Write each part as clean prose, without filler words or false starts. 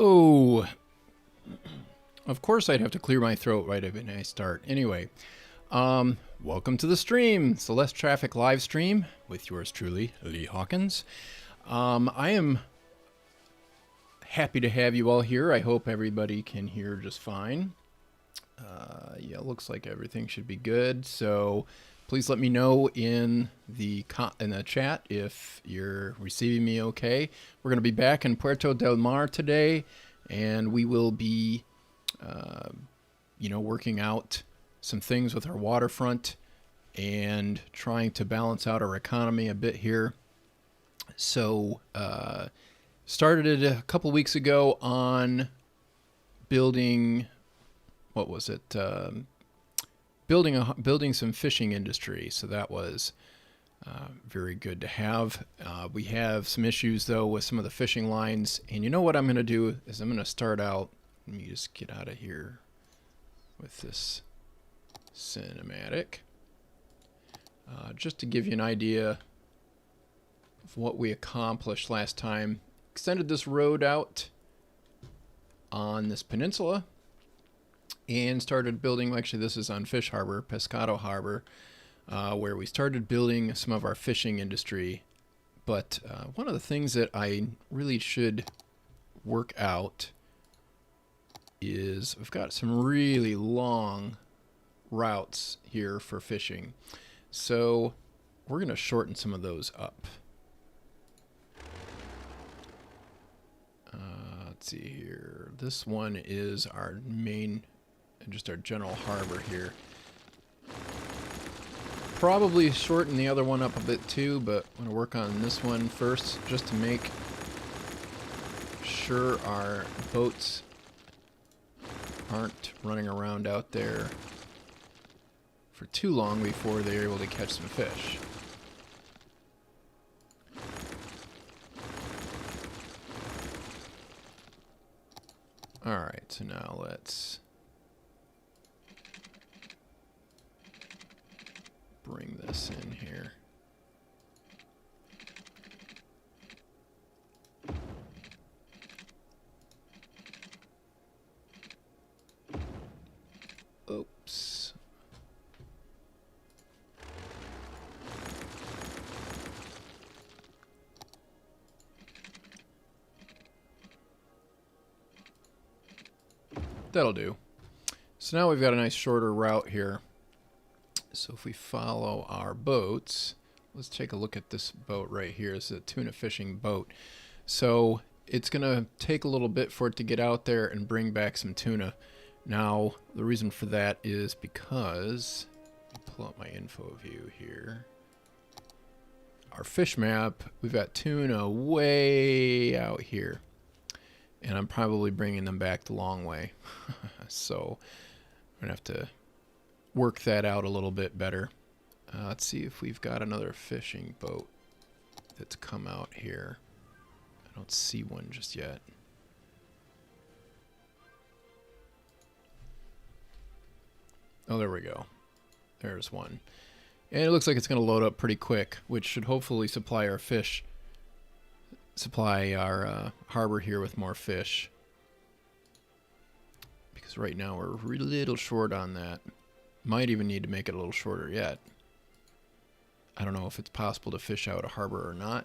Hello! Of course I'd have to clear my throat right when I start. Anyway, welcome to the stream. It's the LESS TRAFFIC live stream with yours truly, Lee Hawkins. I am happy to have you all here. I hope everybody can hear just fine. Yeah, it looks like everything should be good. So please let me know in the chat if you're receiving me okay. We're going to be back in Puerto del Mar today, and we will be, working out some things with our waterfront and trying to balance out our economy a bit here. So, started it a couple weeks ago on building, what was it? Building some fishing industry. So that was very good to have. We have some issues though with some of the fishing lines, and you know what I'm going to do is I'm going to start out. Let me just get out of here with this cinematic, just to give you an idea of what we accomplished last time. Extended this road out on this peninsula and started building, actually this is on Fish Harbor, Pescado Harbor, where we started building some of our fishing industry. But one of the things that I really should work out is I've got some really long routes here for fishing. So we're going to shorten some of those up. Let's see here. This one is our main, just our general harbor here. Probably shorten the other one up a bit too, but I'm going to work on this one first just to make sure our boats aren't running around out there for too long before they're able to catch some fish. Alright, so now let's bring this in here. Oops. That'll do. So now we've got a nice shorter route here. So if we follow our boats, let's take a look at this boat right here. It's a tuna fishing boat. So it's going to take a little bit for it to get out there and bring back some tuna. Now, the reason for that is because, let me pull up my info view here. Our fish map, we've got tuna way out here. And I'm probably bringing them back the long way. So I'm going to have to work that out a little bit better. Let's see if we've got another fishing boat that's come out here. I don't see one just yet. Oh, there we go. There's one. And it looks like it's going to load up pretty quick, which should hopefully supply our harbor here with more fish. Because right now we're a little short on that. Might even need to make it a little shorter yet. I don't know if it's possible to fish out a harbor or not.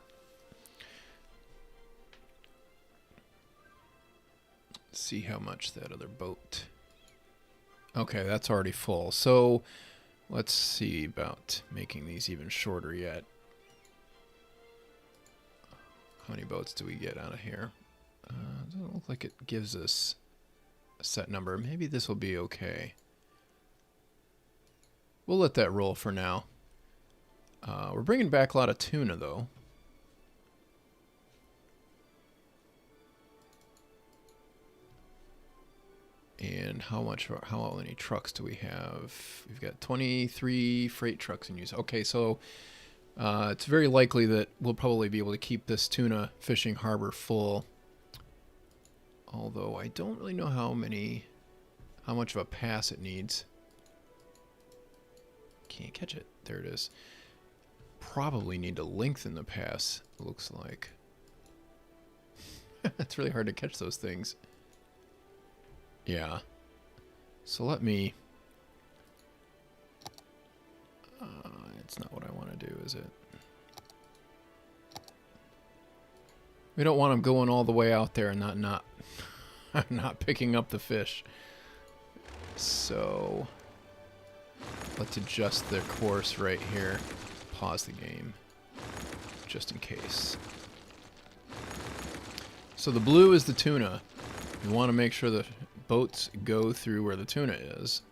Let's see how much that other boat... Okay, that's already full. So let's see about making these even shorter yet. How many boats do we get out of here? Doesn't look like it gives us a set number. Maybe this will be okay. We'll let that roll for now. We're bringing back a lot of tuna, though. And how many trucks do we have? We've got 23 freight trucks in use. Okay, so it's very likely that we'll probably be able to keep this tuna fishing harbor full. Although I don't really know how much of a pass it needs. Can't catch it. There it is. Probably need to lengthen the pass, it looks like. It's really hard to catch those things. Yeah. So let me... it's not what I want to do, is it? We don't want them going all the way out there and not not picking up the fish. So let's adjust the course right here. Pause the game, just in case. So the blue is the tuna. You want to make sure the boats go through where the tuna is,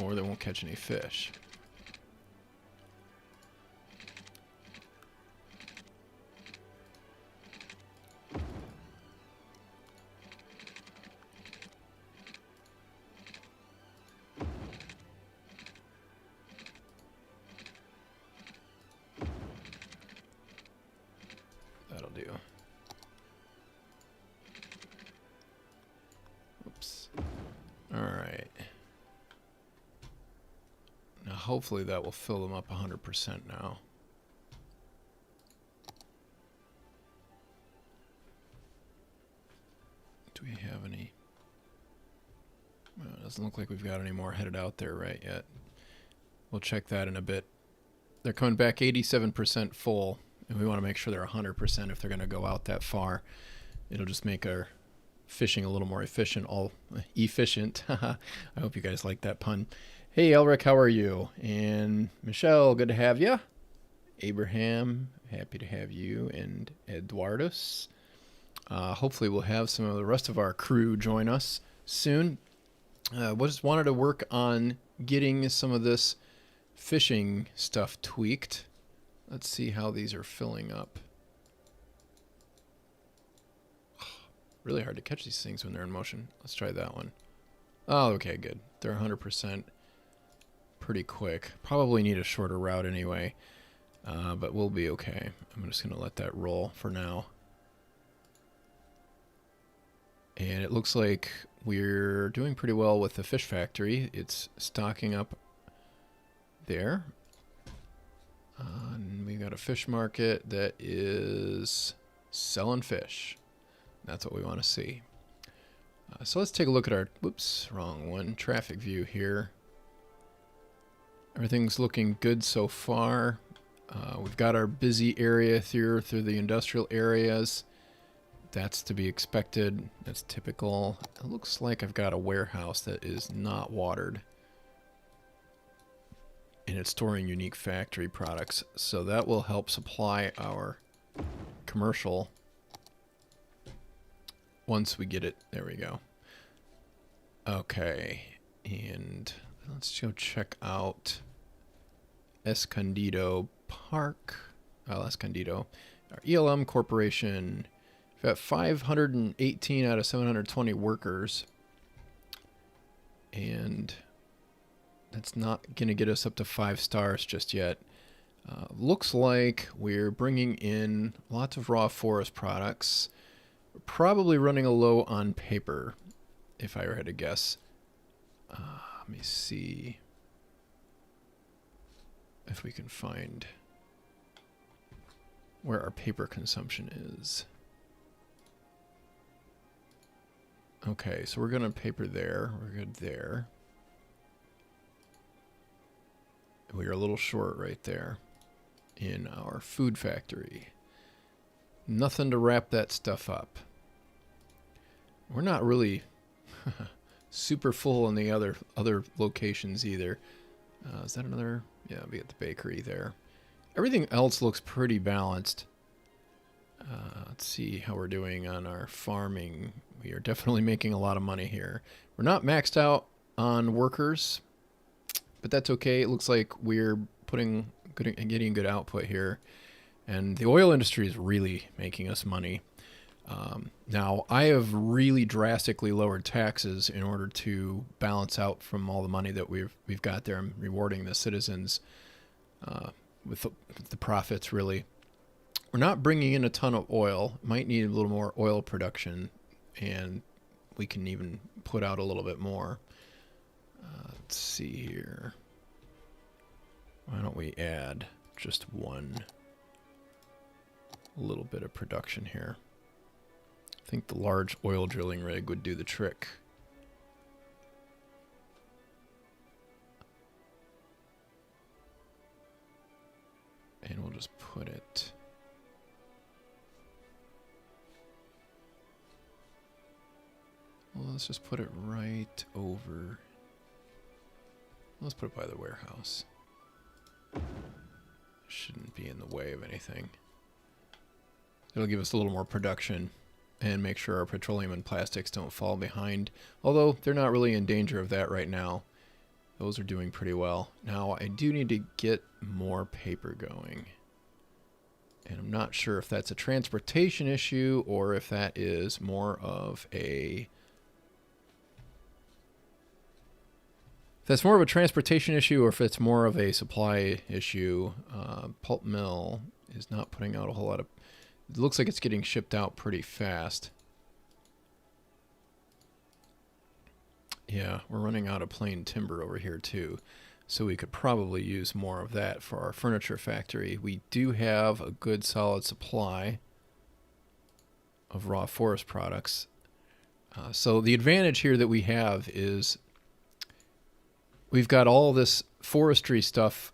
or they won't catch any fish. That'll do. Oops. All right. Now hopefully that will fill them up 100% now. Do we have any? Well, it doesn't look like we've got any more headed out there right yet. We'll check that in a bit. They're coming back 87% full, and we want to make sure they're 100% if they're going to go out that far. It'll just make our fishing a little more efficient. Efficient. I hope you guys like that pun. Hey, Elric, how are you? And Michelle, good to have you. Abraham, happy to have you. And Eduardus. Hopefully we'll have some of the rest of our crew join us soon. Just wanted to work on getting some of this fishing stuff tweaked. Let's see how these are filling up. Really hard to catch these things when they're in motion. Let's try that one. Oh, okay, good. They're 100% pretty quick. Probably need a shorter route anyway, but we'll be okay. I'm just going to let that roll for now. And it looks like we're doing pretty well with the fish factory. It's stocking up there. And we got a fish market that is selling fish. That's what we want to see. So let's take a look at our, whoops, wrong one, traffic view here. Everything's looking good so far. We've got our busy area through the industrial areas. That's to be expected. That's typical. It looks like I've got a warehouse that is not watered. And it's storing unique factory products. So that will help supply our commercial once we get it. There we go. Okay. And let's go check out Escondido Park. Escondido. Our ELM Corporation. We've got 518 out of 720 workers. And that's not going to get us up to 5 stars just yet. Looks like we're bringing in lots of raw forest products. We're probably running a low on paper, if I were to guess. Let me see if we can find where our paper consumption is. Okay, so we're going to paper there. We're good there. We are a little short right there in our food factory. Nothing to wrap that stuff up. We're not really super full in the other locations either. Is that another? Yeah, we got the bakery there. Everything else looks pretty balanced. Let's see how we're doing on our farming. We are definitely making a lot of money here. We're not maxed out on workers, but that's okay. It looks like we're getting good output here. And the oil industry is really making us money. Now, I have really drastically lowered taxes in order to balance out from all the money that we've got there. I'm rewarding the citizens with the profits, really. We're not bringing in a ton of oil. Might need a little more oil production, and we can even put out a little bit more. Let's see here. Why don't we add just one little bit of production here? I think the large oil drilling rig would do the trick. And we'll just put it... Well, let's just put it right over... Let's put it by the warehouse. Shouldn't be in the way of anything. It'll give us a little more production and make sure our petroleum and plastics don't fall behind. Although they're not really in danger of that right now. Those are doing pretty well. Now I do need to get more paper going. And I'm not sure if that's a transportation issue or if that is more of a... If that's more of a transportation issue or if it's more of a supply issue. Pulp mill is not putting out a whole lot of... It looks like it's getting shipped out pretty fast. Yeah, we're running out of plain timber over here too. So we could probably use more of that for our furniture factory. We do have a good solid supply of raw forest products. So the advantage here that we have is we've got all this forestry stuff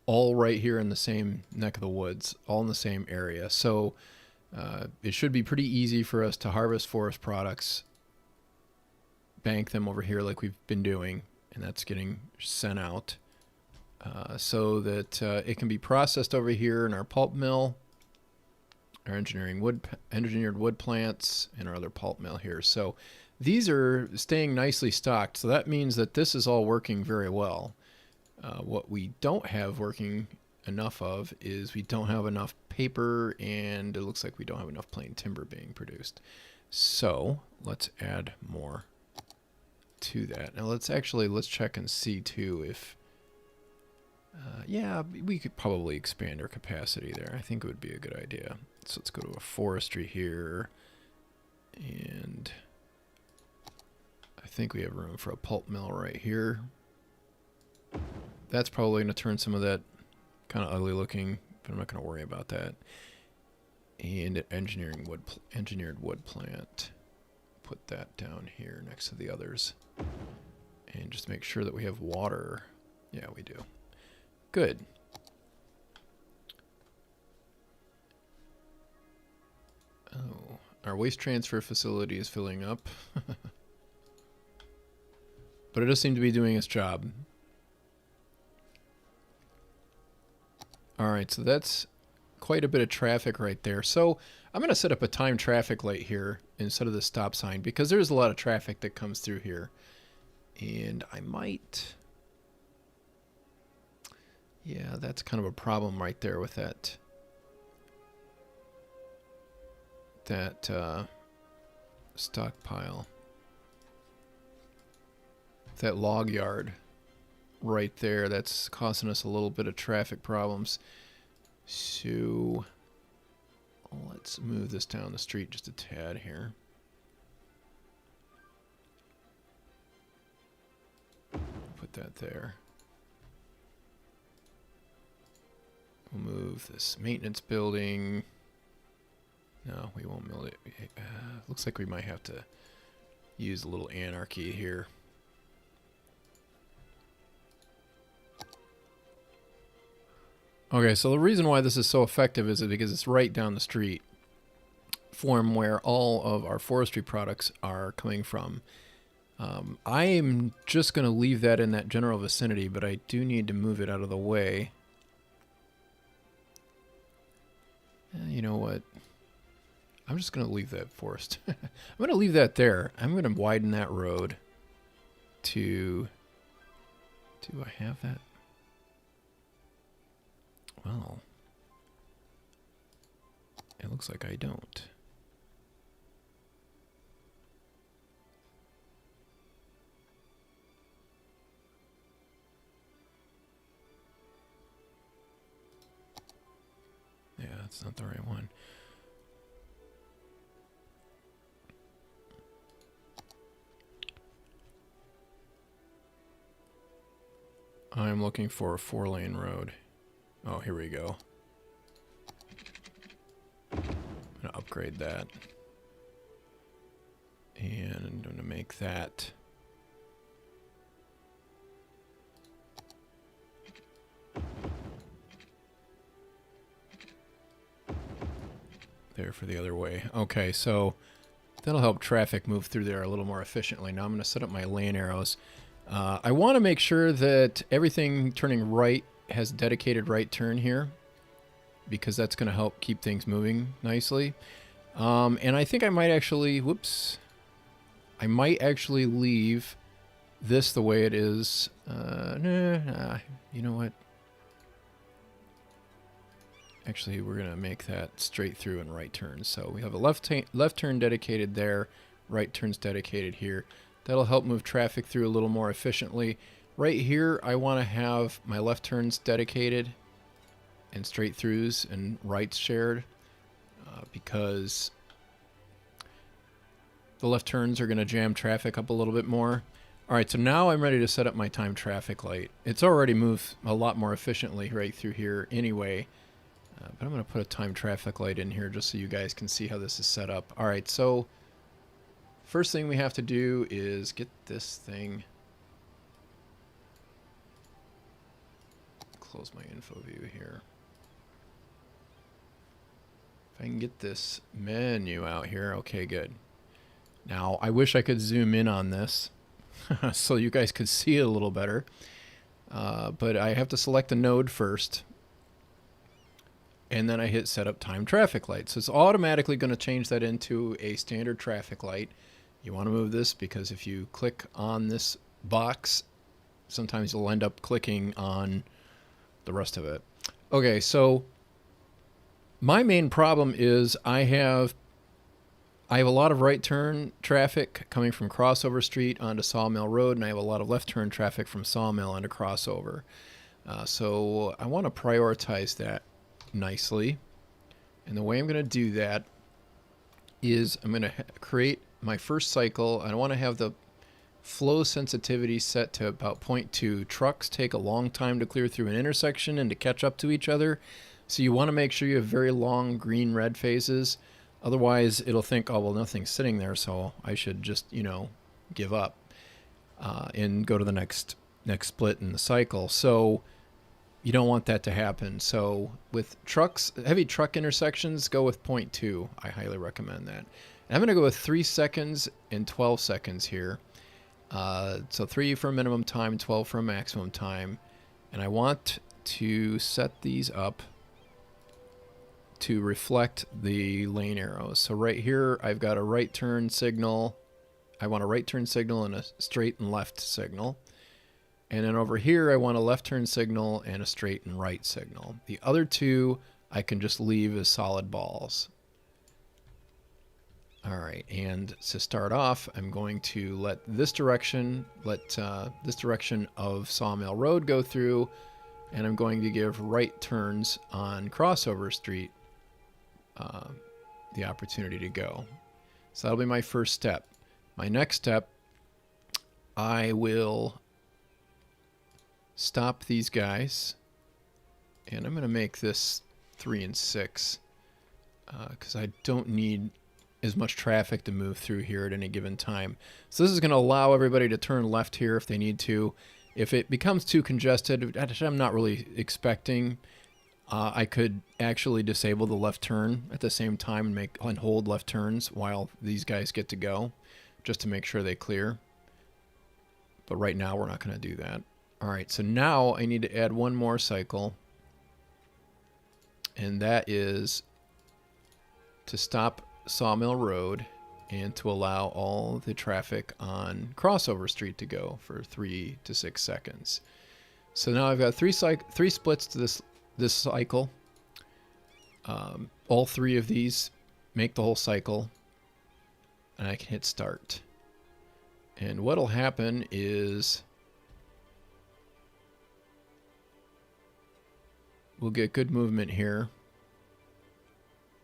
all right here in the same neck of the woods, all in the same area. So it should be pretty easy for us to harvest forest products, bank them over here like we've been doing, and that's getting sent out so that it can be processed over here in our pulp mill, our engineered wood plants, and our other pulp mill here. So these are staying nicely stocked, so that means that this is all working very well. What we don't have working enough of is we don't have enough paper, and it looks like we don't have enough plain timber being produced. So let's add more to that. Now let's check and see too if yeah, we could probably expand our capacity there. I think it would be a good idea. So let's go to a forestry here, and I think we have room for a pulp mill right here. That's probably going to turn some of that kind of ugly looking, but I'm not going to worry about that. And an engineered wood plant. Put that down here next to the others. And just make sure that we have water. Yeah, we do. Good. Oh, our waste transfer facility is filling up. But it does seem to be doing its job. Alright, so that's quite a bit of traffic right there. So I'm going to set up a time traffic light here instead of the stop sign because there's a lot of traffic that comes through here. And I might... Yeah, that's kind of a problem right there with that stockpile. That log yard right there, that's causing us a little bit of traffic problems. So let's move this down the street just a tad here. Put that there. We'll move this maintenance building. No, we won't build it. Looks like we might have to use a little anarchy here. Okay, so the reason why this is so effective is because it's right down the street from where all of our forestry products are coming from. I am just going to leave that in that general vicinity, but I do need to move it out of the way. You know what? I'm just going to leave that forest. I'm going to leave that there. I'm going to widen that road to... Do I have that? Well, it looks like I don't. Yeah, that's not the right one. I'm looking for a 4-lane road. Oh, here we go. I'm gonna upgrade that. And I'm going to make that there for the other way. Okay, so that'll help traffic move through there a little more efficiently. Now I'm going to set up my lane arrows. I want to make sure that everything turning right has dedicated right turn here, because that's going to help keep things moving nicely. And I think I might actually, whoops, I might actually leave this the way it is. Nah, you know what? Actually, we're going to make that straight through and right turn. So we have a left turn dedicated there, right turns dedicated here. That'll help move traffic through a little more efficiently. Right here, I want to have my left turns dedicated and straight throughs and rights shared, because the left turns are going to jam traffic up a little bit more. All right, so now I'm ready to set up my time traffic light. It's already moved a lot more efficiently right through here anyway. But I'm going to put a time traffic light in here just so you guys can see how this is set up. All right, so first thing we have to do is get this thing. Close my info view here. If I can get this menu out here, okay, good. Now, I wish I could zoom in on this so you guys could see it a little better. But I have to select a node first. And then I hit set up time traffic light. So it's automatically going to change that into a standard traffic light. You want to move this because if you click on this box, sometimes you'll end up clicking on the rest of it. Okay, so my main problem is I have a lot of right turn traffic coming from Crossover Street onto Sawmill Road, and I have a lot of left turn traffic from Sawmill onto Crossover. So I want to prioritize that nicely, and the way I'm going to do that is I'm going to create my first cycle. I want to have the flow sensitivity set to about 0.2. Trucks take a long time to clear through an intersection and to catch up to each other, so you want to make sure you have very long green-red phases. Otherwise, it'll think, oh, well, nothing's sitting there, so I should just, you know, give up and go to the next split in the cycle. So you don't want that to happen. So with trucks, heavy truck intersections, go with 0.2. I highly recommend that. And I'm going to go with 3 seconds and 12 seconds here. So 3 for a minimum time, 12 for a maximum time. And I want to set these up to reflect the lane arrows. So right here, I've got a right turn signal. I want a right turn signal and a straight and left signal. And then over here, I want a left turn signal and a straight and right signal. The other two, I can just leave as solid balls. All right, and to start off, I'm going to let this direction of Sawmill Road go through, and I'm going to give right turns on Crossover Street the opportunity to go. So that'll be my first step. My next step, I will stop these guys, and I'm going to make this 3 and 6 because I don't need as much traffic to move through here at any given time. So this is going to allow everybody to turn left here if they need to. If it becomes too congested, which I'm not really expecting, I could actually disable the left turn at the same time and hold left turns while these guys get to go, just to make sure they clear. But right now we're not going to do that. All right, so now I need to add one more cycle, and that is to stop Sawmill Road and to allow all the traffic on Crossover Street to go for 3 to 6 seconds. So now I've got three splits to this cycle. All 3 of these make the whole cycle, and I can hit start. And what'll happen is we'll get good movement here.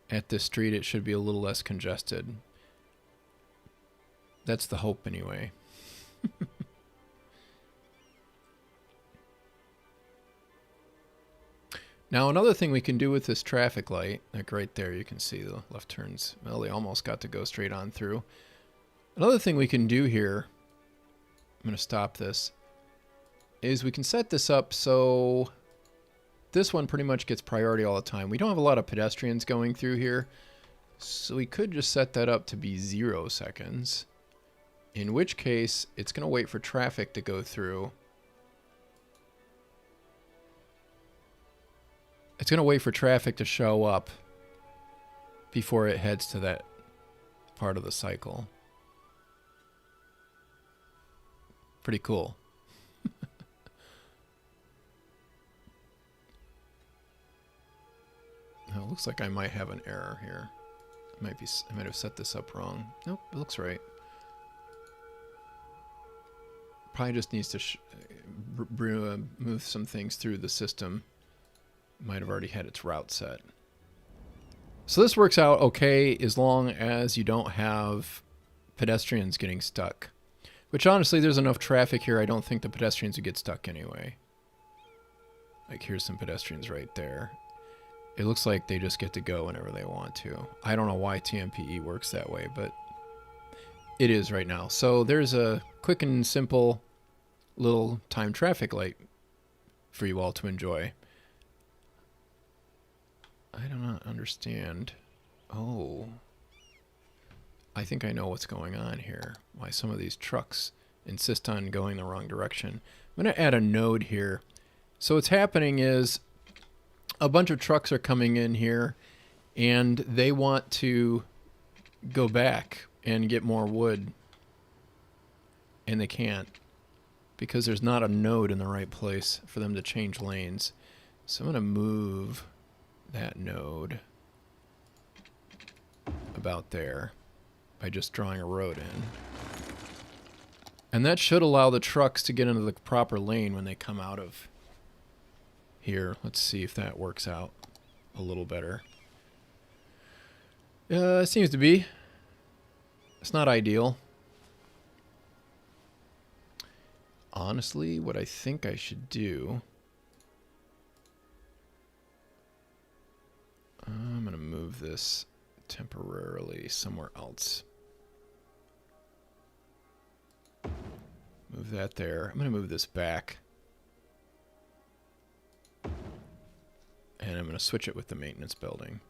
At this street, it should be a little less congested. That's the hope, anyway. Now, another thing we can do with this traffic light, like right there, you can see the left turns. Well, they almost got to go straight on through. Another thing we can do here, I'm going to stop this, is we can set this up so this one pretty much gets priority all the time. We don't have a lot of pedestrians going through here, so we could just set that up to be 0 seconds, in which case it's going to wait for traffic to go through. It's going to wait for traffic to show up before it heads to that part of the cycle. Pretty cool. Now, it looks like I might have an error here. I might have set this up wrong. Nope, it looks right. Probably just needs to move some things through the system. Might have already had its route set. So this works out okay as long as you don't have pedestrians getting stuck. Which honestly, there's enough traffic here, I don't think the pedestrians would get stuck anyway. Like here's some pedestrians right there. It looks like they just get to go whenever they want to. I don't know why TMPE works that way, but it is right now. So there's a quick and simple little time traffic light for you all to enjoy. I do not understand. Oh. I think I know what's going on here. Why some of these trucks insist on going the wrong direction. I'm going to add a node here. So what's happening is a bunch of trucks are coming in here and they want to go back and get more wood. And they can't because there's not a node in the right place for them to change lanes. So I'm going to move that node about there by just drawing a road in. And that should allow the trucks to get into the proper lane when they come out of here. Let's see if that works out a little better. It seems to be. It's not ideal. Honestly, what I think I should do, I'm going to move this temporarily somewhere else. Move that there. I'm going to move this back. And I'm going to switch it with the maintenance building.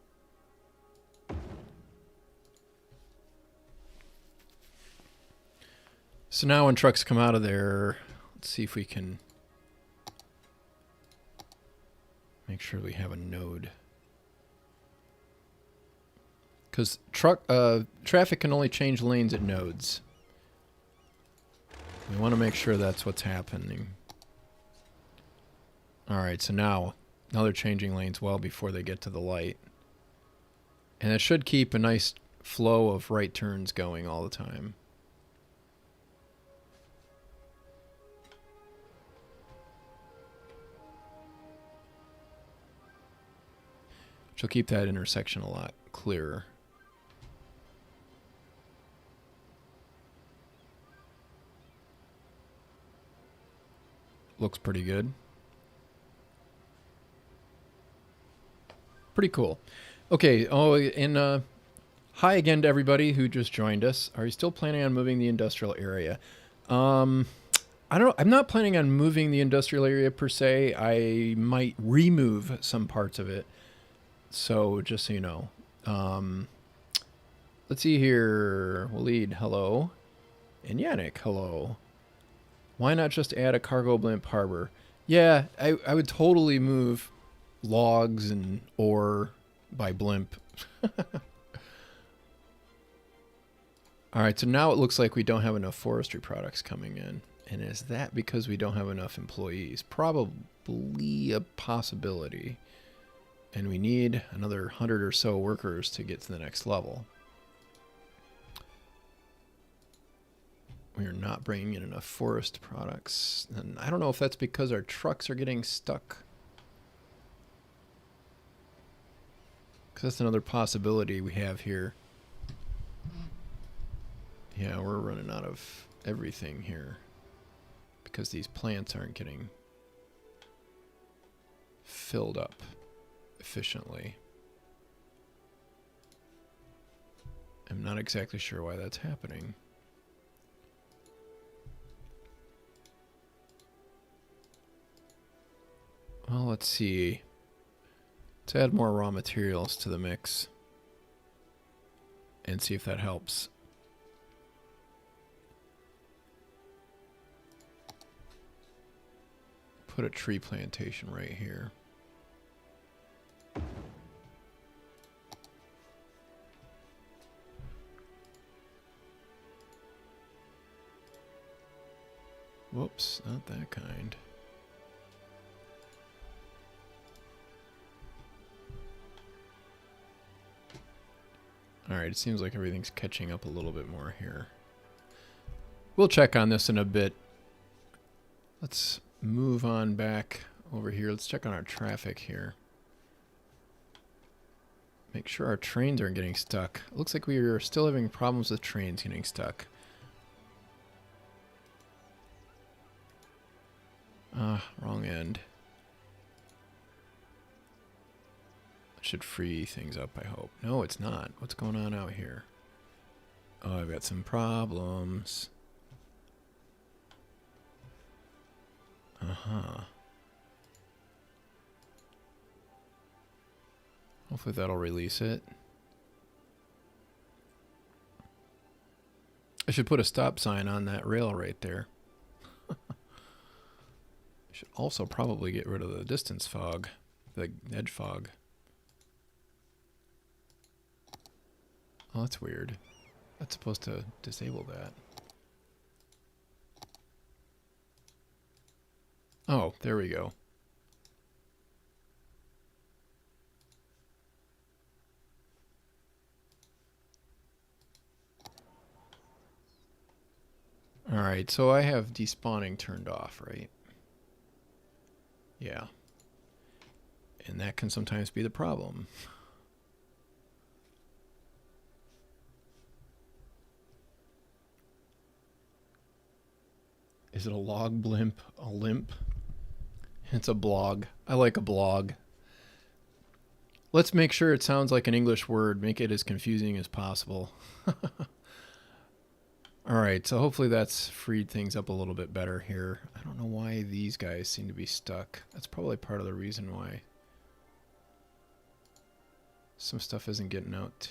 So now when trucks come out of there, let's see if we can make sure we have a node. Because traffic can only change lanes at nodes. We want to make sure that's what's happening. Alright, so now they're changing lanes well before they get to the light. And it should keep a nice flow of right turns going all the time. Which will keep that intersection a lot clearer. Looks pretty good. Pretty cool. Okay, and hi again to everybody who just joined us. Are you still planning on moving the industrial area? I don't know. I'm not planning on moving the industrial area per se. I might remove some parts of it. So just so you know. Let's see here. Waleed, hello. And Yannick, hello. Why not just add a cargo blimp harbor? Yeah, I would totally move logs and ore by blimp. Alright, so now it looks like we don't have enough forestry products coming in. And is that because we don't have enough employees? Probably a possibility. And we need another 100 or so workers to get to the next level. We are not bringing in enough forest products. And I don't know if that's because our trucks are getting stuck. Because that's another possibility we have here. Yeah, we're running out of everything here. Because these plants aren't getting filled up efficiently. I'm not exactly sure why that's happening. Well, let's see. Let's add more raw materials to the mix and see if that helps. Put a tree plantation right here. Whoops, not that kind. Alright, it seems like everything's catching up a little bit more here. We'll check on this in a bit. Let's move on back over here. Let's check on our traffic here. Make sure our trains aren't getting stuck. It looks like we are still having problems with trains getting stuck. Wrong end. That should free things up, I hope. No, it's not. What's going on out here? Oh, I've got some problems. Uh-huh. Hopefully that'll release it. I should put a stop sign on that rail right there. I should also probably get rid of the distance fog, the edge fog. Oh, that's weird. That's supposed to disable that. Oh, there we go. Alright, so I have despawning turned off, right? Yeah. And that can sometimes be the problem. Is it a log blimp? A limp? It's a blog. I like a blog. Let's make sure it sounds like an English word. Make it as confusing as possible. Alright, so hopefully that's freed things up a little bit better here. I don't know why these guys seem to be stuck. That's probably part of the reason why some stuff isn't getting out.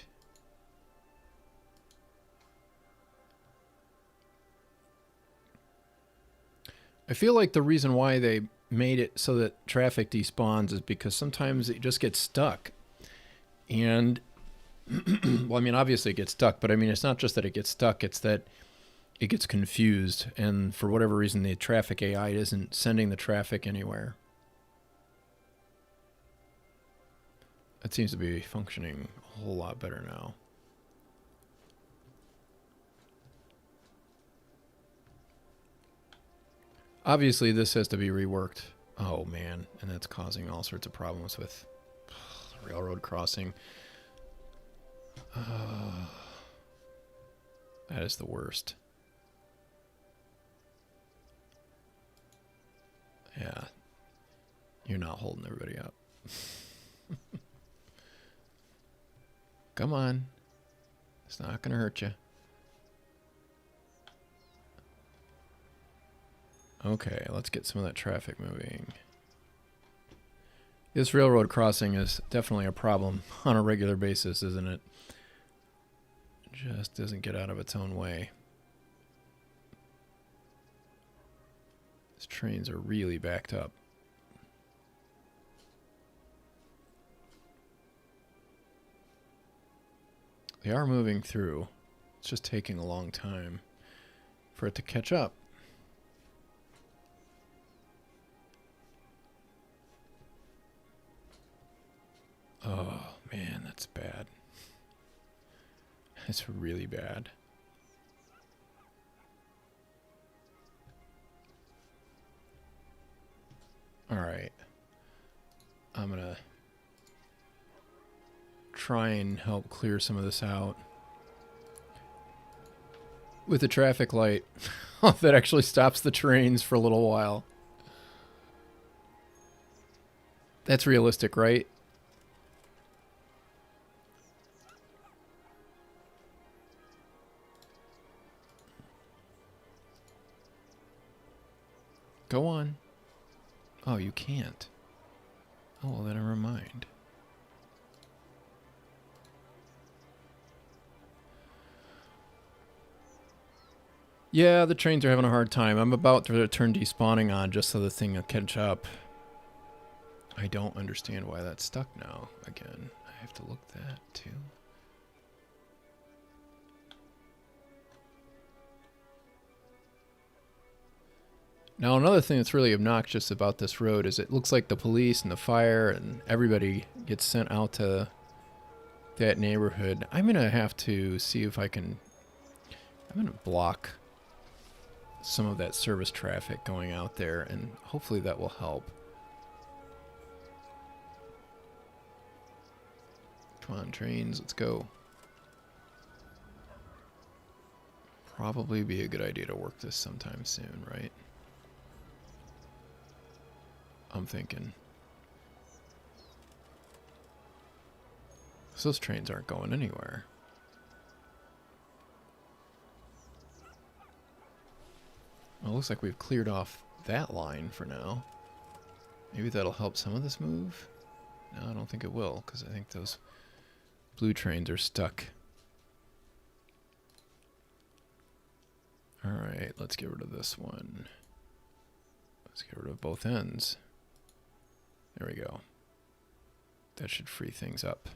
I feel like the reason why they made it so that traffic despawns is because sometimes it just gets stuck. And, well, I mean, obviously it gets stuck, but I mean, it's not just that it gets stuck, it's that it gets confused. And for whatever reason, the traffic AI isn't sending the traffic anywhere. It seems to be functioning a whole lot better now. Obviously, this has to be reworked. Oh, man. And that's causing all sorts of problems with railroad crossing. That is the worst. Yeah. You're not holding everybody up. Come on. It's not going to hurt you. Okay, let's get some of that traffic moving. This railroad crossing is definitely a problem on a regular basis, isn't it? It just doesn't get out of its own way. These trains are really backed up. They are moving through. It's just taking a long time for it to catch up. Oh, man, that's bad. It's really bad. Alright. I'm gonna try and help clear some of this out with a traffic light that actually stops the trains for a little while. That's realistic, right? Go on. Oh, you can't. Oh, well, then never mind. Yeah, the trains are having a hard time. I'm about to turn despawning on just so the thing will catch up. I don't understand why that's stuck now again. I have to look that too. Now, another thing that's really obnoxious about this road is it looks like the police and the fire and everybody gets sent out to that neighborhood. I'm going to have to see if I can... I'm going to block some of that service traffic going out there, and hopefully that will help. Come on, trains, let's go. Probably be a good idea to work this sometime soon, right? I'm thinking. So those trains aren't going anywhere. Well, it looks like we've cleared off that line for now. Maybe that'll help some of this move? No, I don't think it will, because I think those blue trains are stuck. Alright, let's get rid of this one. Let's get rid of both ends. There we go. That should free things up.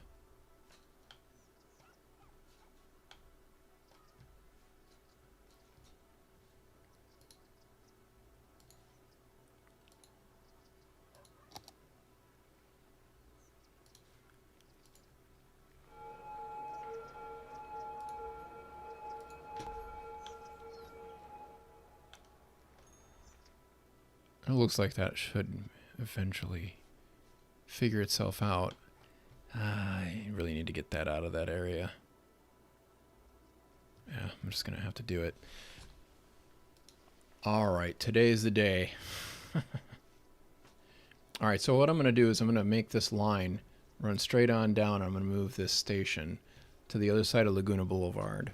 It looks like that should eventually figure itself out. I really need to get that out of that area. Yeah, I'm just going to have to do it. Alright, today's the day. Alright, so what I'm going to do is I'm going to make this line run straight on down. I'm going to move this station to the other side of Laguna Boulevard.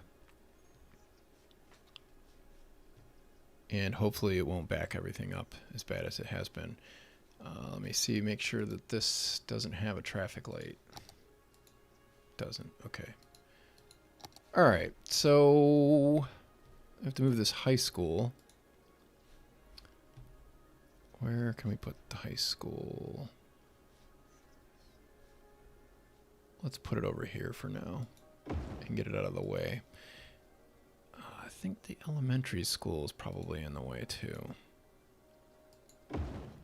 And hopefully it won't back everything up as bad as it has been. Let me see, make sure that this doesn't have a traffic light. Doesn't, okay. Alright, so I have to move this high school. Where can we put the high school? Let's put it over here for now and get it out of the way. I think the elementary school is probably in the way too.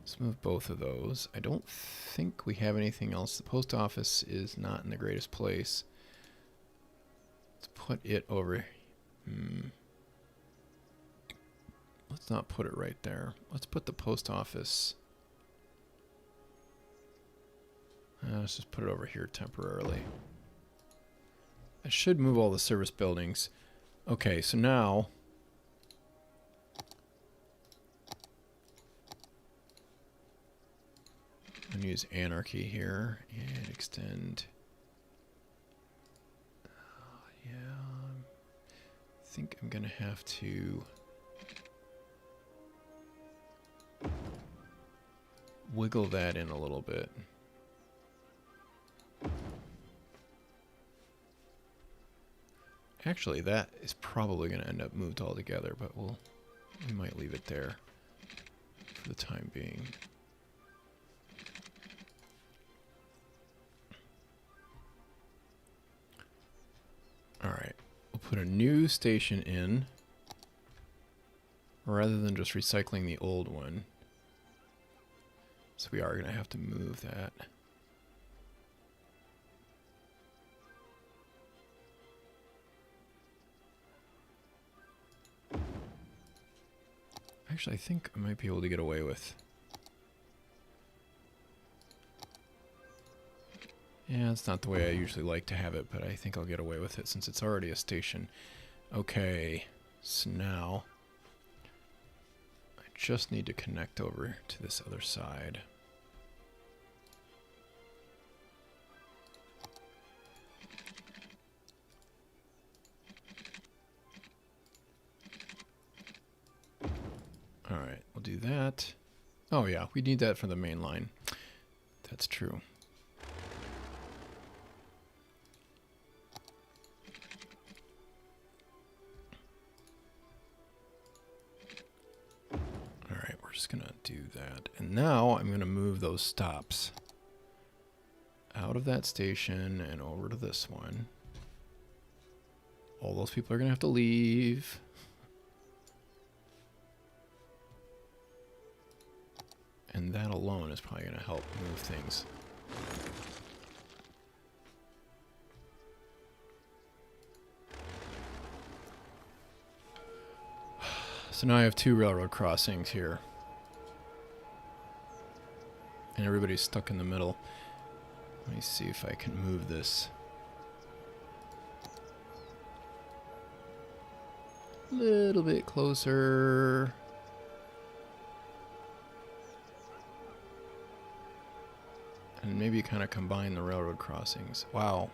Let's move both of those. I don't think we have anything else. The post office is not in the greatest place. Let's put it over. Let's not put it right there. Let's put the post office. Let's just put it over here temporarily. I should move all the service buildings. Okay, so now I'm going to use anarchy here and extend. Yeah, I think I'm going to have to wiggle that in a little bit. Actually, that is probably going to end up moved all together, but we might leave it there for the time being. Alright, we'll put a new station in rather than just recycling the old one. So we are going to have to move that. Actually, I think I might be able to get away with. Yeah, it's not the way I usually like to have it, but I think I'll get away with it since it's already a station. Okay, so now I just need to connect over to this other side. Alright, we'll do that. Oh yeah, we need that for the main line. That's true. Alright, we're just going to do that. And now I'm going to move those stops out of that station and over to this one. All those people are going to have to leave. And that alone is probably going to help move things. So now I have 2 railroad crossings here. And everybody's stuck in the middle. Let me see if I can move this a little bit closer. And maybe kind of combine the railroad crossings. Wow.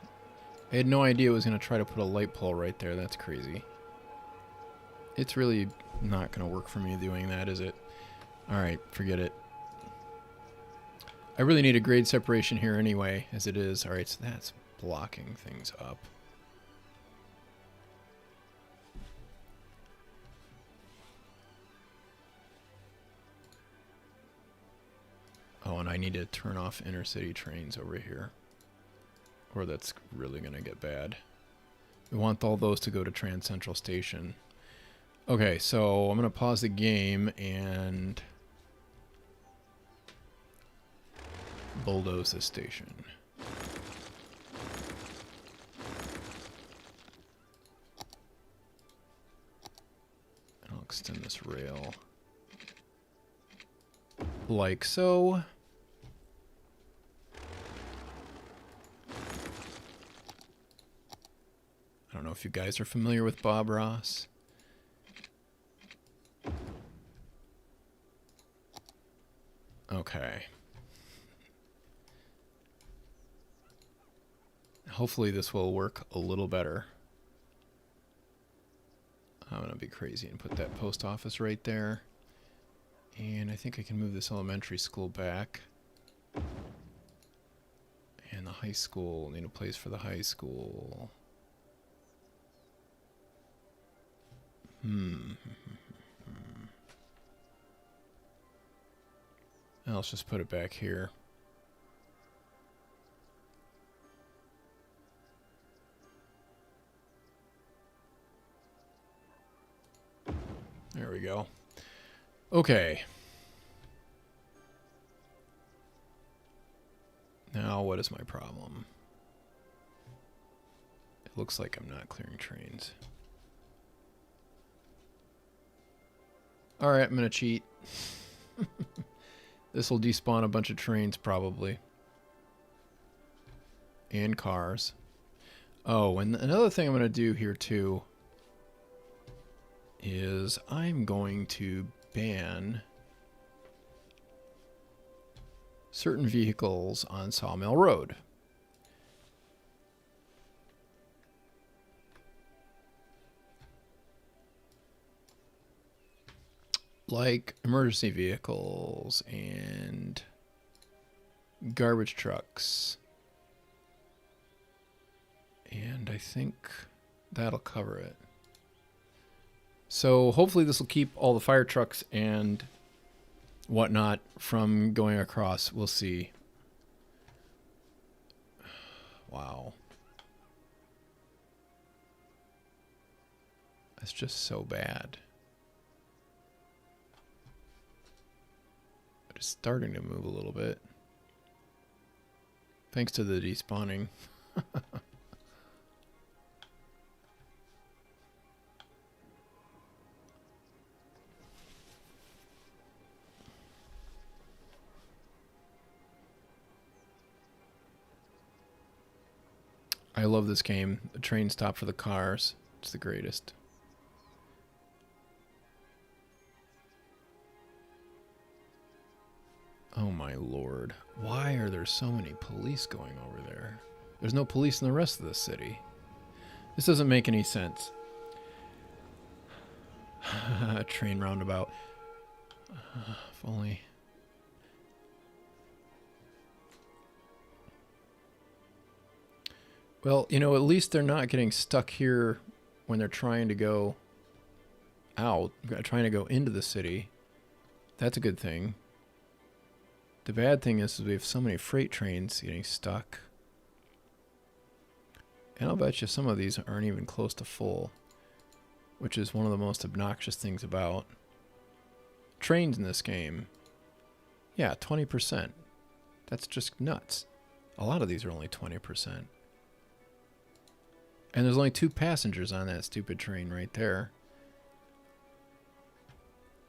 I had no idea it was going to try to put a light pole right there. That's crazy. It's really not going to work for me doing that, is it? Alright, forget it. I really need a grade separation here anyway, as it is. Alright, so that's blocking things up. Oh, and I need to turn off intercity trains over here, or that's really going to get bad. We want all those to go to Trans Central Station. Okay, so I'm going to pause the game and bulldoze this station. And I'll extend this rail like so. I don't know if you guys are familiar with Bob Ross. Okay. Hopefully this will work a little better. I'm going to be crazy and put that post office right there. And I think I can move this elementary school back. And the high school, need a place for the high school. Let's just put it back here. There we go. Okay. Now, what is my problem? It looks like I'm not clearing trains. Alright, I'm gonna cheat. This will despawn a bunch of trains, probably. And cars. Oh, and another thing I'm gonna do here, too, is I'm going to ban certain vehicles on Sawmill Road. Like emergency vehicles and garbage trucks. And I think that'll cover it. So hopefully this will keep all the fire trucks and whatnot from going across. We'll see. Wow. That's just so bad. But it's starting to move a little bit. Thanks to the despawning. I love this game. The train stop for the cars. It's the greatest. Oh my lord. Why are there so many police going over there? There's no police in the rest of the city. This doesn't make any sense. Train roundabout. If only... Well, you know, at least they're not getting stuck here when they're trying to go out, trying to go into the city. That's a good thing. The bad thing is we have so many freight trains getting stuck. And I'll bet you some of these aren't even close to full, which is one of the most obnoxious things about trains in this game. Yeah, 20%. That's just nuts. A lot of these are only 20%. And there's only 2 passengers on that stupid train right there.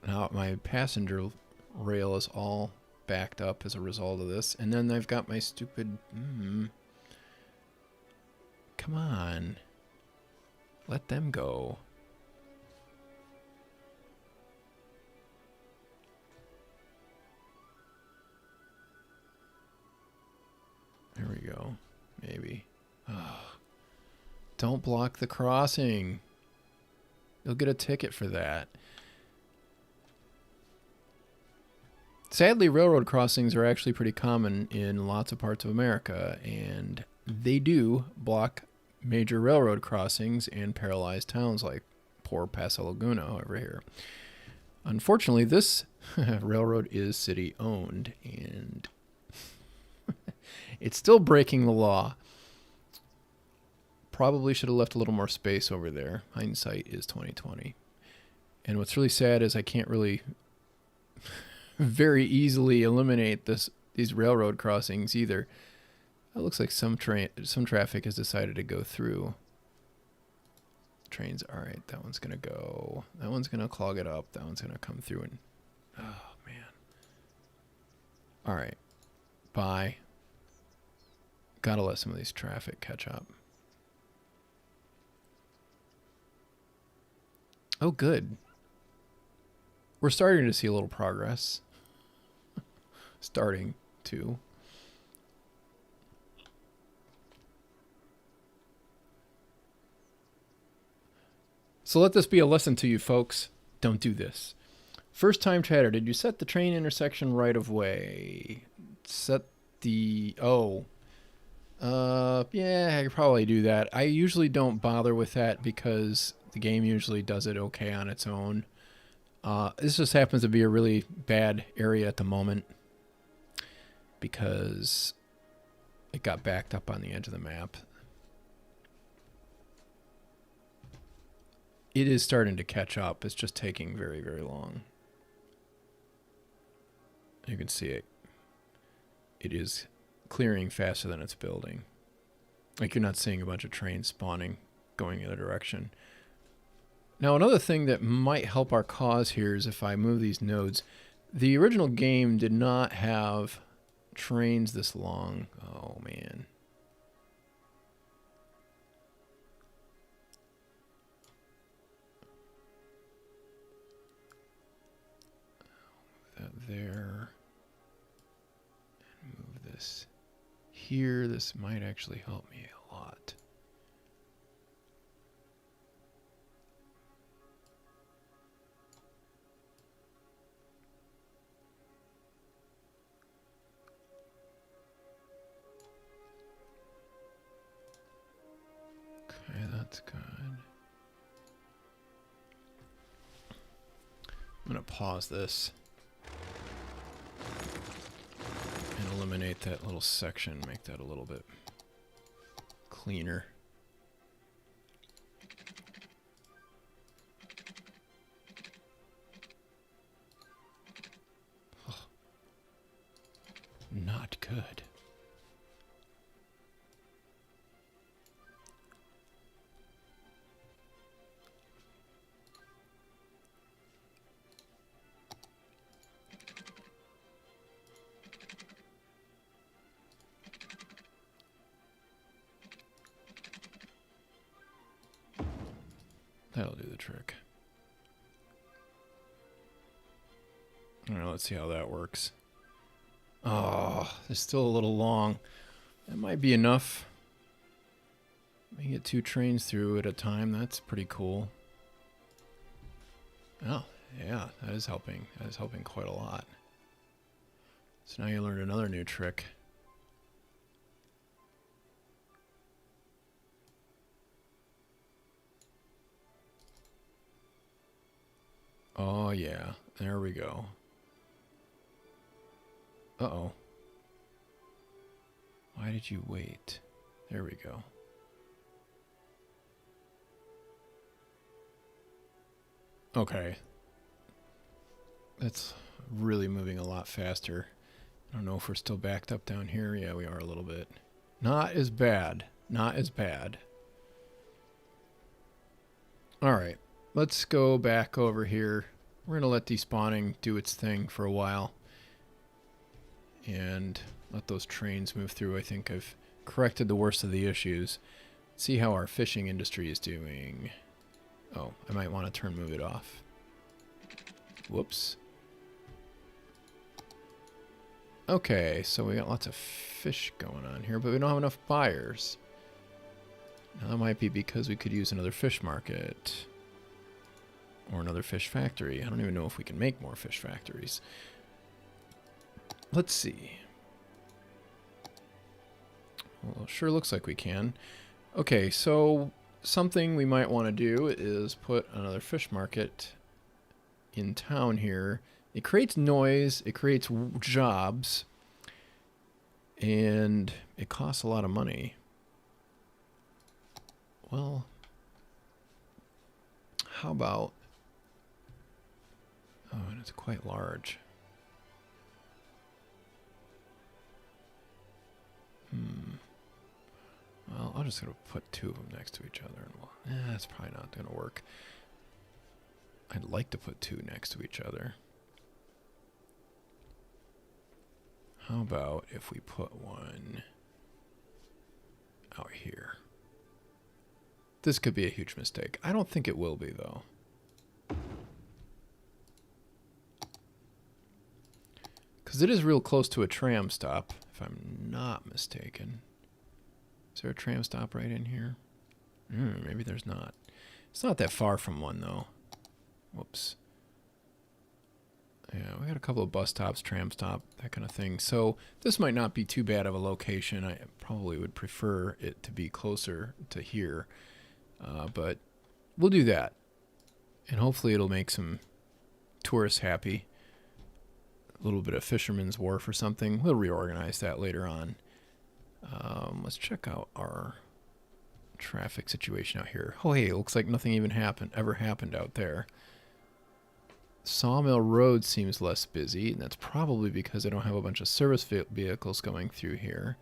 Now my passenger rail is all backed up as a result of this. And then I've got my stupid... Come on. Let them go. There we go. Maybe. Oh. Don't block the crossing. You'll get a ticket for that. Sadly, railroad crossings are actually pretty common in lots of parts of America, and they do block major railroad crossings and paralyze towns like poor Paso Laguna over here. Unfortunately, this railroad is city-owned, and it's still breaking the law. Probably should have left a little more space over there. Hindsight is 2020. And what's really sad is I can't really very easily eliminate these railroad crossings either. It looks like some traffic has decided to go through. Trains, all right, that one's gonna go. That one's gonna clog it up. That one's gonna come through and, oh man. All right, bye. Gotta let some of these traffic catch up. Oh, good. We're starting to see a little progress. Starting to. So let this be a lesson to you folks. Don't do this. First time chatter, did you set the train intersection right of way? Set the... Oh. Yeah, I could probably do that. I usually don't bother with that because the game usually does it okay on its own. This just happens to be a really bad area at the moment because it got backed up on the edge of the map. It is starting to catch up. It's just taking very, very long. You can see it. It is clearing faster than it's building. Like you're not seeing a bunch of trains spawning going the other direction. Now another thing that might help our cause here is if I move these nodes. The original game did not have trains this long. Oh man. Move that there. And move this here. This might actually help me a lot. Okay, that's good. I'm going to pause this and eliminate that little section, make that a little bit cleaner. Oh, not good. That'll do the trick. All right, let's see how that works. Oh, it's still a little long. That might be enough. We can get 2 trains through at a time. That's pretty cool. Oh, yeah, that is helping. That is helping quite a lot. So now you learned another new trick. yeah. There we go. Uh-oh. Why did you wait? There we go. Okay. That's really moving a lot faster. I don't know if we're still backed up down here. Yeah, we are a little bit. Not as bad. Not as bad. Alright. Let's go back over here. We're going to let despawning do its thing for a while. And let those trains move through. I think I've corrected the worst of the issues. See how our fishing industry is doing. Oh, I might want to move it off. Whoops. Okay, so we got lots of fish going on here, but we don't have enough buyers. Now that might be because we could use another fish market. Or another fish factory. I don't even know if we can make more fish factories. Let's see. Well, it sure looks like we can. Okay, so something we might want to do is put another fish market in town here. It creates noise, it creates jobs, and it costs a lot of money. Well, how about... Oh, and it's quite large. Well, I'm just going to put two of them next to each other. And that's probably not going to work. I'd like to put two next to each other. How about if we put one out here? This could be a huge mistake. I don't think it will be, though. Because it is real close to a tram stop, if I'm not mistaken. Is there a tram stop right in here? Maybe there's not. It's not that far from one, though. Whoops. Yeah, we got a couple of bus stops, tram stop, that kind of thing. So this might not be too bad of a location. I probably would prefer it to be closer to here. But we'll do that. And hopefully it'll make some tourists happy. A little bit of Fisherman's Wharf or something. We'll reorganize that later on. Let's check out our traffic situation out here. Oh, hey, it looks like nothing even ever happened out there. Sawmill Road seems less busy, and that's probably because I don't have a bunch of service vehicles going through here.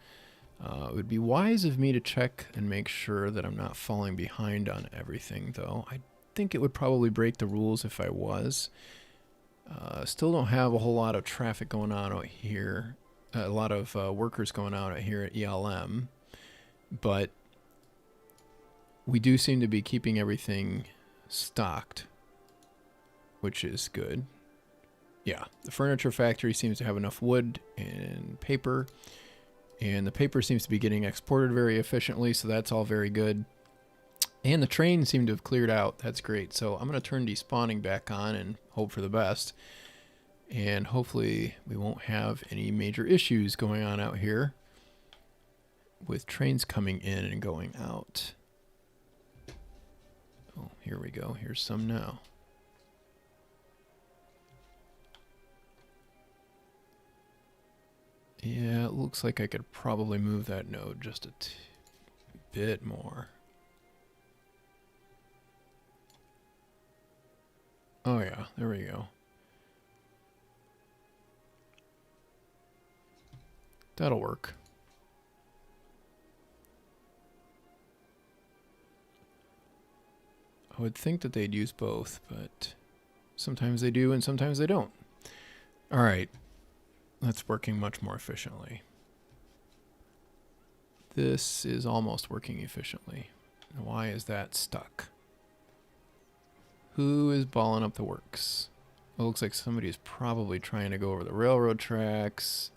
It would be wise of me to check and make sure that I'm not falling behind on everything, though. I think it would probably break the rules if I was. Still don't have a whole lot of traffic going on out here. A lot of workers going out here at ELM. But we do seem to be keeping everything stocked, which is good. Yeah, the furniture factory seems to have enough wood and paper. And the paper seems to be getting exported very efficiently, so that's all very good. And the train seemed to have cleared out. That's great. So I'm going to turn despawning back on and hope for the best. And hopefully we won't have any major issues going on out here with trains coming in and going out. Oh, here we go. Here's some now. Yeah, it looks like I could probably move that node just a bit more. Oh yeah, there we go. That'll work. I would think that they'd use both, but sometimes they do and sometimes they don't. All right, that's working much more efficiently. This is almost working efficiently. Why is that stuck? Who is balling up the works? It looks like somebody's probably trying to go over the railroad tracks.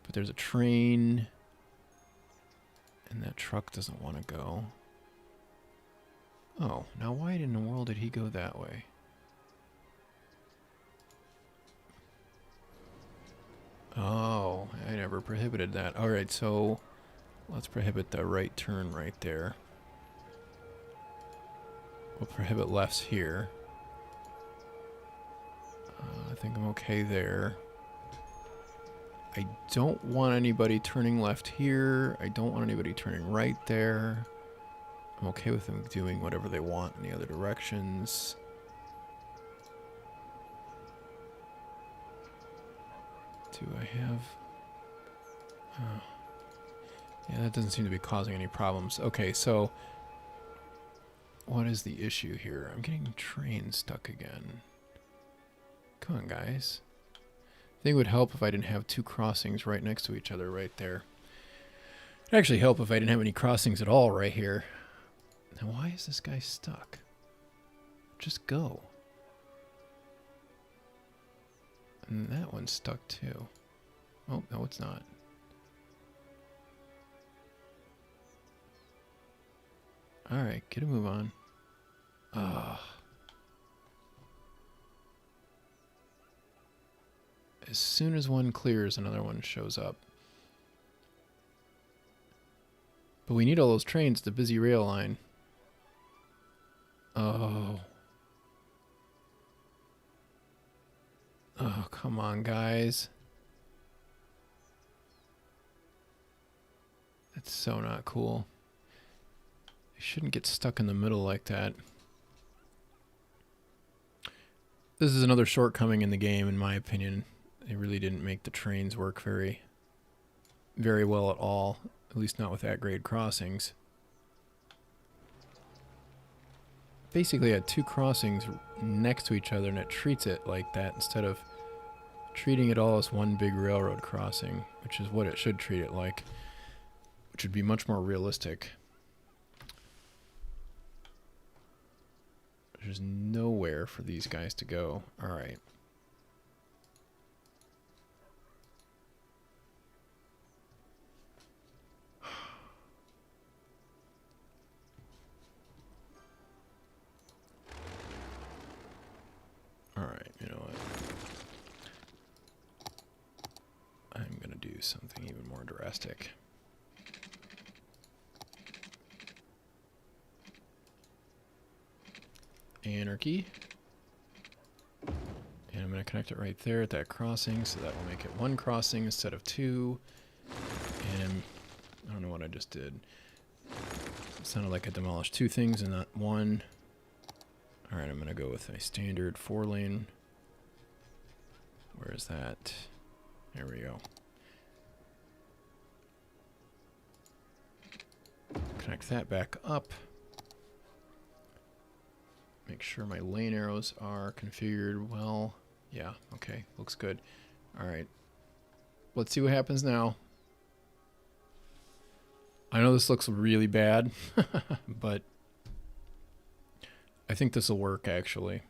But there's a train. And that truck doesn't want to go. Oh, now why in the world did he go that way? Oh, I never prohibited that. Alright, so let's prohibit the right turn right there. We'll prohibit lefts here. think I'm okay there. I don't want anybody turning left here. I don't want anybody turning right there. I'm okay with them doing whatever they want in the other directions. Do I have... Oh. Yeah, that doesn't seem to be causing any problems. Okay, so... What is the issue here? I'm getting trains stuck again. Come on, guys. I think it would help if I didn't have two crossings right next to each other right there. It'd actually help if I didn't have any crossings at all right here. Now, why is this guy stuck? Just go. And that one's stuck too. Oh, no, it's not. Alright, get a move on. As soon as one clears, another one shows up. But we need all those trains, the busy rail line. Oh. Oh, come on, guys. That's so not cool. You shouldn't get stuck in the middle like that. This is another shortcoming in the game, in my opinion. They really didn't make the trains work very well at all. At least not with at-grade crossings. Basically, I had two crossings next to each other, and it treats it like that instead of treating it all as one big railroad crossing, which is what it should treat it like, which would be much more realistic. There's nowhere for these guys to go. All right. All right, you know what? I'm going to do something even more drastic. Anarchy. And I'm going to connect it right there at that crossing, so that will make it one crossing instead of two. And I don't know what I just did. It sounded like I demolished two things and not one. Alright, I'm going to go with a standard 4-lane. Where is that? There we go. Connect that back up. Make sure my lane arrows are configured well. Yeah, okay, looks good. Alright. Let's see what happens now. I know this looks really bad, but I think this will work actually.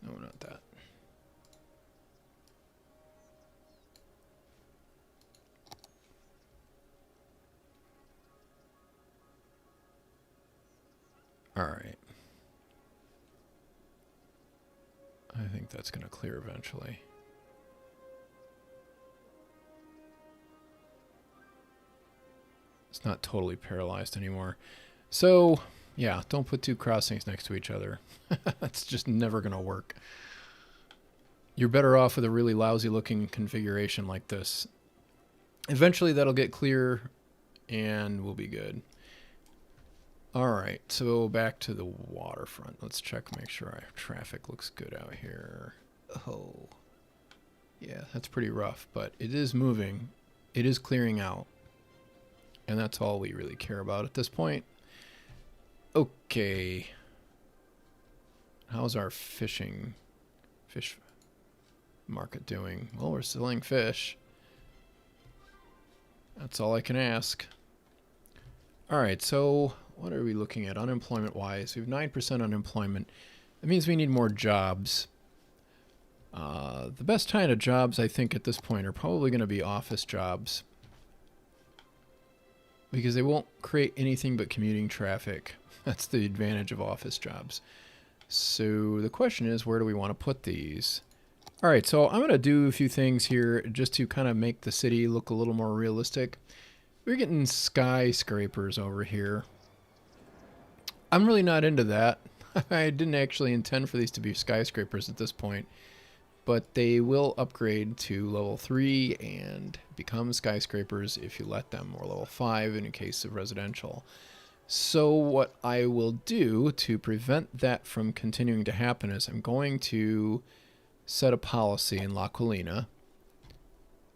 No, not that. All right. I think that's going to clear eventually. It's not totally paralyzed anymore. So, yeah, don't put two crossings next to each other. That's just never going to work. You're better off with a really lousy looking configuration like this. Eventually that'll get clear and we'll be good. Alright, so back to the waterfront. Let's check, make sure our traffic looks good out here. Oh, yeah, that's pretty rough, but it is moving. It is clearing out. And that's all we really care about at this point. Okay. How's our fish market doing? Well, we're selling fish. That's all I can ask. Alright, so what are we looking at unemployment-wise? We have 9% unemployment. That means we need more jobs. The best kind of jobs, I think, at this point are probably going to be office jobs. Because they won't create anything but commuting traffic. That's the advantage of office jobs. So the question is, where do we want to put these? All right, so I'm going to do a few things here just to kind of make the city look a little more realistic. We're getting skyscrapers over here. I'm really not into that. I didn't actually intend for these to be skyscrapers at this point, but they will upgrade to level 3 and become skyscrapers if you let them, or level 5 in case of residential. So what I will do to prevent that from continuing to happen is I'm going to set a policy in La Colina,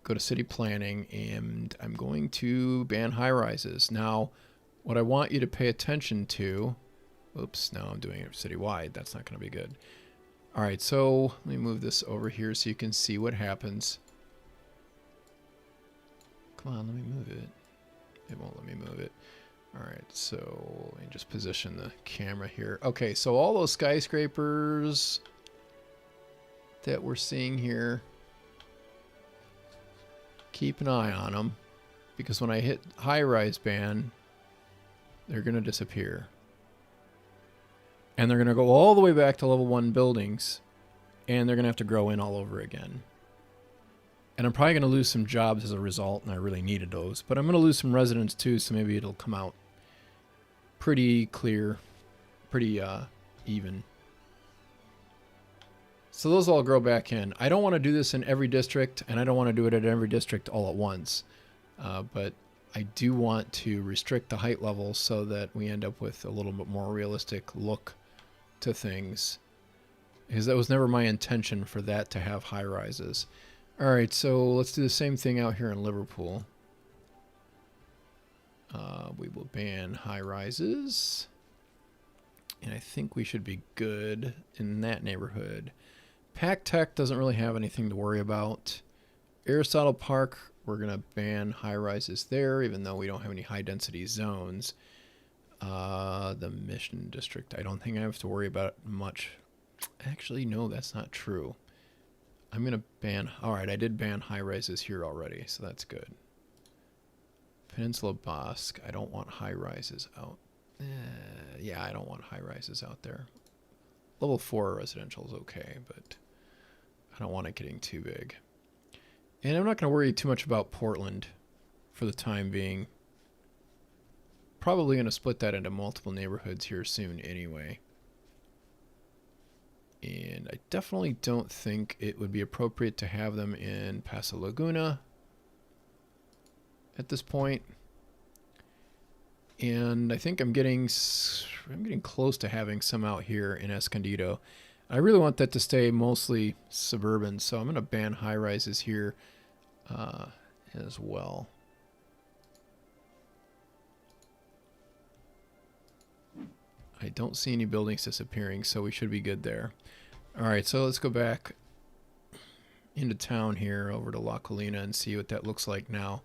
go to city planning, and I'm going to ban high-rises. Now, what I want you to pay attention to, oops, now I'm doing it citywide. That's not going to be good. All right, so let me move this over here so you can see what happens. Come on, let me move it. It won't let me move it. All right, so let me just position the camera here. Okay, so all those skyscrapers that we're seeing here, keep an eye on them, because when I hit high-rise ban, they're going to disappear. And they're going to go all the way back to level 1 buildings, and they're going to have to grow in all over again. And I'm probably going to lose some jobs as a result, and I really needed those. But I'm going to lose some residents too, so maybe it'll come out pretty clear, pretty even. So those all grow back in. I don't want to do this in every district, and I don't want to do it at every district all at once. But I do want to restrict the height levels so that we end up with a little bit more realistic look to things. Because that was never my intention for that to have high rises. Alright, so let's do the same thing out here in Liverpool. We will ban high rises. And I think we should be good in that neighborhood. Pac Tech doesn't really have anything to worry about. Aristotle Park, we're going to ban high rises there, even though we don't have any high density zones. The Mission District, I don't think I have to worry about much. Actually, no, that's not true. I'm going to ban... Alright, I did ban high rises here already, so that's good. Peninsula Bosque, I don't want high rises out. Yeah, I don't want high rises out there. Level 4 residential is okay, but I don't want it getting too big. And I'm not going to worry too much about Portland for the time being. Probably going to split that into multiple neighborhoods here soon anyway. And I definitely don't think it would be appropriate to have them in Paso Laguna at this point. And I think I'm getting close to having some out here in Escondido. I really want that to stay mostly suburban, so I'm going to ban high rises here as well. I don't see any buildings disappearing, so we should be good there. All right, so let's go back into town here over to La Colina and see what that looks like now.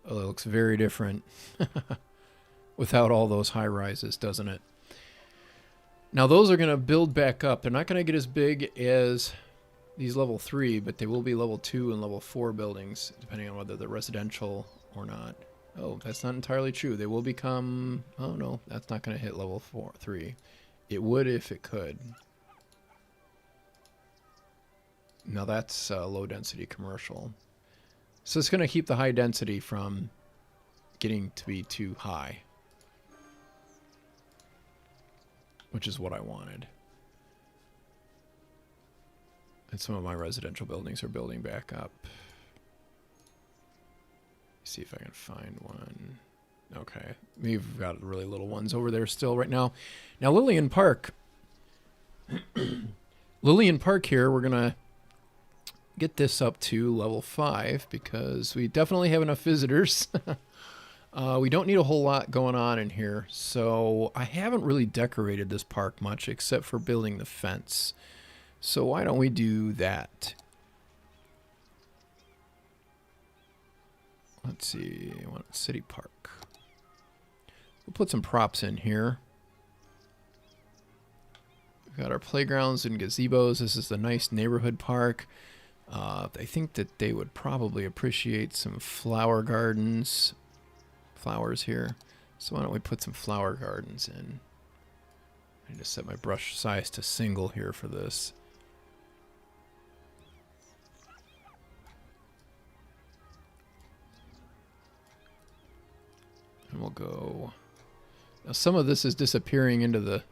Oh, it looks very different without all those high rises, doesn't it? Now those are going to build back up. They're not going to get as big as these level 3, but they will be level 2 and level 4 buildings, depending on whether they're residential or not. Oh, that's not entirely true. They will become... Oh, no, that's not going to hit level 3. It would if it could. Now that's low-density commercial. So it's going to keep the high density from getting to be too high, which is what I wanted. And some of my residential buildings are building back up. See if I can find one. Okay, we've got really little ones over there still right now. Now Lillian Park. Lillian Park here, we're going to get this up to level 5 because we definitely have enough visitors. We don't need a whole lot going on in here, so I haven't really decorated this park much except for building the fence. So why don't we do that? Let's see, I want City Park. We'll put some props in here. We've got our playgrounds and gazebos. This is a nice neighborhood park. I think that they would probably appreciate some flower gardens. Flowers here. So why don't we put some flower gardens in? I need to set my brush size to single here for this. And we'll go... Now some of this is disappearing into the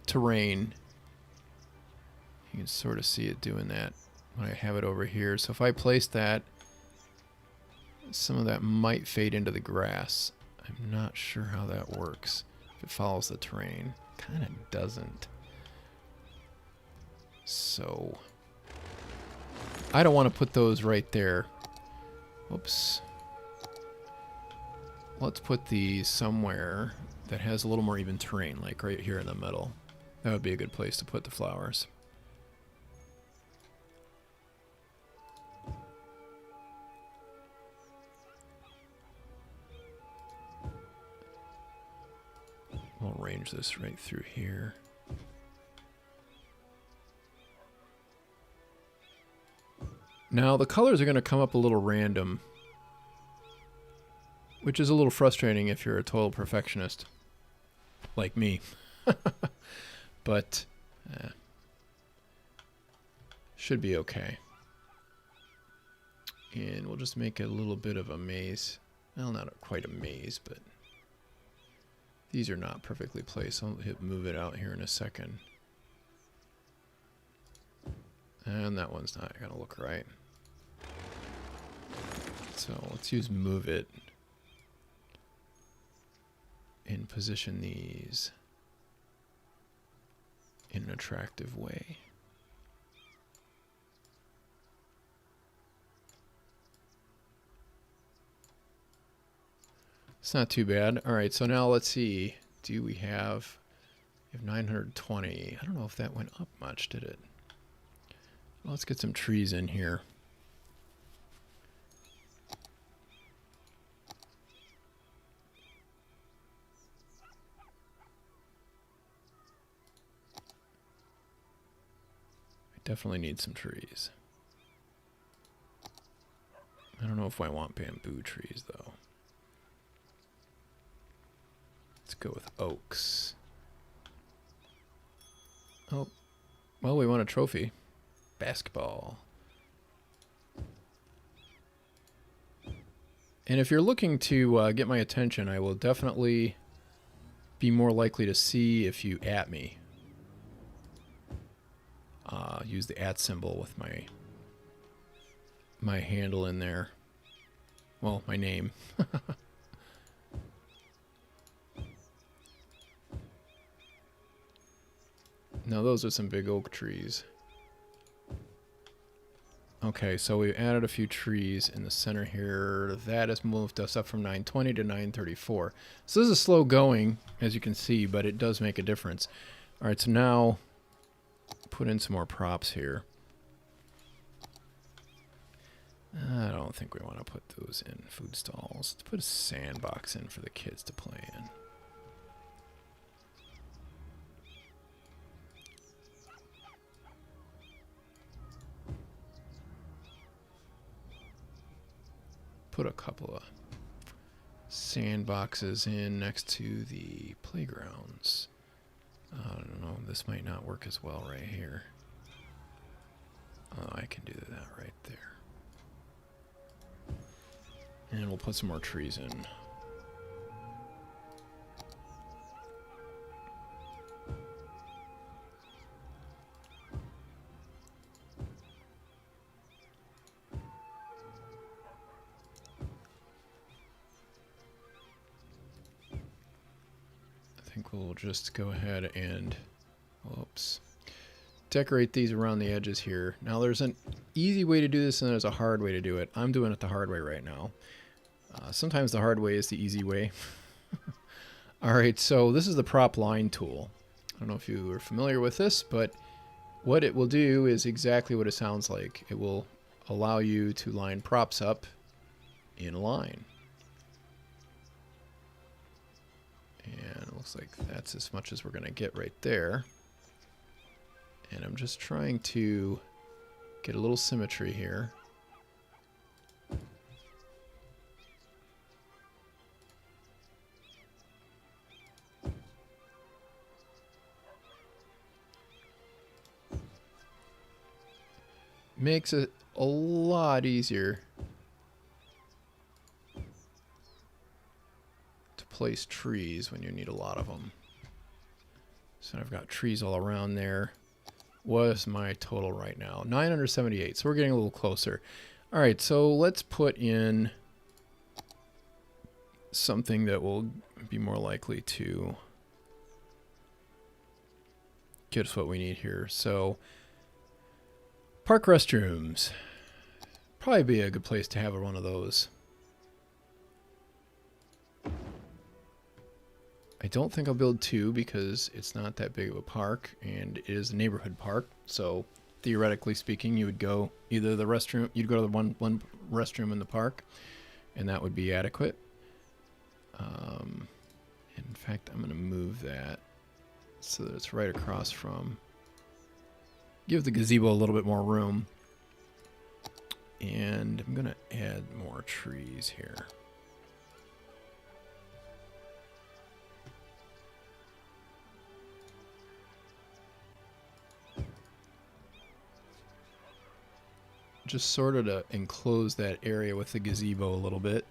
terrain. You can sort of see it doing that when I have it over here. So if I place that, some of that might fade into the grass. I'm not sure how that works. If it follows the terrain. Kind of doesn't. So I don't want to put those right there. Whoops. Let's put these somewhere that has a little more even terrain, like right here in the middle. That would be a good place to put the flowers. We'll arrange this right through here. Now the colors are going to come up a little random, which is a little frustrating if you're a total perfectionist like me. But should be okay. And we'll just make a little bit of a maze. Well, not quite a maze, but these are not perfectly placed. I'll move it out here in a second. And that one's not going to look right. So let's use move it and position these in an attractive way. It's not too bad. All right, so now let's see. Do we have 920? I don't know if that went up much, did it? Well, let's get some trees in here. I definitely need some trees. I don't know if I want bamboo trees, though. Let's go with oaks. Oh, well, we want a trophy. Basketball. And if you're looking to get my attention, I will definitely be more likely to see if you at me. Use the at symbol with my handle in there. Well, my name. Now those are some big oak trees. Okay, so we added a few trees in the center here. That has moved us up from 920 to 934. So this is slow going, as you can see, but it does make a difference. All right, so now put in some more props here. I don't think we want to put those in food stalls. Let's put a sandbox in for the kids to play in. Put a couple of sandboxes in next to the playgrounds. I don't know, this might not work as well right here. Oh, I can do that right there. And we'll put some more trees in. I think we'll just go ahead and, whoops, decorate these around the edges here. Now there's an easy way to do this and there's a hard way to do it. I'm doing it the hard way right now. Sometimes the hard way is the easy way. Alright, so this is the prop line tool. I don't know if you are familiar with this, but what it will do is exactly what it sounds like. It will allow you to line props up in a line. And it looks like that's as much as we're going to get right there. And I'm just trying to get a little symmetry here. Makes it a lot easier to place trees when you need a lot of them. So I've got trees all around there. What is my total right now? 978. So we're getting a little closer. All right, so let's put in something that will be more likely to get us what we need here. So park restrooms. Probably be a good place to have one of those. I don't think I'll build two because it's not that big of a park and it is a neighborhood park. So theoretically speaking, you would go either the restroom, you'd go to the one restroom in the park, and that would be adequate. In fact, I'm going to move that so that it's right across from, give the gazebo a little bit more room. And I'm going to add more trees here. Just sort of to enclose that area with the gazebo a little bit.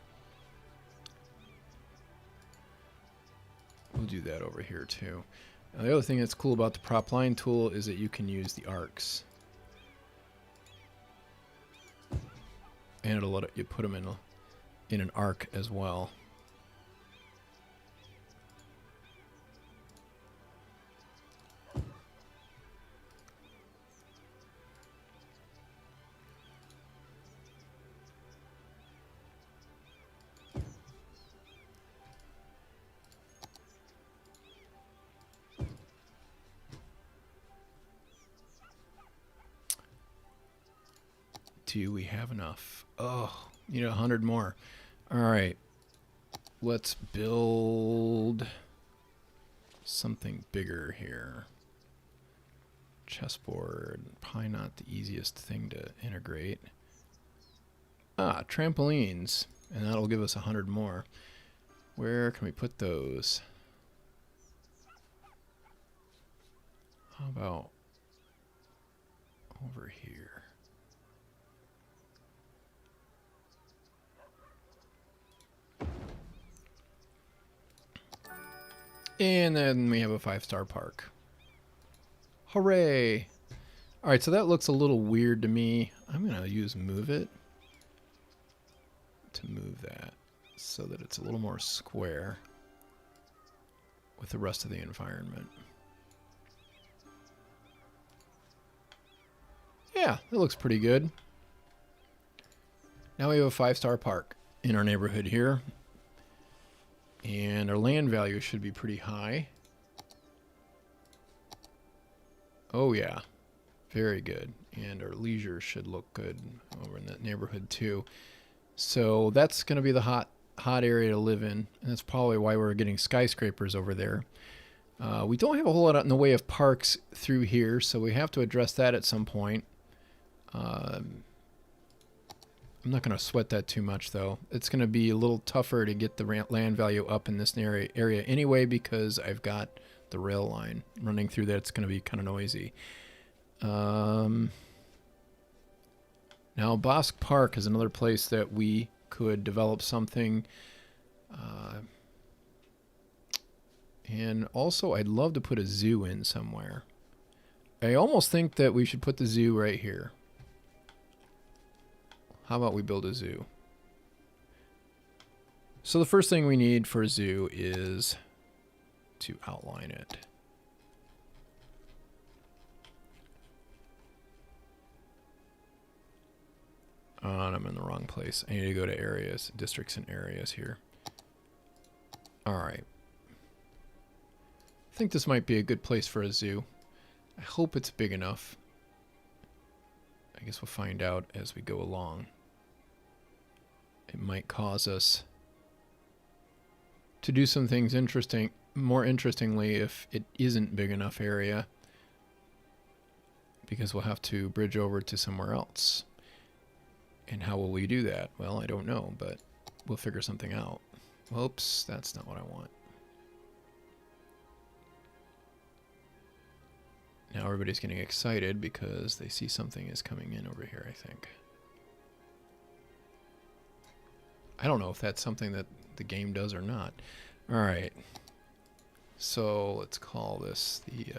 We'll do that over here too. Now the other thing that's cool about the prop line tool is that you can use the arcs. And it'll let you put them in an arc as well. Do we have enough? Oh, need 100 more. All right. Let's build something bigger here. Chessboard. Probably not the easiest thing to integrate. Ah, trampolines. And that'll give us 100 more. Where can we put those? How about over here? And then we have a 5-star park. Hooray! Alright, so that looks a little weird to me. I'm going to use move it to move that so that it's a little more square with the rest of the environment. Yeah, that looks pretty good. Now we have a 5-star park in our neighborhood here. And our land value should be pretty high. Oh yeah, very good. And our leisure should look good over in that neighborhood too. So that's going to be the hot area to live in. And that's probably why we're getting skyscrapers over there. We don't have a whole lot in the way of parks through here, so we have to address that at some point. I'm not going to sweat that too much, though. It's going to be a little tougher to get the land value up in this area anyway because I've got the rail line running through there. It's going to be kind of noisy. Now, Bosque Park is another place that we could develop something. And also, I'd love to put a zoo in somewhere. I almost think that we should put the zoo right here. How about we build a zoo? So the first thing we need for a zoo is to outline it. Oh, and I'm in the wrong place. I need to go to areas, districts and areas here. All right. I think this might be a good place for a zoo. I hope it's big enough. I guess we'll find out as we go along. It might cause us to do some things more interestingly if it isn't big enough area, because we'll have to bridge over to somewhere else. And how will we do that? Well, I don't know, but we'll figure something out. Whoops, that's not what I want. Now everybody's getting excited because they see something is coming in over here, I think. I don't know if that's something that the game does or not. All right. So let's call this the,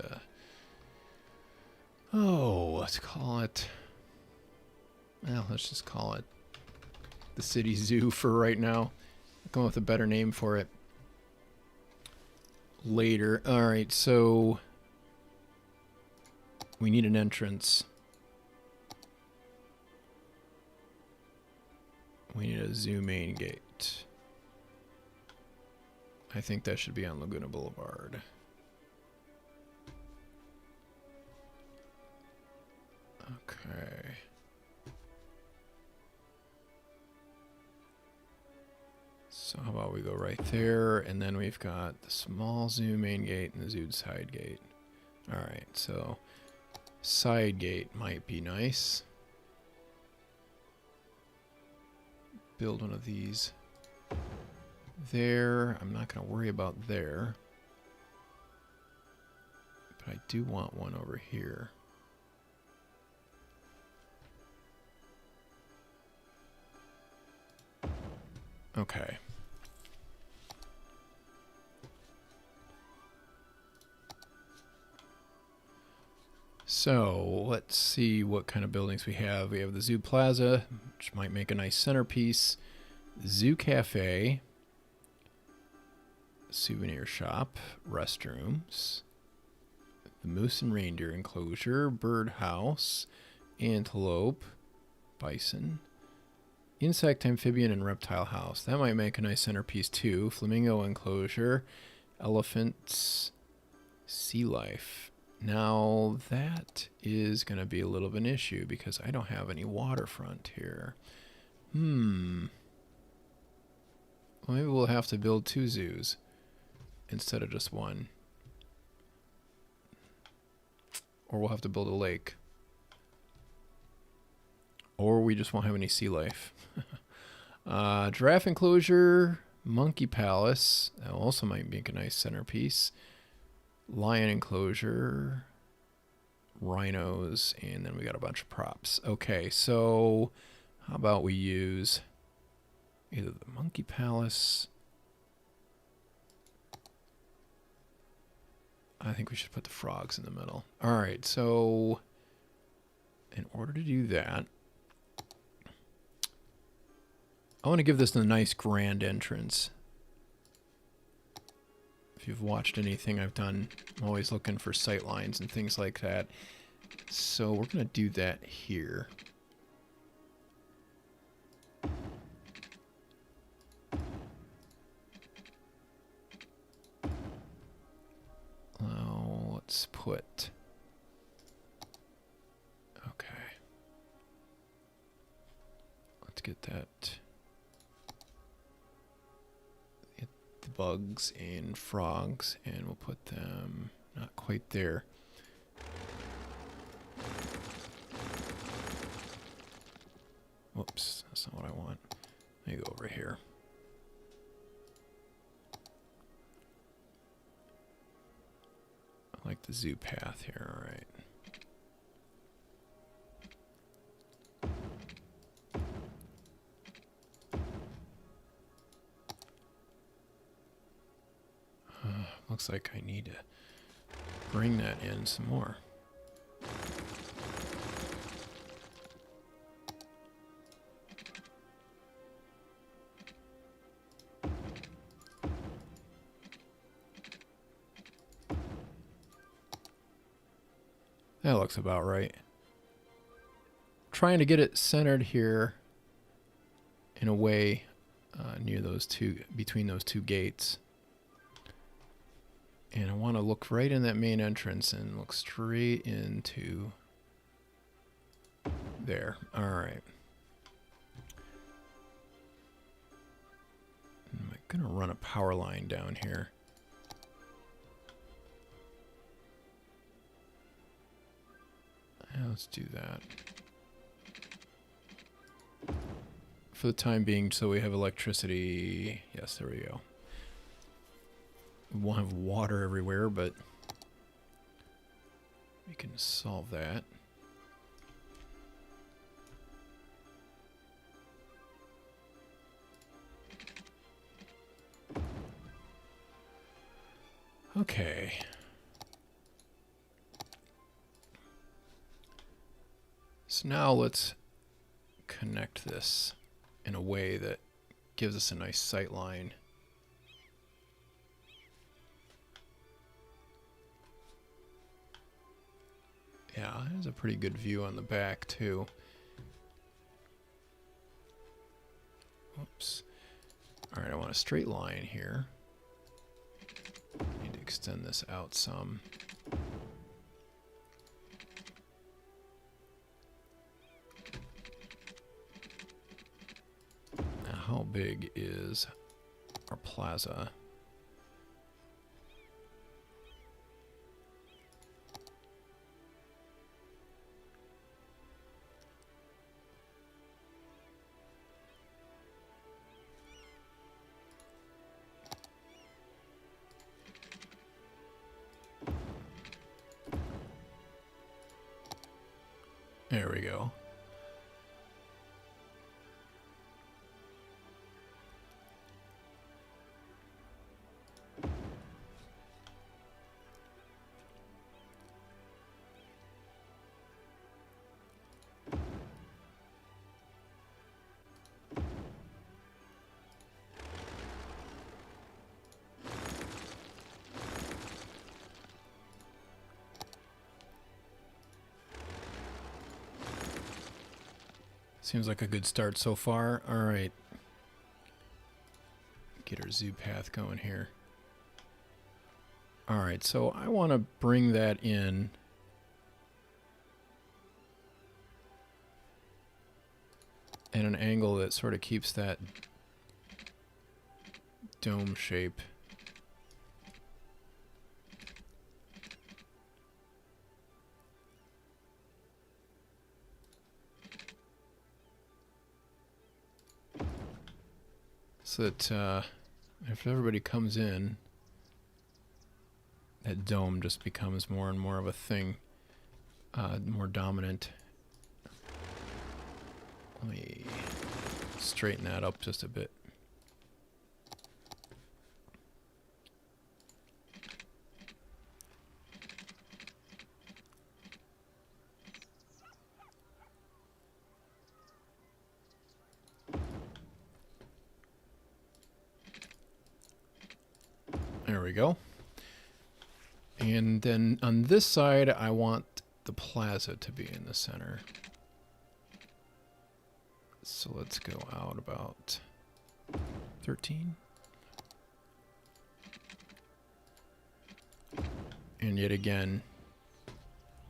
let's call it, well, let's just call it the city zoo for right now. I'll come up with a better name for it later. All right, so we need an entrance. We need a zoo main gate. I think that should be on Laguna Boulevard. Okay. So how about we go right there, and then we've got the small zoo main gate and the zoo side gate. All right, so side gate might be nice. Build one of these there. I'm not going to worry about there. But I do want one over here. Okay. So let's see what kind of buildings we have. We have the Zoo Plaza, which might make a nice centerpiece. Zoo Cafe. Souvenir shop. Restrooms. The Moose and Reindeer enclosure. Bird house. Antelope. Bison. Insect, amphibian, and reptile house. That might make a nice centerpiece too. Flamingo enclosure. Elephants. Sea life. Now that is going to be a little of an issue because I don't have any waterfront here. Well, maybe we'll have to build 2 zoos instead of just one. Or we'll have to build a lake. Or we just won't have any sea life. Giraffe enclosure, monkey palace. That also might make a nice centerpiece. Lion enclosure, rhinos, and then we got a bunch of props. Okay, so how about we use either the monkey palace. I think we should put the frogs in the middle. All right, so in order to do that, I want to give this a nice grand entrance. If you've watched anything I've done, I'm always looking for sight lines and things like that. So we're going to do that here. Oh, let's put... Okay. Let's get that... bugs and frogs, and we'll put them not quite there. Whoops, that's not what I want. Let me go over here. I like the zoo path here, all right. Looks like I need to bring that in some more. That looks about right. Trying to get it centered here in a way near those two, between those 2 gates. And I want to look right in that main entrance and look straight into there. All right. I'm going to run a power line down here. Let's do that. For the time being, so we have electricity. Yes, there we go. We won't have water everywhere, but we can solve that. Okay. So now let's connect this in a way that gives us a nice sight line. Yeah, there's a pretty good view on the back too. Oops. All right, I want a straight line here. Need to extend this out some. Now, how big is our plaza? There we go. Seems like a good start so far. All right. Get our zoo path going here. All right, so I want to bring that in. At an angle that sort of keeps that dome shape. So that if everybody comes in, that dome just becomes more and more of a thing, more dominant. Let me straighten that up just a bit. There we go. And then on this side, I want the plaza to be in the center. So let's go out about 13. And yet again,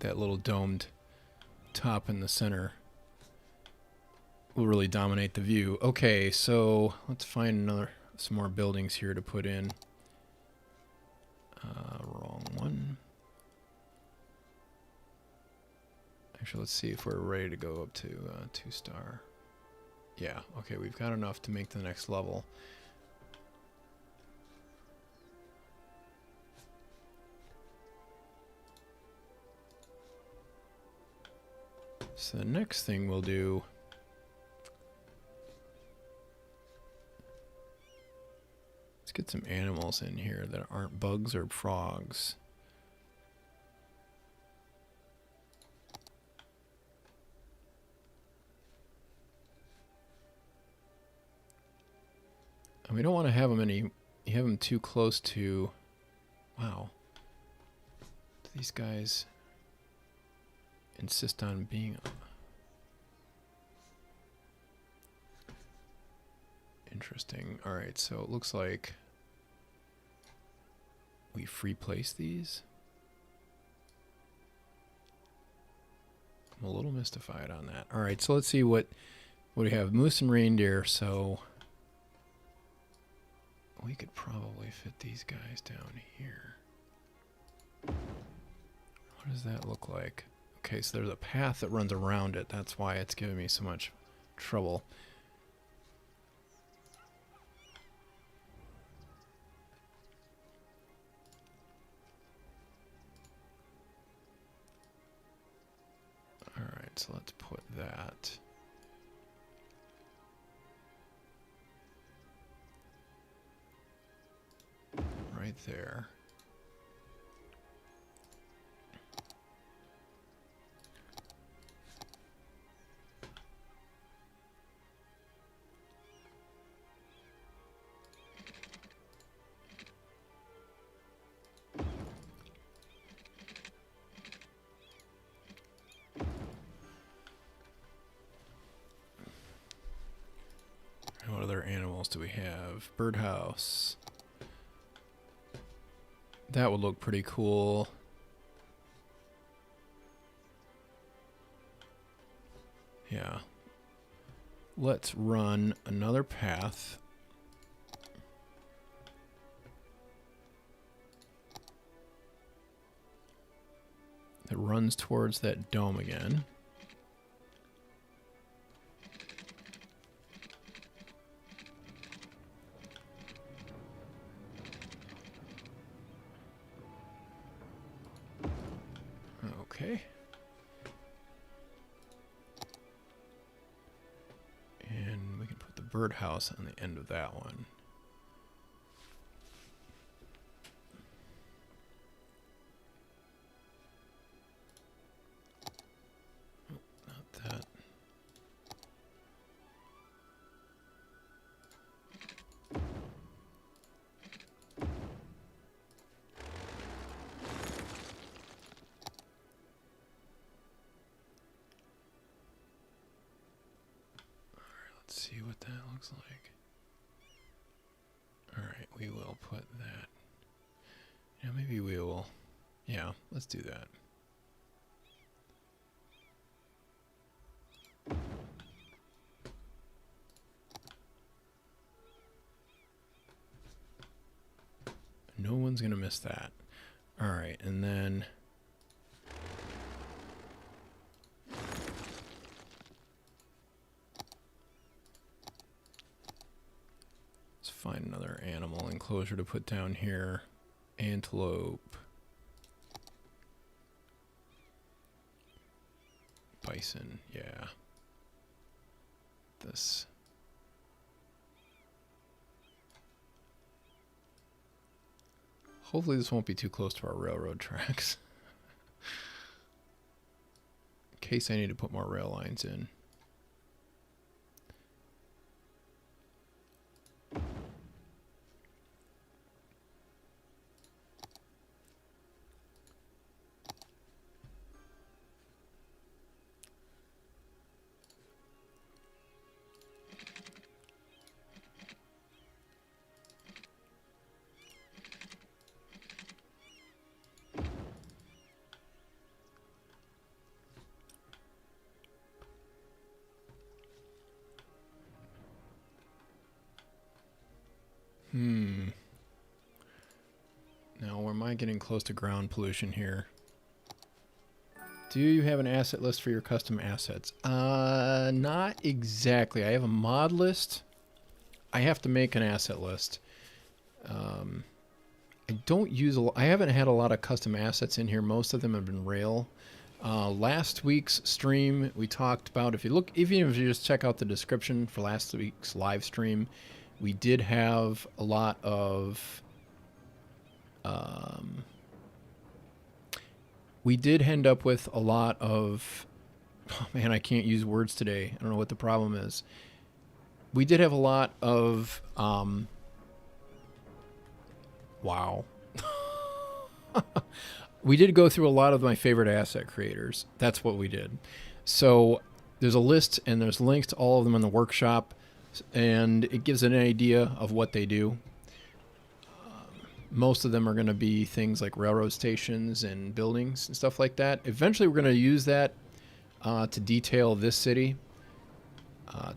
that little domed top in the center will really dominate the view. Okay, so let's find some more buildings here to put in. Wrong one. Actually, let's see if we're ready to go up to 2-star. Yeah, okay, we've got enough to make the next level. So the next thing we'll do, let's get some animals in here that aren't bugs or frogs. And we don't want to have them too close to, wow. These guys insist on being interesting. All right, so it looks like we free place these. I'm a little mystified on that. All right, so let's see what we have. Moose and reindeer, so we could probably fit these guys down here. What does that look like? Okay, so there's a path that runs around it. That's why it's giving me so much trouble. All right, so let's put that right there. do we have? Birdhouse. That would look pretty cool. Yeah. Let's run another path. That runs towards that dome again. Okay. And we can put the birdhouse on the end of that one. Oh, not that. Let's see what that looks like. All right, we will put that. Yeah, maybe we will. Yeah, let's do that. No one's gonna miss that. All right, and then let's find another animal enclosure to put down here. Antelope. Bison, yeah. This. Hopefully this won't be too close to our railroad tracks. In case I need to put more rail lines in. Now, am I getting close to ground pollution here? Do you have an asset list for your custom assets? Not exactly. I have a mod list. I have to make an asset list. I don't use I haven't had a lot of custom assets in here. Most of them have been rail. Last week's stream, we talked about, even if you just check out the description for last week's live stream, we did have a lot of, we did end up with a lot of, oh man, I can't use words today. I don't know what the problem is. We did have a lot of, wow. We did go through a lot of my favorite asset creators. That's what we did. So there's a list and there's links to all of them in the workshop, and it gives an idea of what they do. Most of them are going to be things like railroad stations and buildings and stuff like that. Eventually we're going to use that to detail this city.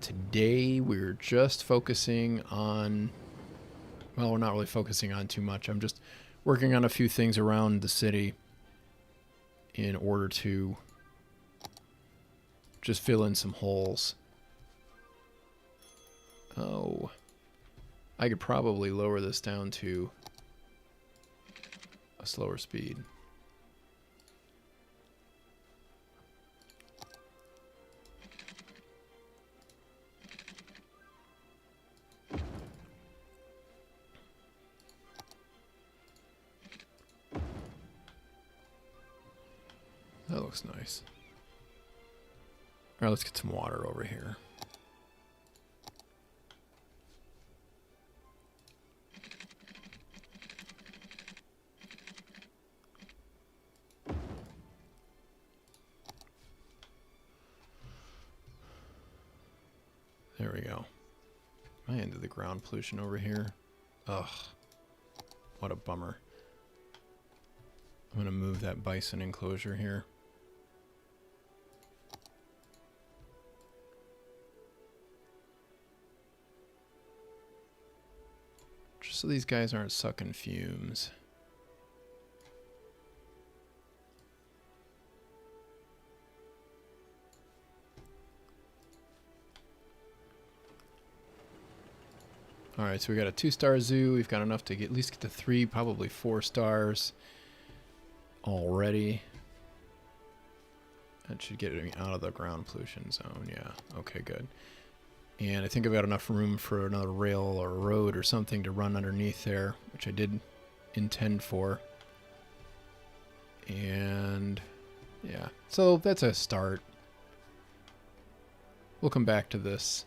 Today we're just focusing on, well, we're not really focusing on too much. I'm just working on a few things around the city in order to just fill in some holes. Oh, I could probably lower this down to a slower speed. That looks nice. All right, let's get some water over here. There we go. I ended the ground pollution over here. Ugh. What a bummer. I'm going to move that bison enclosure here. Just so these guys aren't sucking fumes. Alright, so we got a 2-star zoo. We've got enough to at least get to 3, probably 4 stars already. That should get me out of the ground pollution zone. Yeah, okay, good. And I think I've got enough room for another rail or a road or something to run underneath there, which I did intend for. And yeah, so that's a start. We'll come back to this.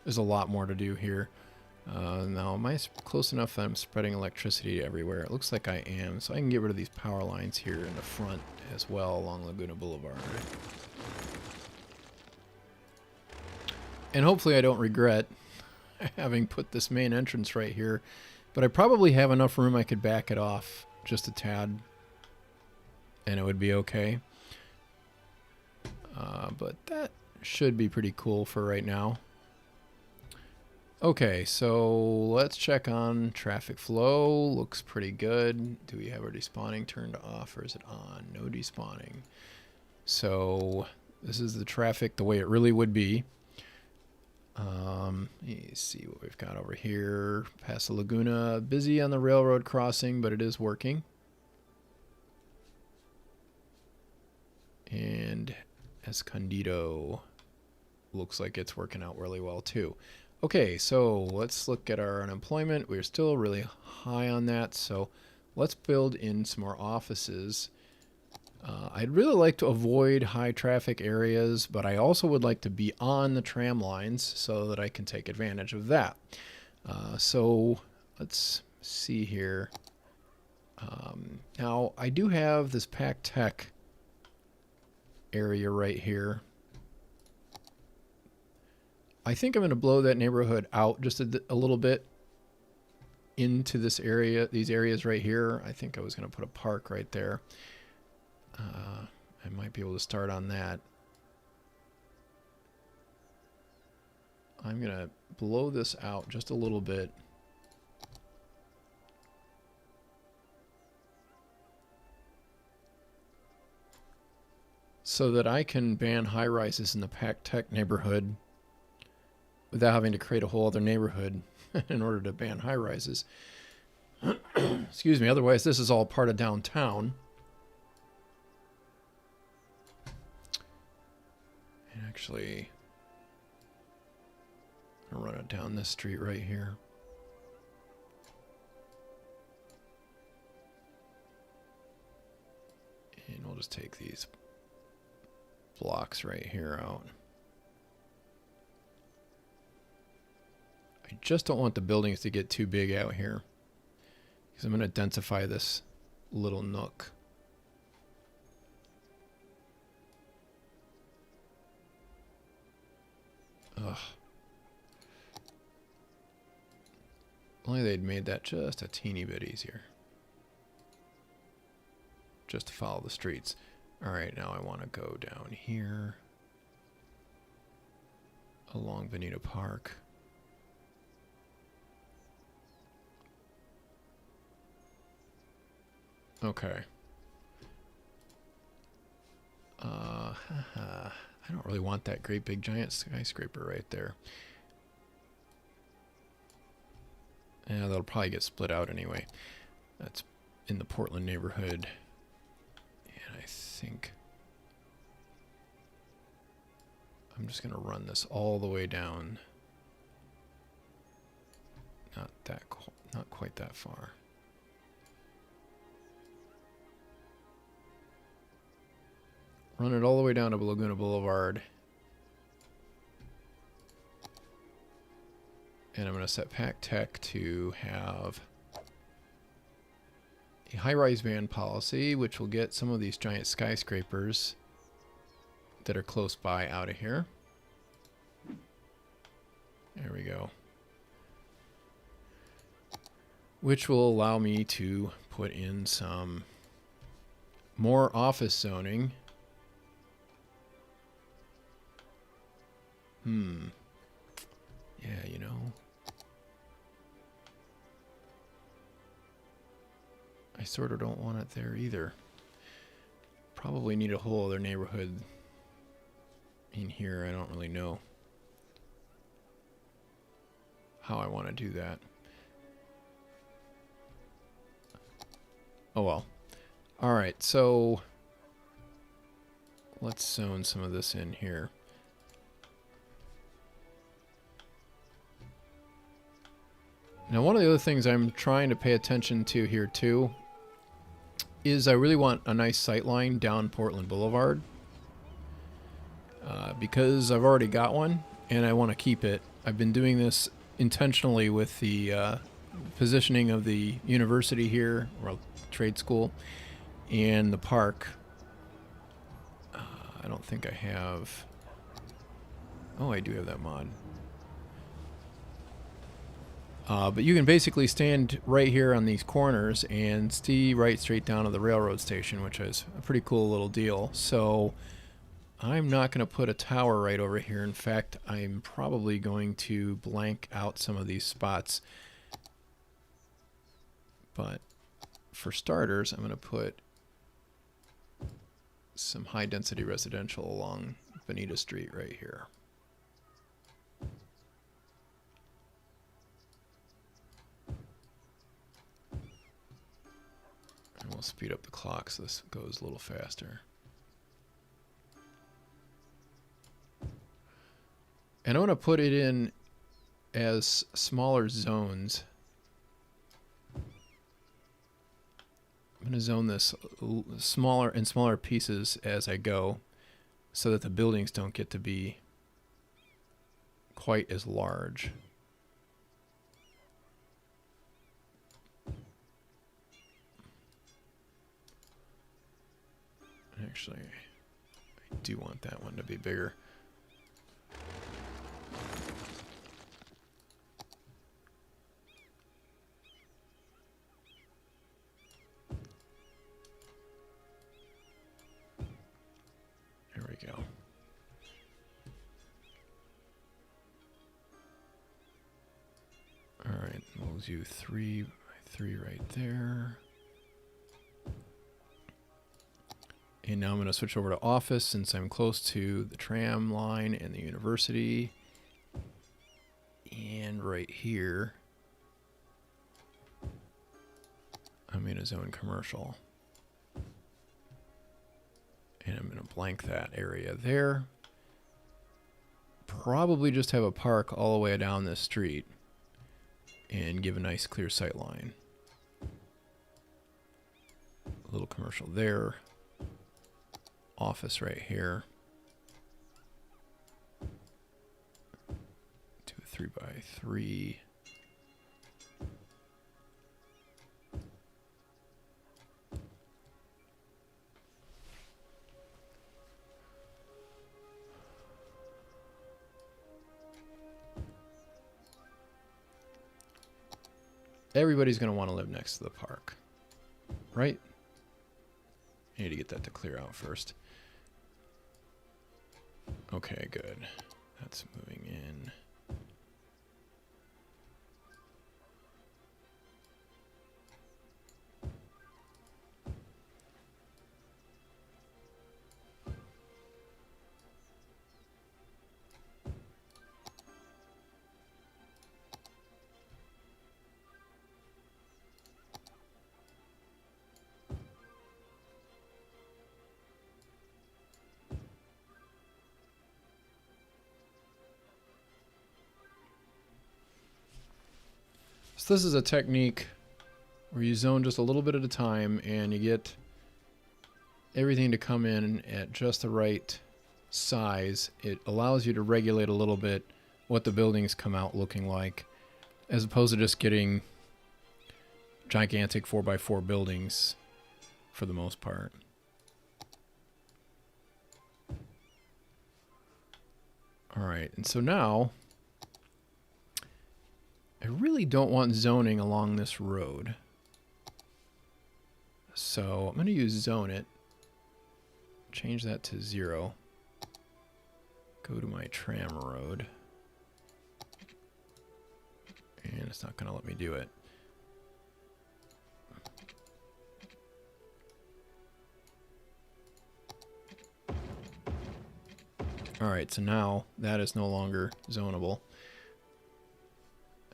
There's a lot more to do here. Now, am I close enough that I'm spreading electricity everywhere? It looks like I am, so I can get rid of these power lines here in the front as well along Laguna Boulevard. And hopefully I don't regret having put this main entrance right here, but I probably have enough room I could back it off just a tad, and it would be okay. But that should be pretty cool for right now. Okay, so let's check on traffic flow. Looks pretty good. Do we have our despawning turned off or is it on? No despawning. So this is the traffic the way it really would be. Let me see what we've got over here. Past the Laguna. Busy on the railroad crossing, but it is working. And Escondido looks like it's working out really well too. Okay, so let's look at our unemployment. We're still really high on that, so let's build in some more offices. I'd really like to avoid high traffic areas, but I also would like to be on the tram lines so that I can take advantage of that. So let's see here. Now, I do have this Pac Tech area right here. I think I'm going to blow that neighborhood out just a little bit into this area, these areas right here. I think I was going to put a park right there. I might be able to start on that. I'm going to blow this out just a little bit. So that I can ban high-rises in the Pac Tech neighborhood without having to create a whole other neighborhood in order to ban high-rises. Excuse me, otherwise this is all part of downtown. And actually, I'm going to run it down this street right here. And we'll just take these blocks right here out. I just don't want the buildings to get too big out here because I'm going to densify this little nook. Ugh. Only they'd made that just a teeny bit easier. Just to follow the streets. Alright, now I want to go down here along Bonita Park. Okay. I don't really want that great big giant skyscraper right there. Yeah, that'll probably get split out anyway. That's in the Portland neighborhood. And I think I'm just going to run this all the way down. Not quite that far. Run it all the way down to Laguna Boulevard. And I'm going to set Pac Tech to have a high-rise ban policy, which will get some of these giant skyscrapers that are close by out of here. There we go. which will allow me to put in some more office zoning. Yeah, you know, I sort of don't want it there either. Probably need a whole other neighborhood in here. I don't really know how I want to do that. Oh well. Alright, so let's zone some of this in here. Now, one of the other things I'm trying to pay attention to here too is I really want a nice sight line down Portland Boulevard, because I've already got one and I want to keep it. I've been doing this intentionally with the positioning of the university here, or trade school, and the park. I don't think I have... Oh, I do have that mod. But you can basically stand right here on these corners and see right straight down to the railroad station, which is a pretty cool little deal. So I'm not going to put a tower right over here. In fact, I'm probably going to blank out some of these spots. But for starters, I'm going to put some high density residential along Bonita Street right here. And we'll speed up the clock so this goes a little faster. And I want to put it in as smaller zones. I'm going to zone this smaller and smaller pieces as I go so that the buildings don't get to be quite as large. Actually, I do want that one to be bigger. There we go. All right, we'll do 3 by 3 right there. And now I'm going to switch over to office since I'm close to the tram line and the university. And right here, I'm in a zone commercial. And I'm going to blank that area there. Probably just have a park all the way down this street and give a nice clear sight line. A little commercial there. Office right here. Do a 3 by 3. Everybody's going to want to live next to the park, right? I need to get that to clear out first. Okay, good. That's moving in. So this is a technique where you zone just a little bit at a time and you get everything to come in at just the right size. It allows you to regulate a little bit what the buildings come out looking like, as opposed to just getting gigantic 4x4 buildings for the most part. All right, and so now I really don't want zoning along this road. So I'm going to use zone it. Change that to 0. Go to my tram road. And it's not going to let me do it. Alright, so now that is no longer zonable.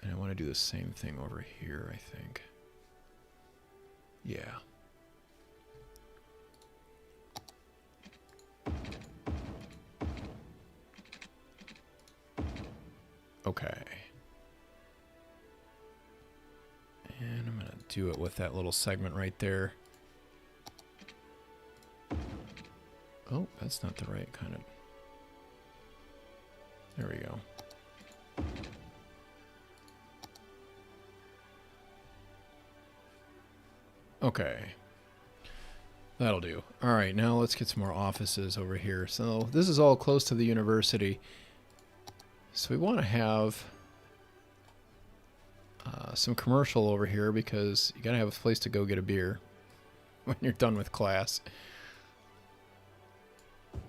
And I want to do the same thing over here, I think. Yeah. Okay. And I'm going to do it with that little segment right there. Oh, that's not the right kind of... There we go. Okay. That'll do. All right, now let's get some more offices over here. So this is all close to the university. So we want to have some commercial over here because you got to have a place to go get a beer when you're done with class.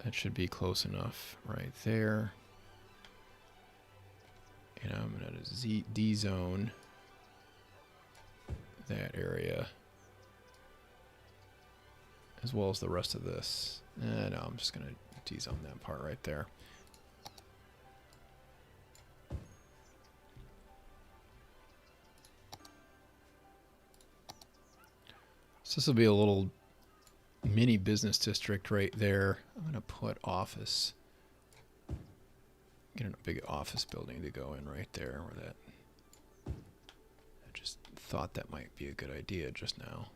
That should be close enough right there. And I'm going to D-zone that area as well as the rest of this. No, I'm just going to D-zone that part right there. So this will be a little mini business district right there. I'm going to put office. Get a big office building to go in right there where that... I just thought that might be a good idea just now.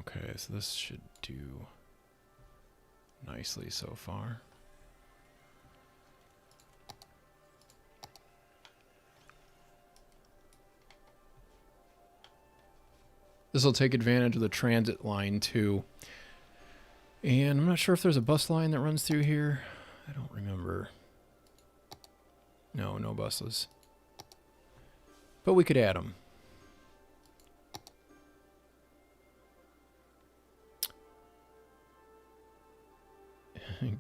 Okay, so this should do nicely so far. This will take advantage of the transit line too. And I'm not sure if there's a bus line that runs through here. I don't remember. No, no buses. But we could add them.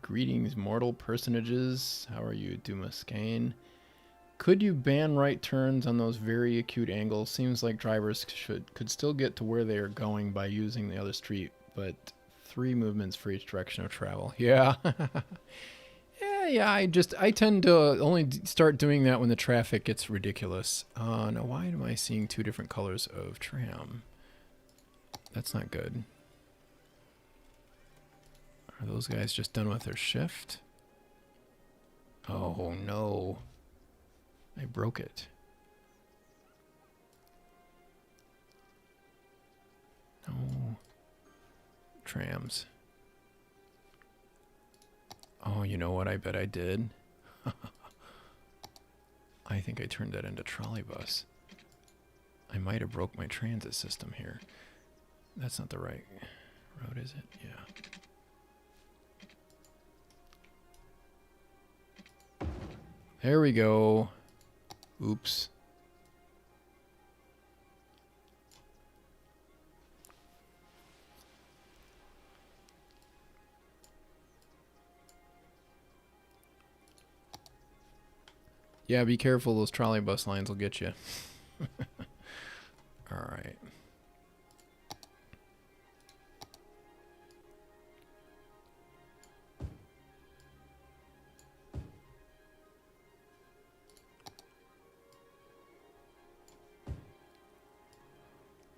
Greetings, mortal personages. How are you, Dumaskane? Could you ban right turns on those very acute angles? Seems like drivers could still get to where they are going by using the other street, but 3 movements for each direction of travel. Yeah. yeah, I tend to only start doing that when the traffic gets ridiculous. Now why am I seeing 2 different colors of tram? That's not good. Are those guys just done with their shift? Oh no. I broke it. No. Trams. Oh, you know what? I bet I did. I think I turned that into trolleybus. I might have broke my transit system here. That's not the right road, is it? Yeah. There we go. Oops. Yeah, be careful. Those trolley bus lines will get you. All right.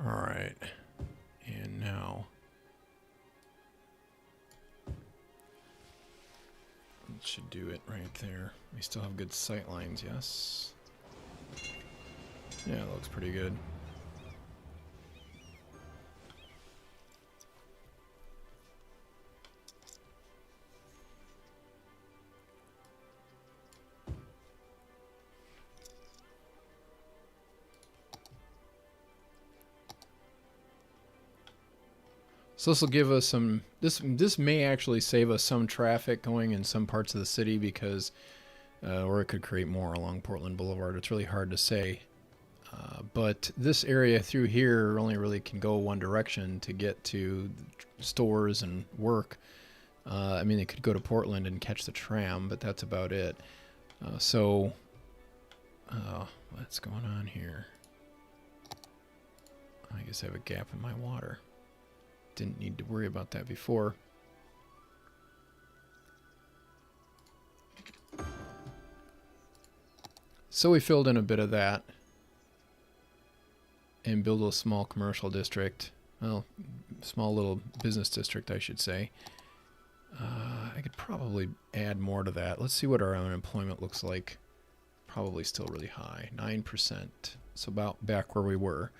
All right, and now should do it right there. We still have good sight lines, yes. Yeah, it looks pretty good. So this will give us some, this may actually save us some traffic going in some parts of the city because, or it could create more along Portland Boulevard. It's really hard to say. But this area through here only really can go one direction to get to stores and work. I mean, they could go to Portland and catch the tram, but that's about it. So, what's going on here? I guess I have a gap in my water. Didn't need to worry about that before. So we filled in a bit of that and built a small commercial district. Well, small little business district, I should say. I could probably add more to that. Let's see what our unemployment looks like. Probably still really high, 9%. So about back where we were.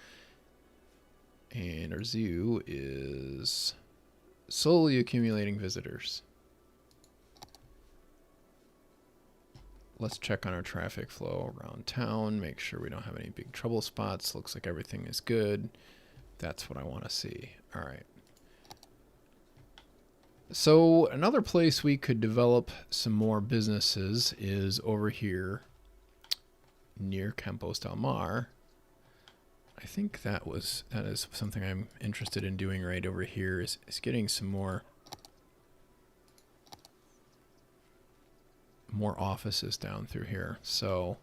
And our zoo is slowly accumulating visitors. Let's check on our traffic flow around town, make sure we don't have any big trouble spots. Looks like everything is good. That's what I want to see. All right. So another place we could develop some more businesses is over here near Campos del Mar. I think that is something I'm interested in doing right over here is getting some more offices down through here. So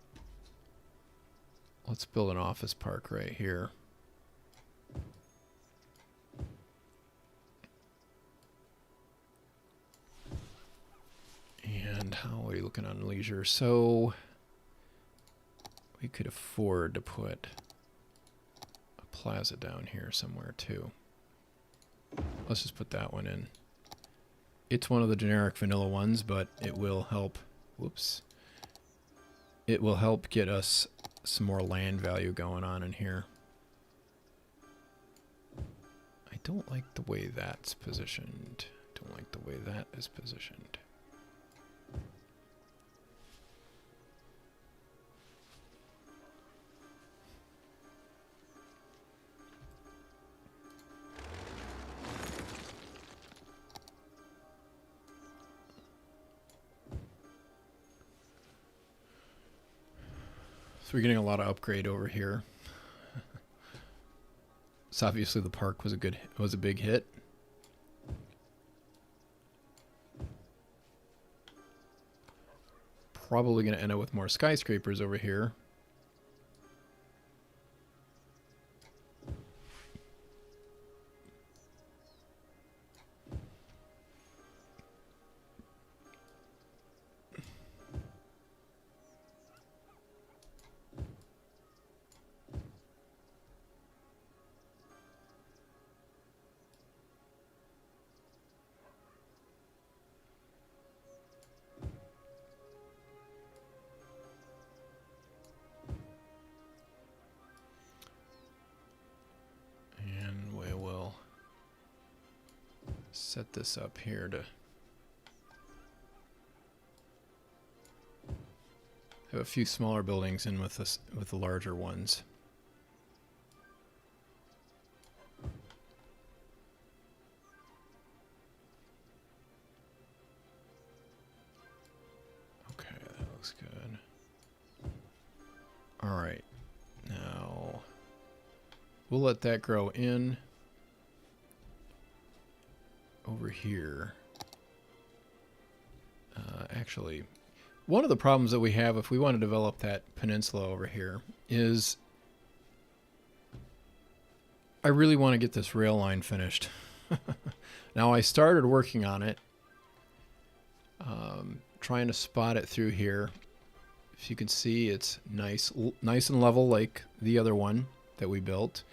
let's build an office park right here. And how are we looking on leisure? So we could afford to put Plaza down here somewhere too. Let's just put that one in. It's one of the generic vanilla ones, but it will help. Whoops. It will help get us some more land value going on in here. I don't like the way that's positioned. Don't like the way that is positioned. So we're getting a lot of upgrade over here. So obviously the park was a big hit. Probably going to end up with more skyscrapers over here. Set this up here to have a few smaller buildings in with this, with the larger ones. Okay, that looks good. All right, now we'll let that grow in. Over here, actually, one of the problems that we have if we want to develop that peninsula over here is I really want to get this rail line finished. Now I started working on it, trying to spot it through here. If you can see, it's nice and level like the other one that we built.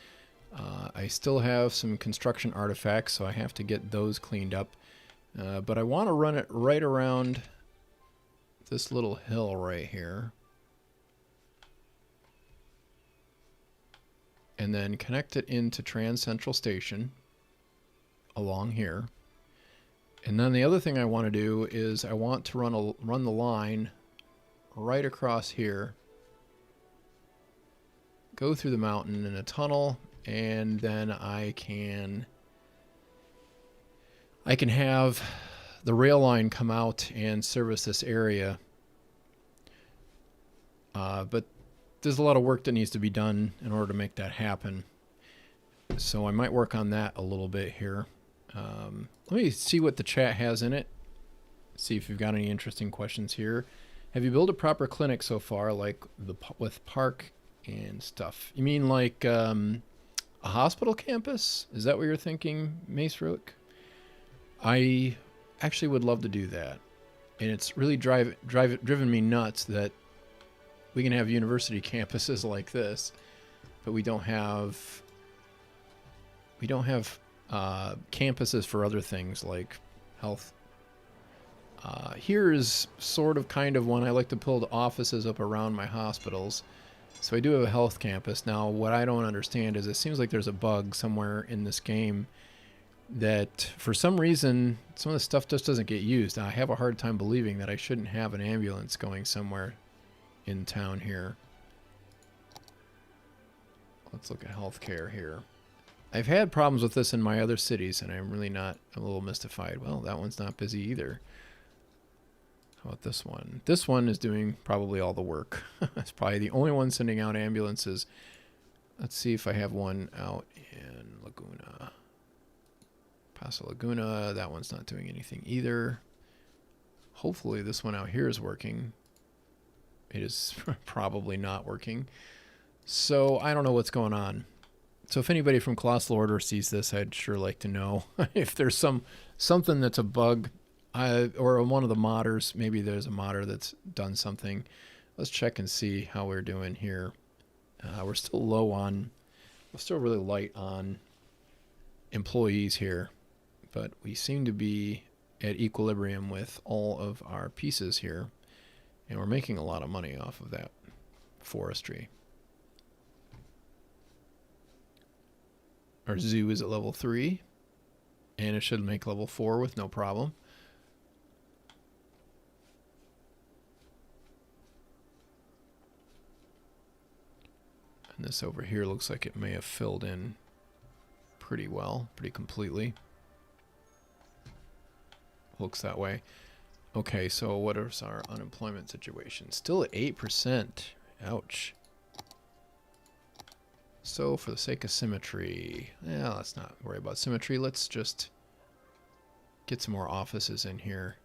I still have some construction artifacts, so I have to get those cleaned up. But I want to run it right around this little hill right here. And then connect it into Trans Central Station along here. And then the other thing I want to do is I want to run the line right across here, go through the mountain in a tunnel, and then I can have the rail line come out and service this area. But there's a lot of work that needs to be done in order to make that happen. So I might work on that a little bit here. Let me see what the chat has in it. See if you've got any interesting questions here. Have you built a proper clinic so far, like with park and stuff? You mean like a hospital campus? Is that what you're thinking, Mace Rook? I actually would love to do that. And it's really driven me nuts that we can have university campuses like this, but we don't have campuses for other things like health. Here is sort of kind of one. I like to build offices up around my hospitals. So I do have a health campus. Now, what I don't understand is it seems like there's a bug somewhere in this game that for some reason, some of the stuff just doesn't get used. I have a hard time believing that I shouldn't have an ambulance going somewhere in town here. Let's look at healthcare here. I've had problems with this in my other cities, and I'm really not a little mystified. Well, that one's not busy either. How about this one? This one is doing probably all the work. It's probably the only one sending out ambulances. Let's see if I have one out in Laguna. Paso Laguna, that one's not doing anything either. Hopefully this one out here is working. It is probably not working. So I don't know what's going on. So if anybody from Colossal Order sees this, I'd sure like to know if there's something that's a bug, or one of the modders. Maybe there's a modder that's done something. Let's check and see how we're doing here. We're still we're still really light on employees here, but we seem to be at equilibrium with all of our pieces here, and we're making a lot of money off of that forestry. Our zoo is at level 3, and it should make level 4 with no problem. And this over here looks like it may have filled in pretty well, pretty completely. Looks that way. Okay, so what is our unemployment situation? Still at 8%. Ouch. So for the sake of symmetry, let's not worry about symmetry. Let's just get some more offices in here.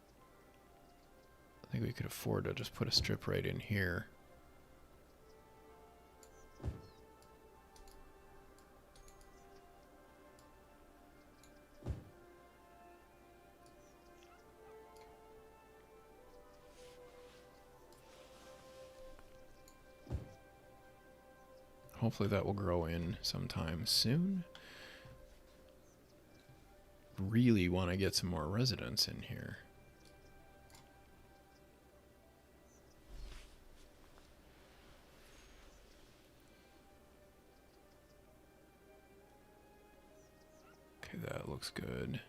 I think we could afford to just put a strip right in here. Hopefully that will grow in sometime soon. Really want to get some more residents in here. Okay, that looks good.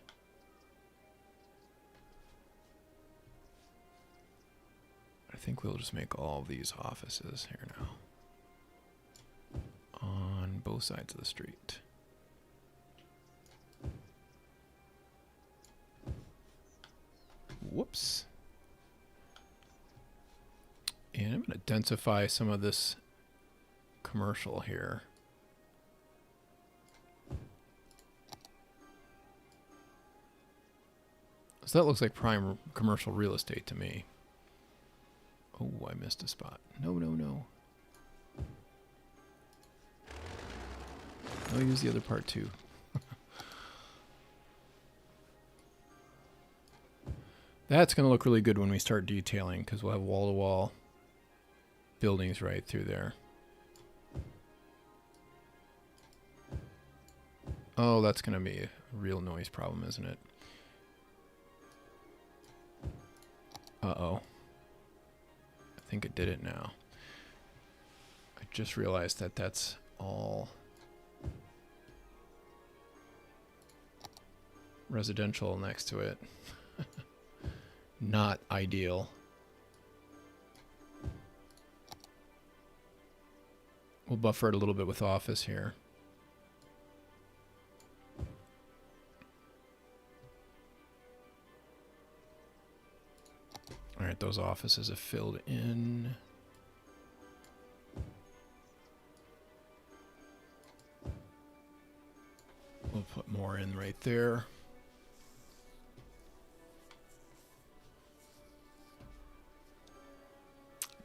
I think we'll just make all of these offices here now. On both sides of the street. Whoops. And I'm going to densify some of this commercial here. So that looks like prime commercial real estate to me. Oh, I missed a spot. No, no, no. I'll use the other part too. That's going to look really good when we start detailing, because we'll have wall-to-wall buildings right through there. Oh, that's going to be a real noise problem, isn't it? Uh-oh. think it did it now. I just realized that that's all residential next to it. Not ideal. We'll buffer it a little bit with office here. All right, those offices have filled in. We'll put more in right there.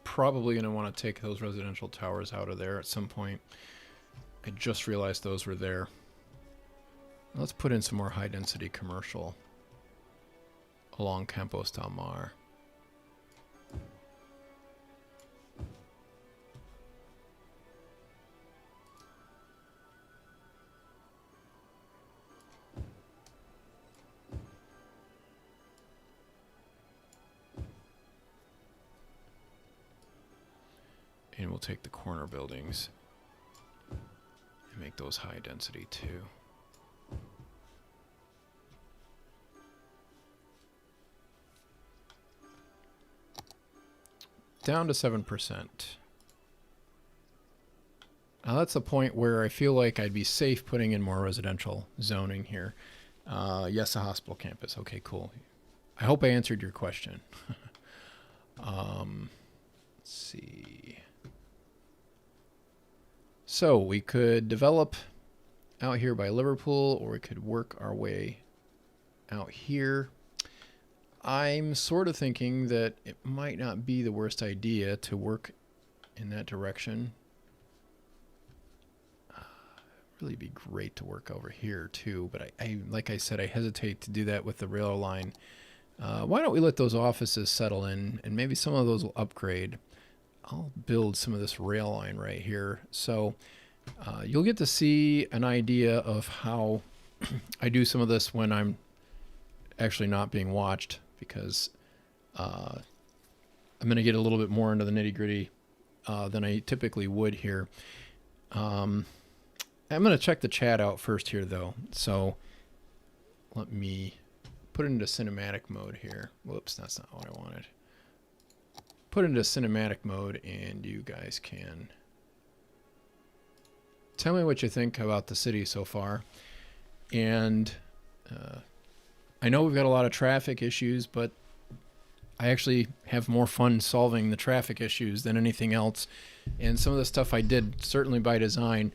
Probably going to want to take those residential towers out of there at some point. I just realized those were there. Let's put in some more high density commercial along Campos del Mar. And we'll take the corner buildings and make those high density too. Down to 7%. Now that's the point where I feel like I'd be safe putting in more residential zoning here. Yes, a hospital campus. Okay, cool. I hope I answered your question. Let's see. So we could develop out here by Liverpool, or we could work our way out here. I'm sort of thinking that it might not be the worst idea to work in that direction. Really be great to work over here too, but I like I said, I hesitate to do that with the rail line. Why don't we let those offices settle in, and maybe some of those will upgrade. I'll build some of this rail line right here. So you'll get to see an idea of how I do some of this when I'm actually not being watched, because I'm going to get a little bit more into the nitty gritty than I typically would here. I'm going to check the chat out first here though. So let me put it into cinematic mode here. Whoops, that's not what I wanted. Put it into cinematic mode, and you guys can tell me what you think about the city so far. And I know we've got a lot of traffic issues, but I actually have more fun solving the traffic issues than anything else. And some of the stuff I did certainly by design.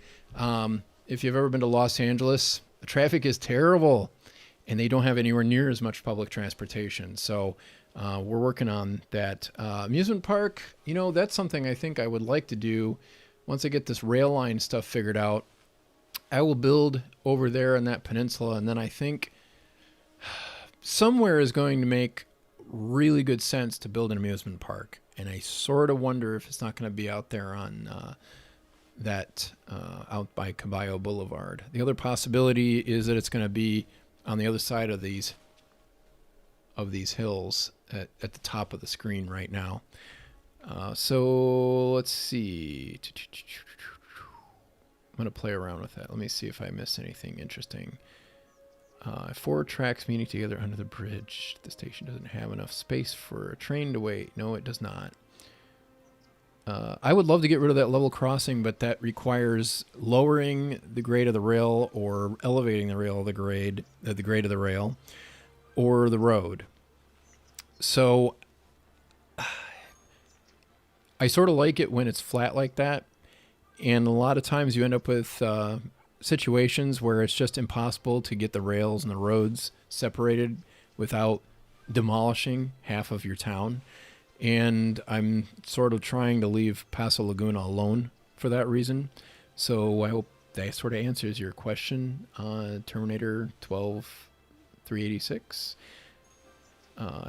If you've ever been to Los Angeles, the traffic is terrible, and they don't have anywhere near as much public transportation. So we're working on that. Amusement park, you know, that's something I think I would like to do once I get this rail line stuff figured out. I will build over there in that peninsula, and then I think somewhere is going to make really good sense to build an amusement park. And I sort of wonder if it's not going to be out there on out by Caballo Boulevard. The other possibility is that it's going to be on the other side of these hills at the top of the screen right now. So let's see. I'm going to play around with that. Let me see if I missed anything interesting. 4 tracks meeting together under the bridge. The station doesn't have enough space for a train to wait. No, it does not. I would love to get rid of that level crossing, but that requires lowering the grade of the rail or elevating the rail, the grade of the rail, or the road. So I sort of like it when it's flat like that. And a lot of times you end up with situations where it's just impossible to get the rails and the roads separated without demolishing half of your town. And I'm sort of trying to leave Paso Laguna alone for that reason. So I hope that sort of answers your question, Terminator 12386.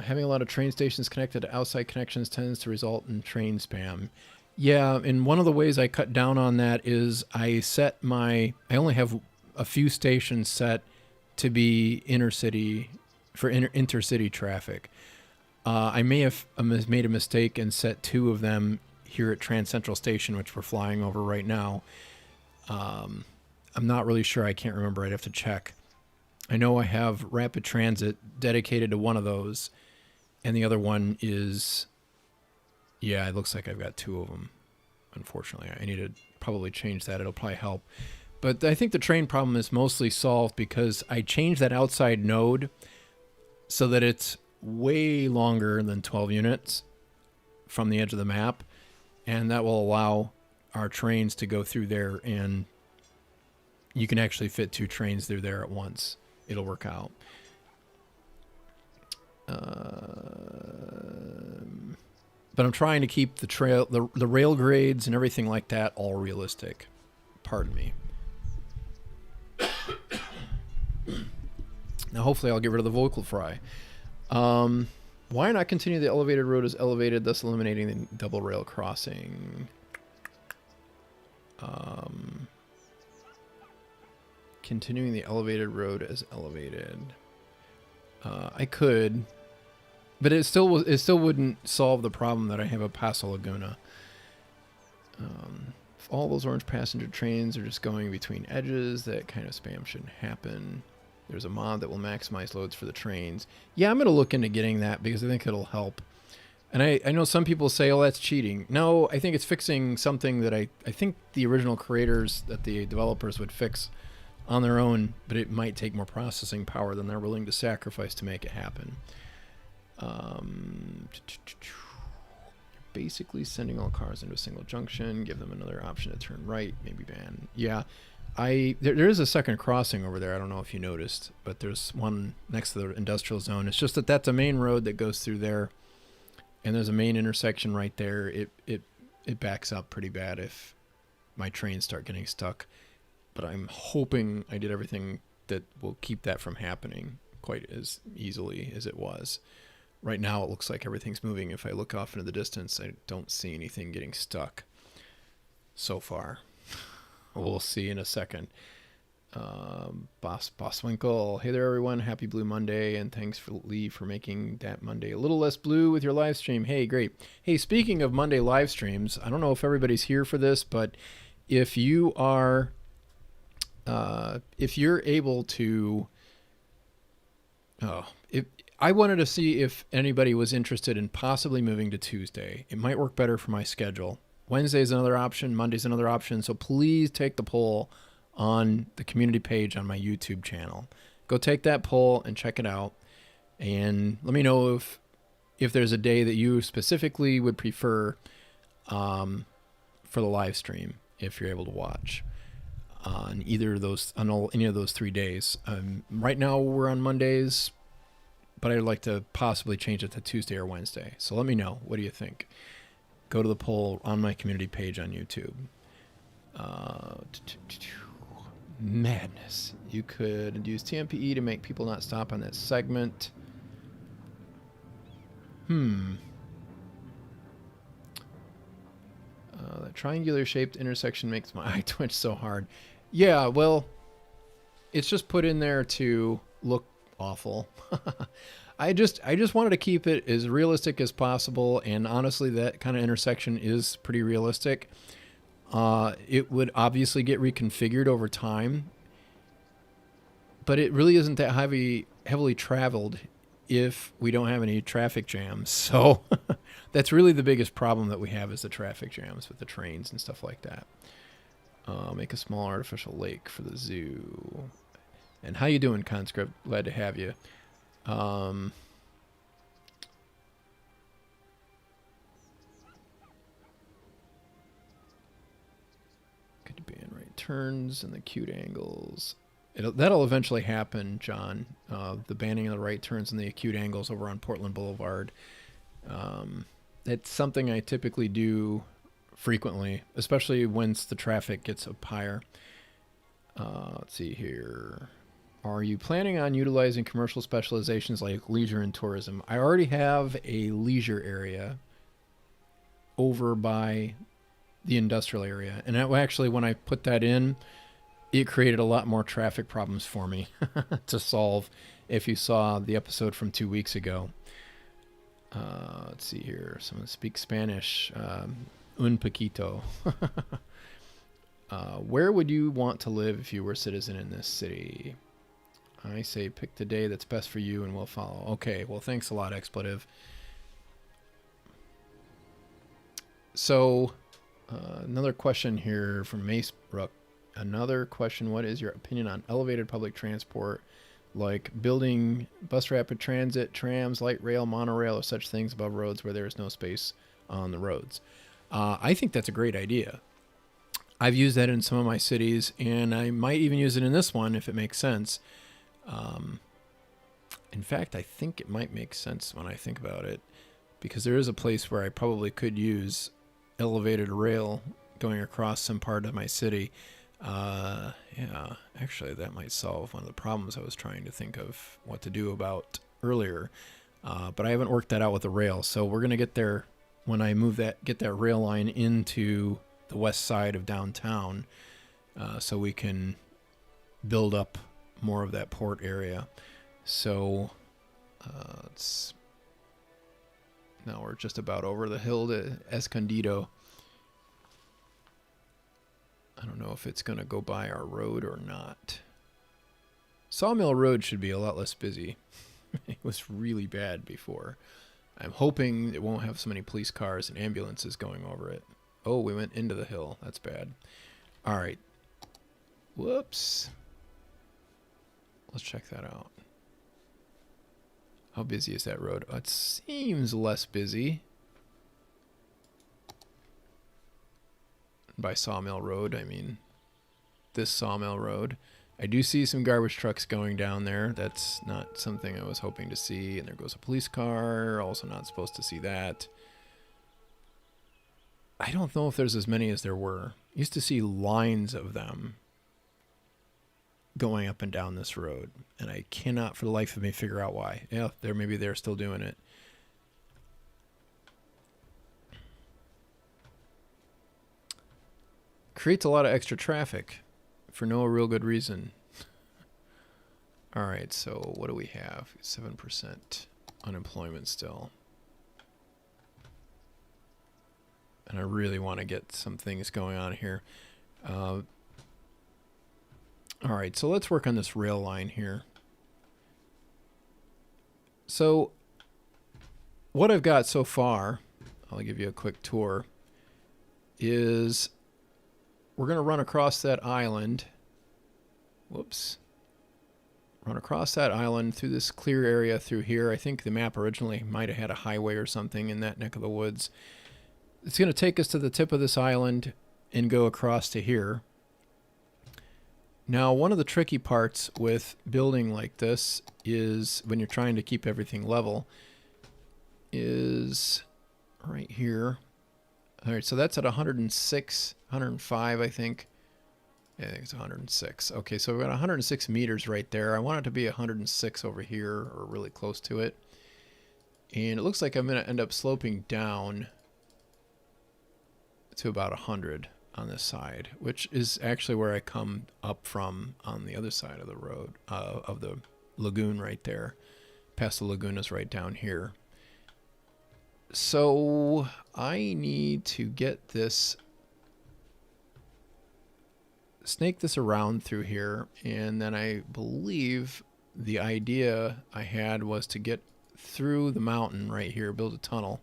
Having a lot of train stations connected to outside connections tends to result in train spam. Yeah, and one of the ways I cut down on that is I only have a few stations set to be intercity, for intercity traffic. I may have made a mistake and set 2 of them here at Trans Central Station, which we're flying over right now. I'm not really sure. I can't remember. I'd have to check. I know I have rapid transit dedicated to one of those, and the other one is, yeah, it looks like I've got 2 of them. Unfortunately, I need to probably change that. It'll probably help. But I think the train problem is mostly solved because I changed that outside node so that it's way longer than 12 units from the edge of the map, and that will allow our trains to go through there, and you can actually fit 2 trains through there at once. It'll work out. But I'm trying to keep the trail, the rail grades and everything like that all realistic. Pardon me. Now, hopefully I'll get rid of the vocal fry. Why not continue the elevated road as elevated, thus eliminating the double rail crossing? Continuing the elevated road as elevated. I could, but it still wouldn't solve the problem that I have at Paso Laguna. If all those orange passenger trains are just going between edges, that kind of spam shouldn't happen. There's a mod that will maximize loads for the trains. Yeah, I'm going to look into getting that because I think it'll help. And I know some people say, oh, that's cheating. No, I think it's fixing something that I think the original creators, that the developers would fix on their own, but it might take more processing power than they're willing to sacrifice to make it happen. Basically sending all cars into a single junction, give them another option to turn right, maybe ban. Yeah. There is a second crossing over there. I don't know if you noticed, but there's one next to the industrial zone. It's just that that's a main road that goes through there, and there's a main intersection right there. It backs up pretty bad if my trains start getting stuck. But I'm hoping I did everything that will keep that from happening quite as easily as it was. Right now, it looks like everything's moving. If I look off into the distance, I don't see anything getting stuck so far. We'll see in a second. Boss Winkle. Hey there, everyone. Happy Blue Monday, and thanks for Lee for making that Monday a little less blue with your live stream. Hey, great. Hey, speaking of Monday live streams, I don't know if everybody's here for this, but if you are, if you're able to, I wanted to see if anybody was interested in possibly moving to Tuesday. It might work better for my schedule. Wednesday's another option. Monday's another option. So please take the poll on the community page on my YouTube channel. Go take that poll and check it out. And let me know if there's a day that you specifically would prefer for the live stream, if you're able to watch on either of those, on any of those 3 days. Right now we're on Mondays, but I'd like to possibly change it to Tuesday or Wednesday. So let me know. What do you think? Go to the poll on my community page on YouTube. Madness. You could use TMPE to make people not stop on that segment. The triangular shaped intersection makes my eye twitch so hard. Yeah, well, it's just put in there to look awful. I just wanted to keep it as realistic as possible, and honestly, that kind of intersection is pretty realistic. It would obviously get reconfigured over time, but it really isn't that heavily traveled if we don't have any traffic jams. So that's really the biggest problem that we have, is the traffic jams with the trains and stuff like that. Make a small artificial lake for the zoo. And how you doing, Conscript? Glad to have you. Could you ban right turns and the acute angles? That'll eventually happen, John. The banning of the right turns and the acute angles over on Portland Boulevard. It's something I typically do frequently, especially once the traffic gets up higher. Let's see here. Are you planning on utilizing commercial specializations like leisure and tourism? I already have a leisure area over by the industrial area. And actually, when I put that in, it created a lot more traffic problems for me to solve, if you saw the episode from 2 weeks ago. Let's see here. Someone speaks Spanish. Un poquito. Where would you want to live if you were a citizen in this city? I say pick the day that's best for you and we'll follow. Okay, well, thanks a lot, Expletive. So, another question here from Mace Brook. Another question, what is your opinion on elevated public transport, like building bus rapid transit, trams, light rail, monorail, or such things above roads where there is no space on the roads? I think that's a great idea. I've used that in some of my cities, and I might even use it in this one if it makes sense. In fact, I think it might make sense when I think about it, because there is a place where I probably could use elevated rail going across some part of my city. Yeah, actually, that might solve one of the problems I was trying to think of what to do about earlier. But I haven't worked that out with the rail, so we're going to get there when I get that rail line into the west side of downtown, so we can build up more of that port area. So now we're just about over the hill to Escondido. I don't know if it's going to go by our road or not. Sawmill Road should be a lot less busy. It was really bad before. I'm hoping it won't have so many police cars and ambulances going over it. Oh, we went into the hill. That's bad. All right. Whoops. Let's check that out. How busy is that road? It seems less busy. By Sawmill Road, I mean this Sawmill Road. I do see some garbage trucks going down there. That's not something I was hoping to see. And there goes a police car. Also not supposed to see that. I don't know if there's as many as there were. Used to see lines of them going up and down this road, and I cannot for the life of me figure out why. Yeah, maybe they're still doing it. Creates a lot of extra traffic for no real good reason. All right, so what do we have? 7% unemployment still. And I really want to get some things going on here. All right, so let's work on this rail line here. So what I've got so far, I'll give you a quick tour, is we're going to run across that island. Whoops. Run across that island through this clear area through here. I think the map originally might have had a highway or something in that neck of the woods. It's going to take us to the tip of this island and go across to here. Now, one of the tricky parts with building like this is when you're trying to keep everything level is right here. All right, so that's at 106, 105, I think. Yeah, I think it's 106. Okay, so we've got 106 meters right there. I want it to be 106 over here or really close to it. And it looks like I'm going to end up sloping down to about 100 on this side, which is actually where I come up from on the other side of the road, of the lagoon right there. Past the lagoon is right down here. So I need to get this, snake this around through here, and then I believe the idea I had was to get through the mountain right here, build a tunnel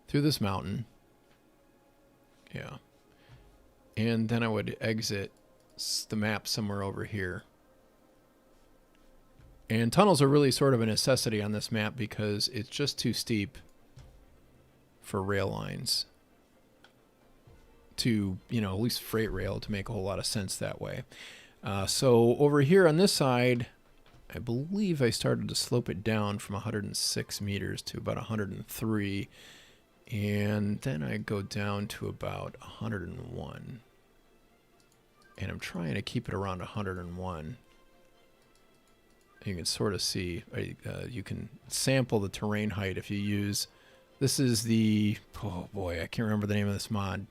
through this mountain. Yeah. And then I would exit the map somewhere over here. And tunnels are really sort of a necessity on this map because it's just too steep for rail lines to, at least freight rail to make a whole lot of sense that way. So over here on this side, I believe I started to slope it down from 106 meters to about 103. And then I go down to about 101. And I'm trying to keep it around 101. You can sort of see, you can sample the terrain height if you use, this is the, oh boy, I can't remember the name of this mod.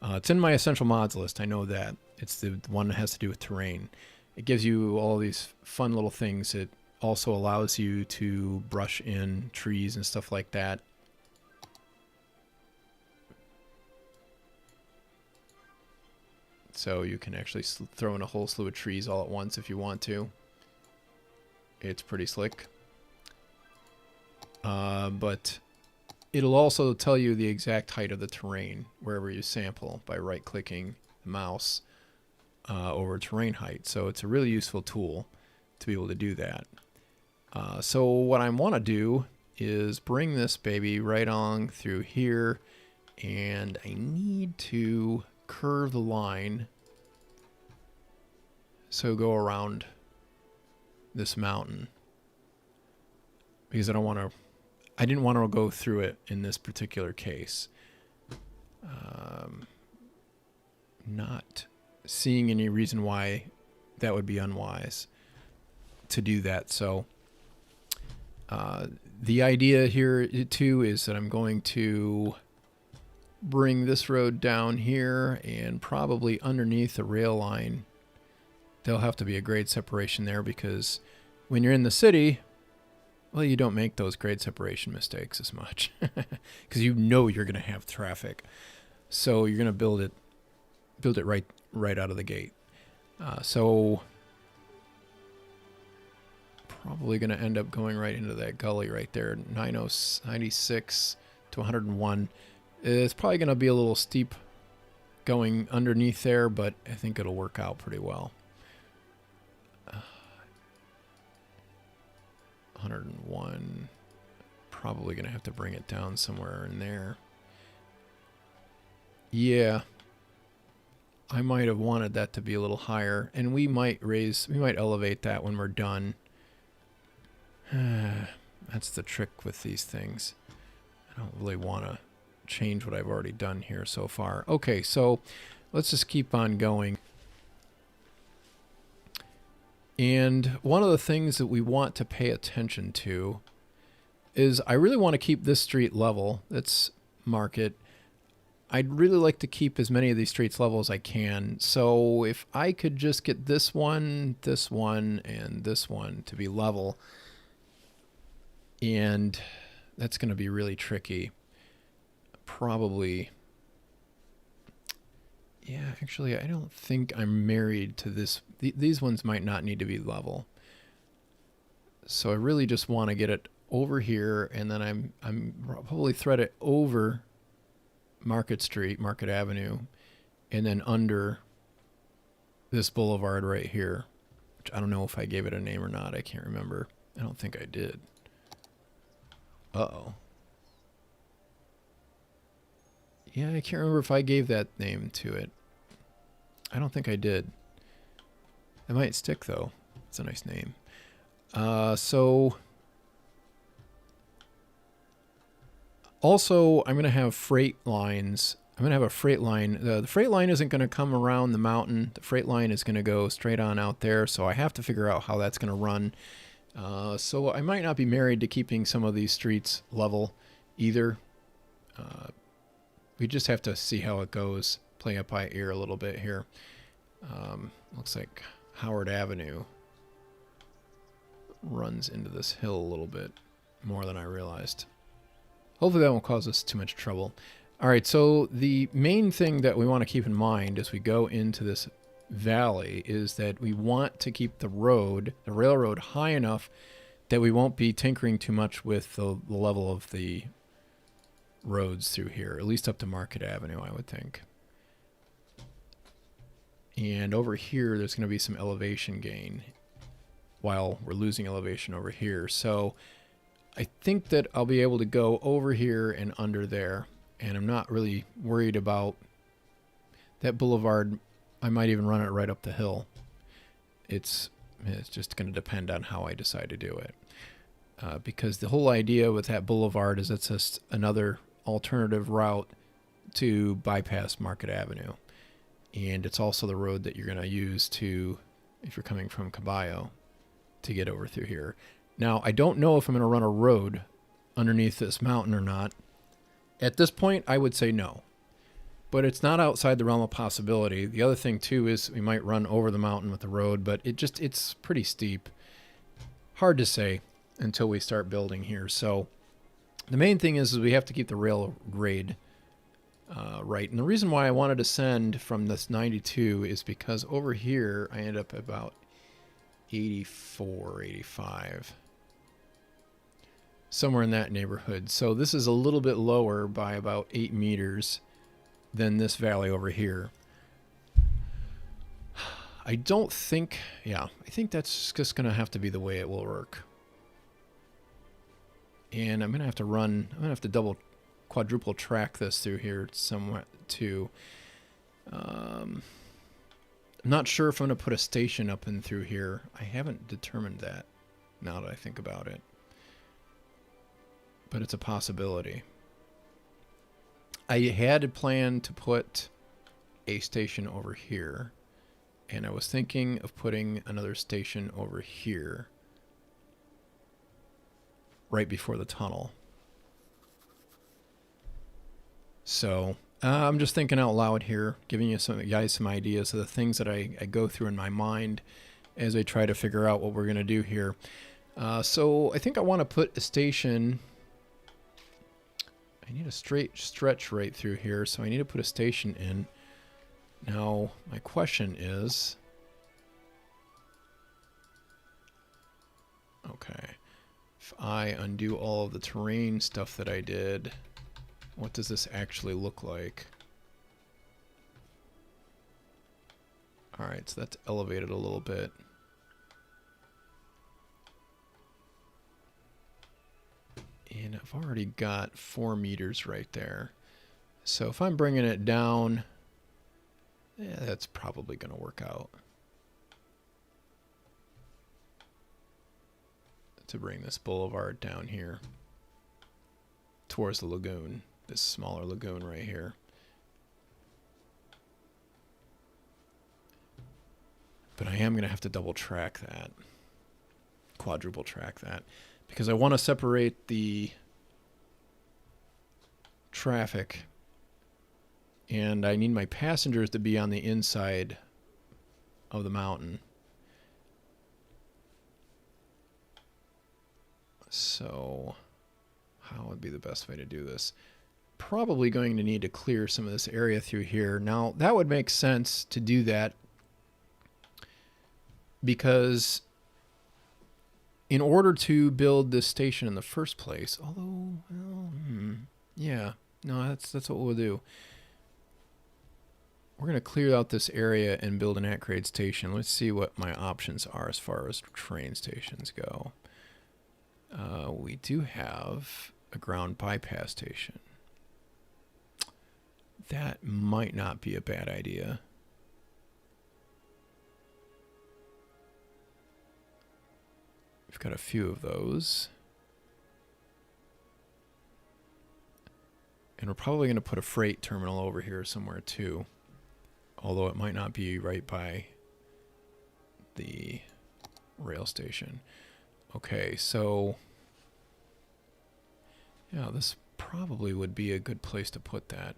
It's in my essential mods list, I know that. It's the one that has to do with terrain. It gives you all these fun little things. It also allows you to brush in trees and stuff like that. So you can actually throw in a whole slew of trees all at once if you want to. It's pretty slick. But it'll also tell you the exact height of the terrain wherever you sample by right-clicking the mouse over terrain height. So it's a really useful tool to be able to do that. So what I want to do is bring this baby right on through here, and I need to curve the line so go around this mountain, because I didn't want to go through it in this particular case. Not seeing any reason why that would be unwise to do that. So the idea here too is that I'm going to bring this road down here, and probably underneath the rail line there'll have to be a grade separation there, because when you're in the city, well, you don't make those grade separation mistakes as much because you know you're going to have traffic. So you're going to build it right out of the gate. So probably going to end up going right into that gully right there, 96 to 101. It's probably going to be a little steep going underneath there, but I think it'll work out pretty well. 101. Probably going to have to bring it down somewhere in there. Yeah. I might have wanted that to be a little higher, and we might elevate that when we're done. That's the trick with these things. I don't really want to change what I've already done here so far. Okay, so let's just keep on going. And one of the things that we want to pay attention to is I really want to keep this street level. That's Market. I'd really like to keep as many of these streets level as I can. So if I could just get this one, and this one to be level, and that's going to be really tricky. Probably. Yeah, actually, I don't think I'm married to this. These ones might not need to be level. So I really just want to get it over here, and then I'm probably thread it over Market Street, Market Avenue, and then under this boulevard right here, which I don't know if I gave it a name or not. I can't remember. I don't think I did. Uh-oh. Yeah, I can't remember if I gave that name to it. I don't think I did. It might stick, though. It's a nice name. So also, I'm going to have freight lines. I'm going to have a freight line. The freight line isn't going to come around the mountain. The freight line is going to go straight on out there, so I have to figure out how that's going to run. So I might not be married to keeping some of these streets level either. We just have to see how it goes, play it by ear a little bit here. Looks like Howard Avenue runs into this hill a little bit more than I realized. Hopefully that won't cause us too much trouble. All right, so the main thing that we want to keep in mind as we go into this valley is that we want to keep the railroad high enough that we won't be tinkering too much with the level of the roads through here, at least up to Market Avenue, I would think. And over here, there's going to be some elevation gain while we're losing elevation over here. So I think that I'll be able to go over here and under there, and I'm not really worried about that boulevard. I might even run it right up the hill. It's just going to depend on how I decide to do it. Because the whole idea with that boulevard is it's just another alternative route to bypass Market Avenue. And it's also the road that you're going to use if you're coming from Caballo, to get over through here. Now, I don't know if I'm going to run a road underneath this mountain or not. At this point, I would say no. But it's not outside the realm of possibility. The other thing, too, is we might run over the mountain with the road, but it's pretty steep. hard to say until we start building here. So the main thing is we have to keep the rail grade right. And the reason why I wanted to send from this 92 is because over here I end up about 84, 85. Somewhere in that neighborhood. So this is a little bit lower by about 8 meters than this valley over here. I don't think, yeah, I think that's just going to have to be the way it will work. And I'm going to have to run, I'm going to have to quadruple track this through here somewhat too. I'm not sure if I'm going to put a station up and through here. I haven't determined that now that I think about it. But it's a possibility. I had planned to put a station over here. And I was thinking of putting another station over here. Right before the tunnel. So I'm just thinking out loud here, giving you guys some ideas of the things that I go through in my mind as I try to figure out what we're going to do here. So I think I want to put a station. I need a straight stretch right through here, so I need to put a station in. Now, my question is, okay, if I undo all of the terrain stuff that I did, what does this actually look like? All right, so that's elevated a little bit. And I've already got 4 meters right there. So if I'm bringing it down, yeah, that's probably going to work out. To bring this boulevard down here towards the lagoon, this smaller lagoon right here. But I am going to have to double track that, quadruple track that, because I want to separate the traffic. And I need my passengers to be on the inside of the mountain. So how would be the best way to do this? Probably going to need to clear some of this area through here. Now, that would make sense to do that because in order to build this station in the first place, although, well, yeah, no, that's what we'll do. We're going to clear out this area and build an at-grade station. Let's see what my options are as far as train stations go. We do have a ground bypass station. That might not be a bad idea. We've got a few of those. And we're probably going to put a freight terminal over here somewhere too. Although it might not be right by the rail station. Okay, so yeah, this probably would be a good place to put that.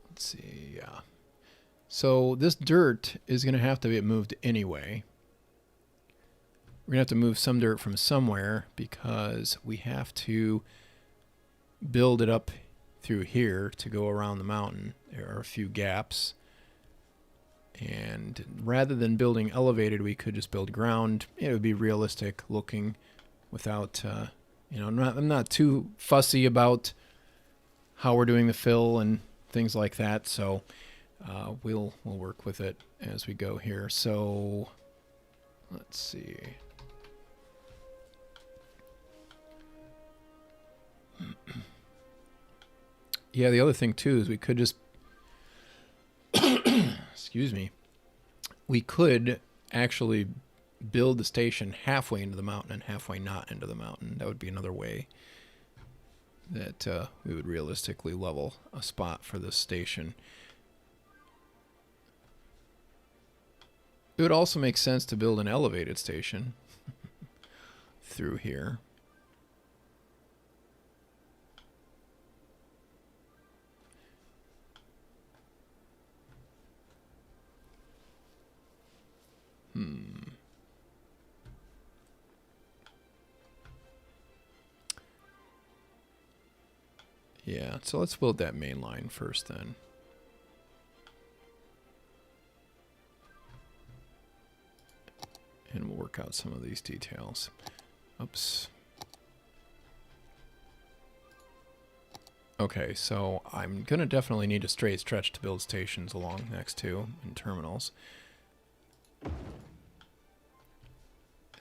Let's see, yeah. So this dirt is going to have to get moved anyway. We're going to have to move some dirt from somewhere because we have to build it up through here to go around the mountain. There are a few gaps. And rather than building elevated, we could just build ground. It would be realistic looking without, you know, I'm not too fussy about how we're doing the fill and things like that. So we'll work with it as we go here. So let's see. Yeah, the other thing too is we could just excuse me. We could actually build the station halfway into the mountain and halfway not into the mountain. That would be another way that we would realistically level a spot for this station. It would also make sense to build an elevated station through here. Yeah, so let's build that main line first then. And we'll work out some of these details. Oops. Okay, so I'm going to definitely need a straight stretch to build stations along next to and terminals. And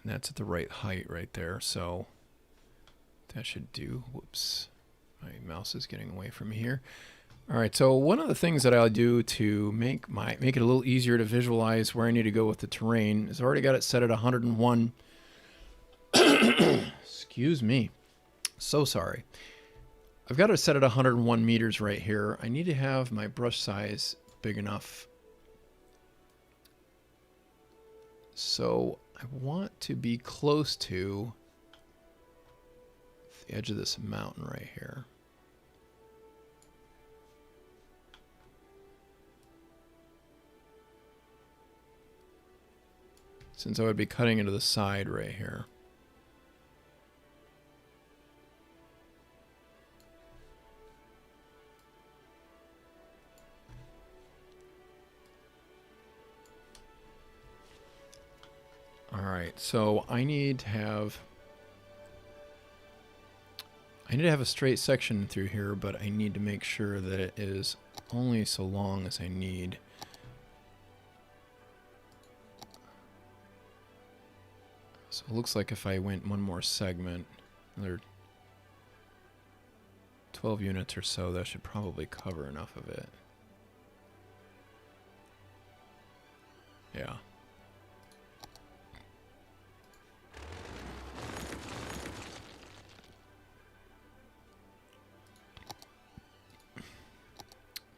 that's at the right height right there, so that should do. Whoops. My mouse is getting away from me here. All right, so one of the things that I'll do to make it a little easier to visualize where I need to go with the terrain is I've already got it set at 101. Excuse me. So sorry. I've got it set at 101 meters right here. I need to have my brush size big enough. So I want to be close to the edge of this mountain right here. Since I would be cutting into the side right here. Alright, so I need to have a straight section through here, but I need to make sure that it is only so long as I need. So it looks like if I went one more segment, another 12 units or so, that should probably cover enough of it. Yeah.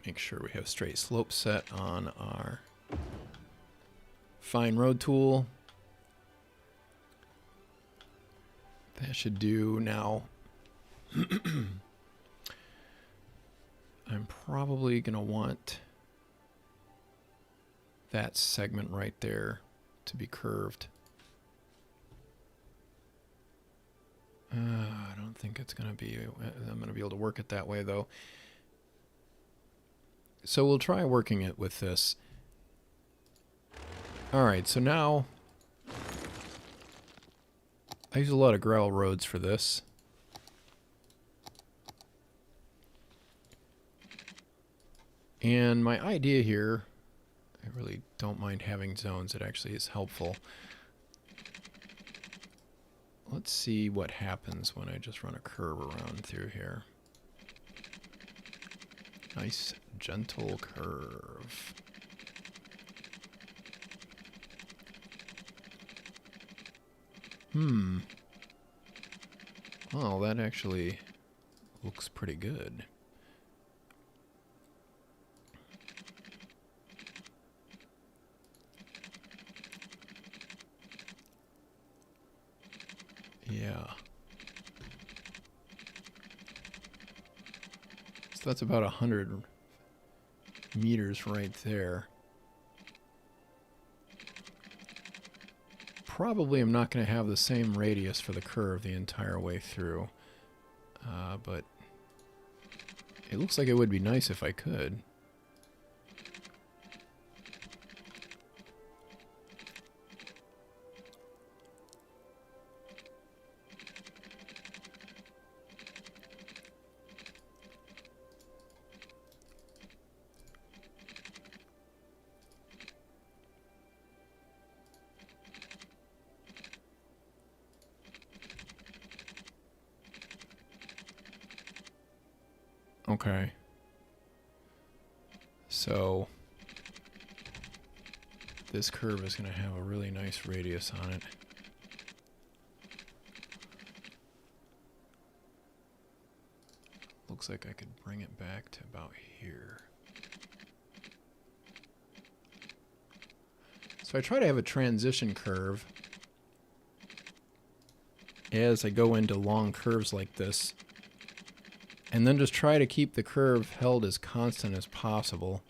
Make sure we have straight slope set on our fine road tool. That should do now. I'm probably going to want that segment right there to be curved. I don't think it's going to be, I'm going to be able to work it that way though. So we'll try working it with this. Alright, so now I use a lot of gravel roads for this. And my idea here, I really don't mind having zones. It actually is helpful. Let's see what happens when I just run a curve around through here. Nice, gentle curve. Well, that actually looks pretty good. Yeah. So that's about 100 meters right there. Probably I'm not going to have the same radius for the curve the entire way through. But it looks like it would be nice if I could. Okay. So this curve is going to have a really nice radius on it. Looks like I could bring it back to about here. So I try to have a transition curve as I go into long curves like this. And then just try to keep the curve held as constant as possible.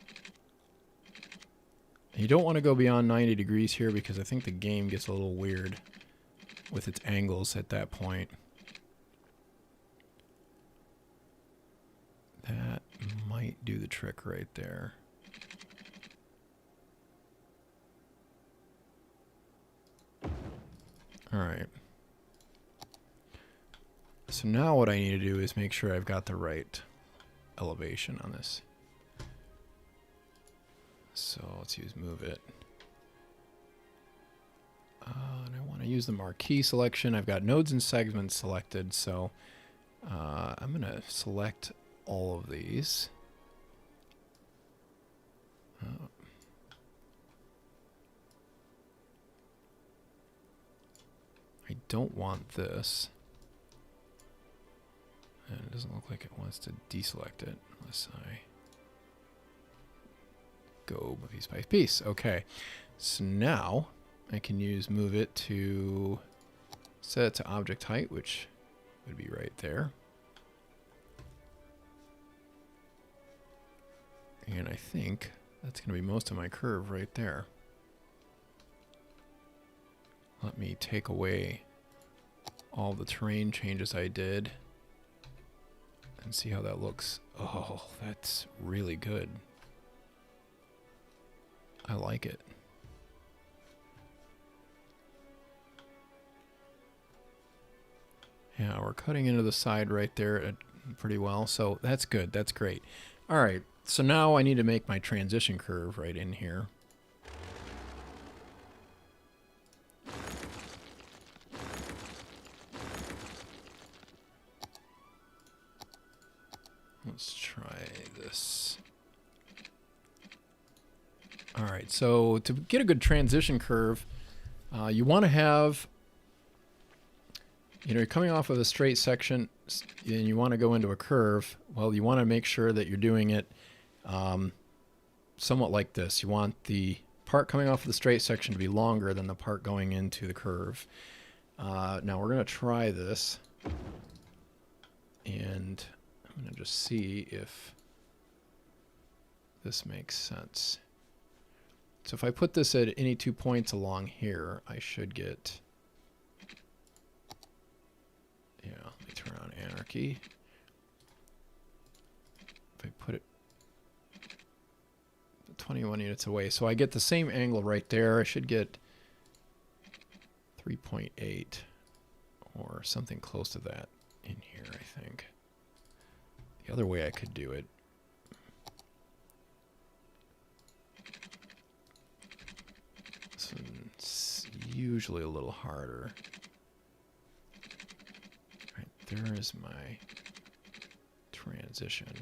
You don't want to go beyond 90 degrees here because I think the game gets a little weird with its angles at that point. That might do the trick right there. All right. So now what I need to do is make sure I've got the right elevation on this. So let's use move it. And I want to use the marquee selection. I've got nodes and segments selected, so I'm going to select all of these. I don't want this. And it doesn't look like it wants to deselect it unless I go piece by piece. Okay, so now I can use move it to set it to object height, which would be right there. And I think that's going to be most of my curve right there. Let me take away all the terrain changes I did and see how that looks. Oh, that's really good. I like it. Yeah, we're cutting into the side right there pretty well, so that's good. That's great. All right, so now I need to make my transition curve right in here. Let's try this. All right, so to get a good transition curve, you want to have, you're coming off of a straight section and you want to go into a curve. Well, you want to make sure that you're doing it somewhat like this. You want the part coming off of the straight section to be longer than the part going into the curve. Now we're going to try this, and I'm going to just see if this makes sense. So if I put this at any 2 points along here, I should get, yeah, let me turn on anarchy. If I put it 21 units away, so I get the same angle right there. I should get 3.8 or something close to that in here, I think. The other way I could do it, so it's usually a little harder. Right, there is my transition.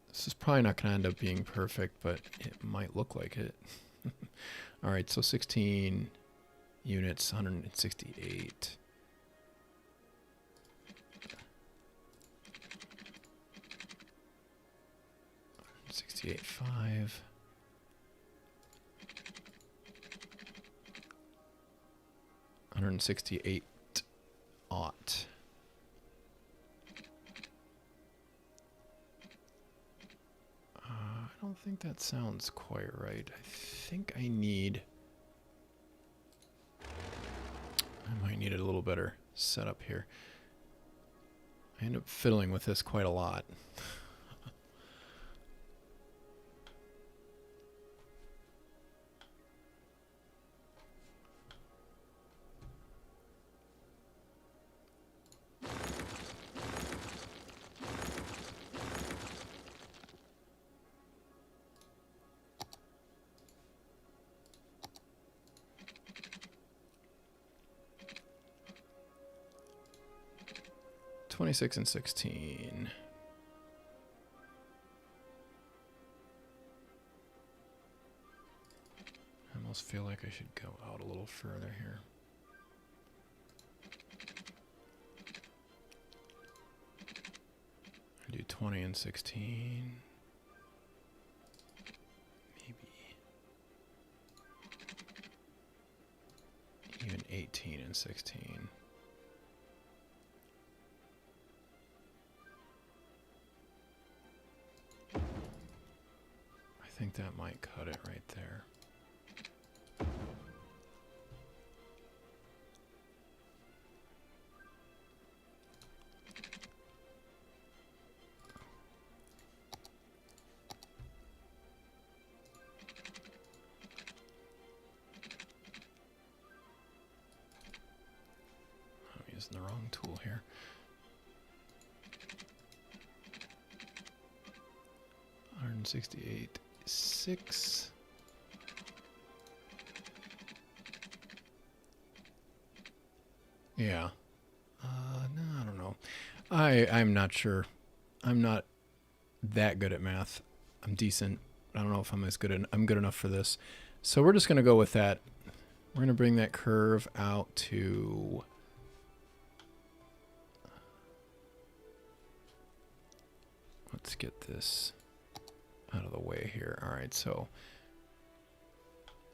This is probably not going to end up being perfect, but it might look like it. All right, so 16 units, 168. 68.5. $168 aught. I don't think that sounds quite right. I think I need, I might need it a little better setup here. I end up fiddling with this quite a lot. $26 and $16. I almost feel like I should go out a little further here. I do 20 and 16. Maybe even 18 and 16. I think that might cut it right there. using the wrong tool here. $168.6. Yeah. No, I don't know. I'm not sure. I'm not that good at math. I'm decent. I don't know if I'm I'm good enough for this. So we're just going to go with that. We're going to bring that curve out to... Let's get this out of the way here. All right, so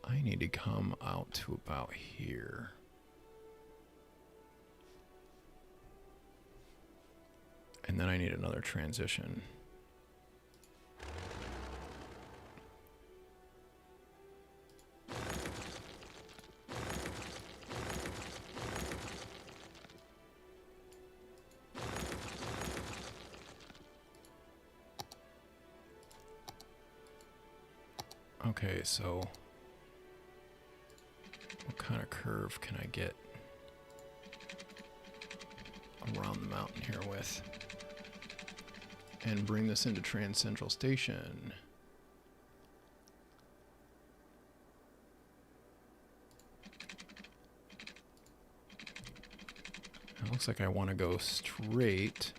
I need to come out to about here. And then I need another transition. Okay, so what kind of curve can I get around the mountain here with? And bring this into Trans Central Station. It looks like I want to go straight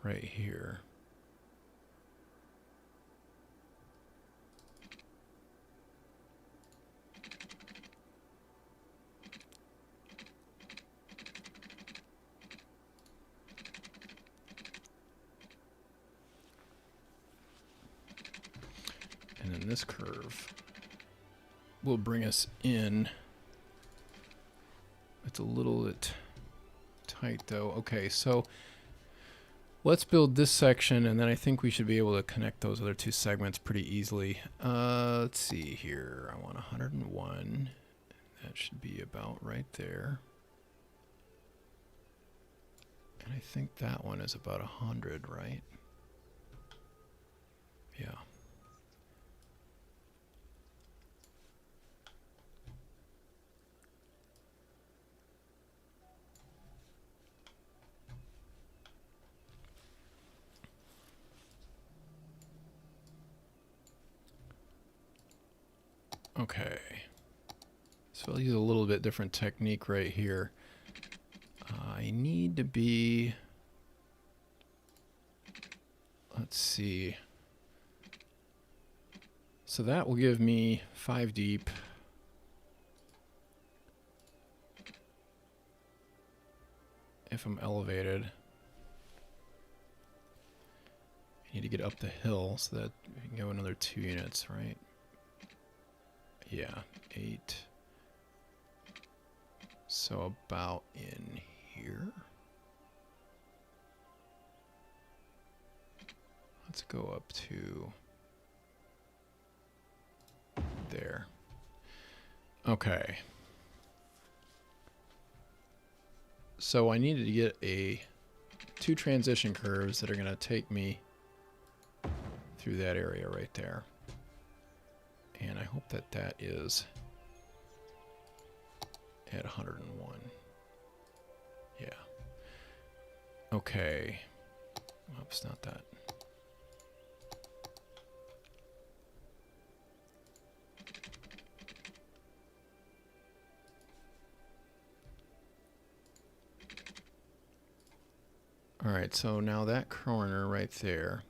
right here. And then this curve will bring us in. It's a little bit tight though. Okay, so let's build this section, and then I think we should be able to connect those other two segments pretty easily. Let's see here. I want 101. That should be about right there. And I think that one is about 100, right? Yeah. Okay, so I'll use a little bit different technique right here. I need to be, let's see, so that will give me 5 deep. If I'm elevated. I need to get up the hill so that we can go another 2 units, right? Yeah, 8. So about in here. Let's go up to there. Okay. So I needed to get 2 transition curves that are going to take me through that area right there. And I hope that that is at 101. Yeah. Okay. Oops, not that. All right, so now that corner right there,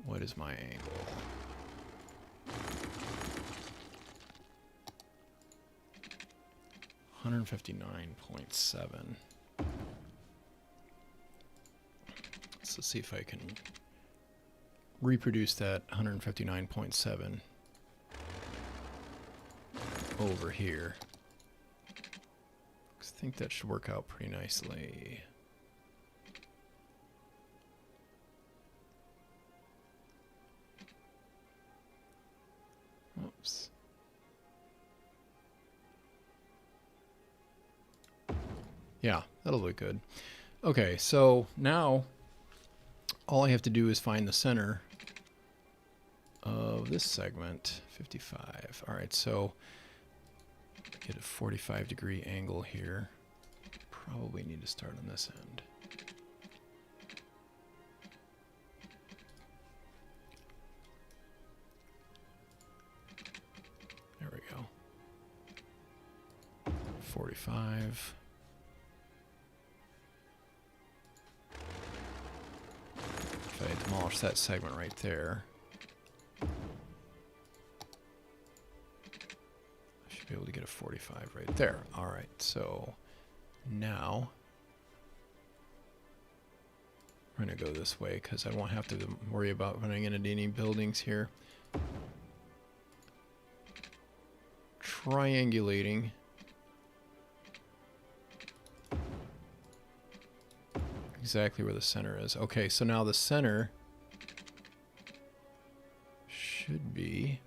what is my angle? $159.7. So let's see if I can reproduce that 159.7 over here. I think that should work out pretty nicely. Oops. Yeah, that'll look good. Okay, so now all I have to do is find the center of this segment, 55. All right, so Get a 45-degree angle here. Probably need to start on this end. There we go. 45. If I demolish that segment right there, I should be able to get a 45 right there. All right, so now we're going to go this way because I won't have to worry about running into any buildings here. Triangulating. Exactly where the center is. Okay, so now the center should be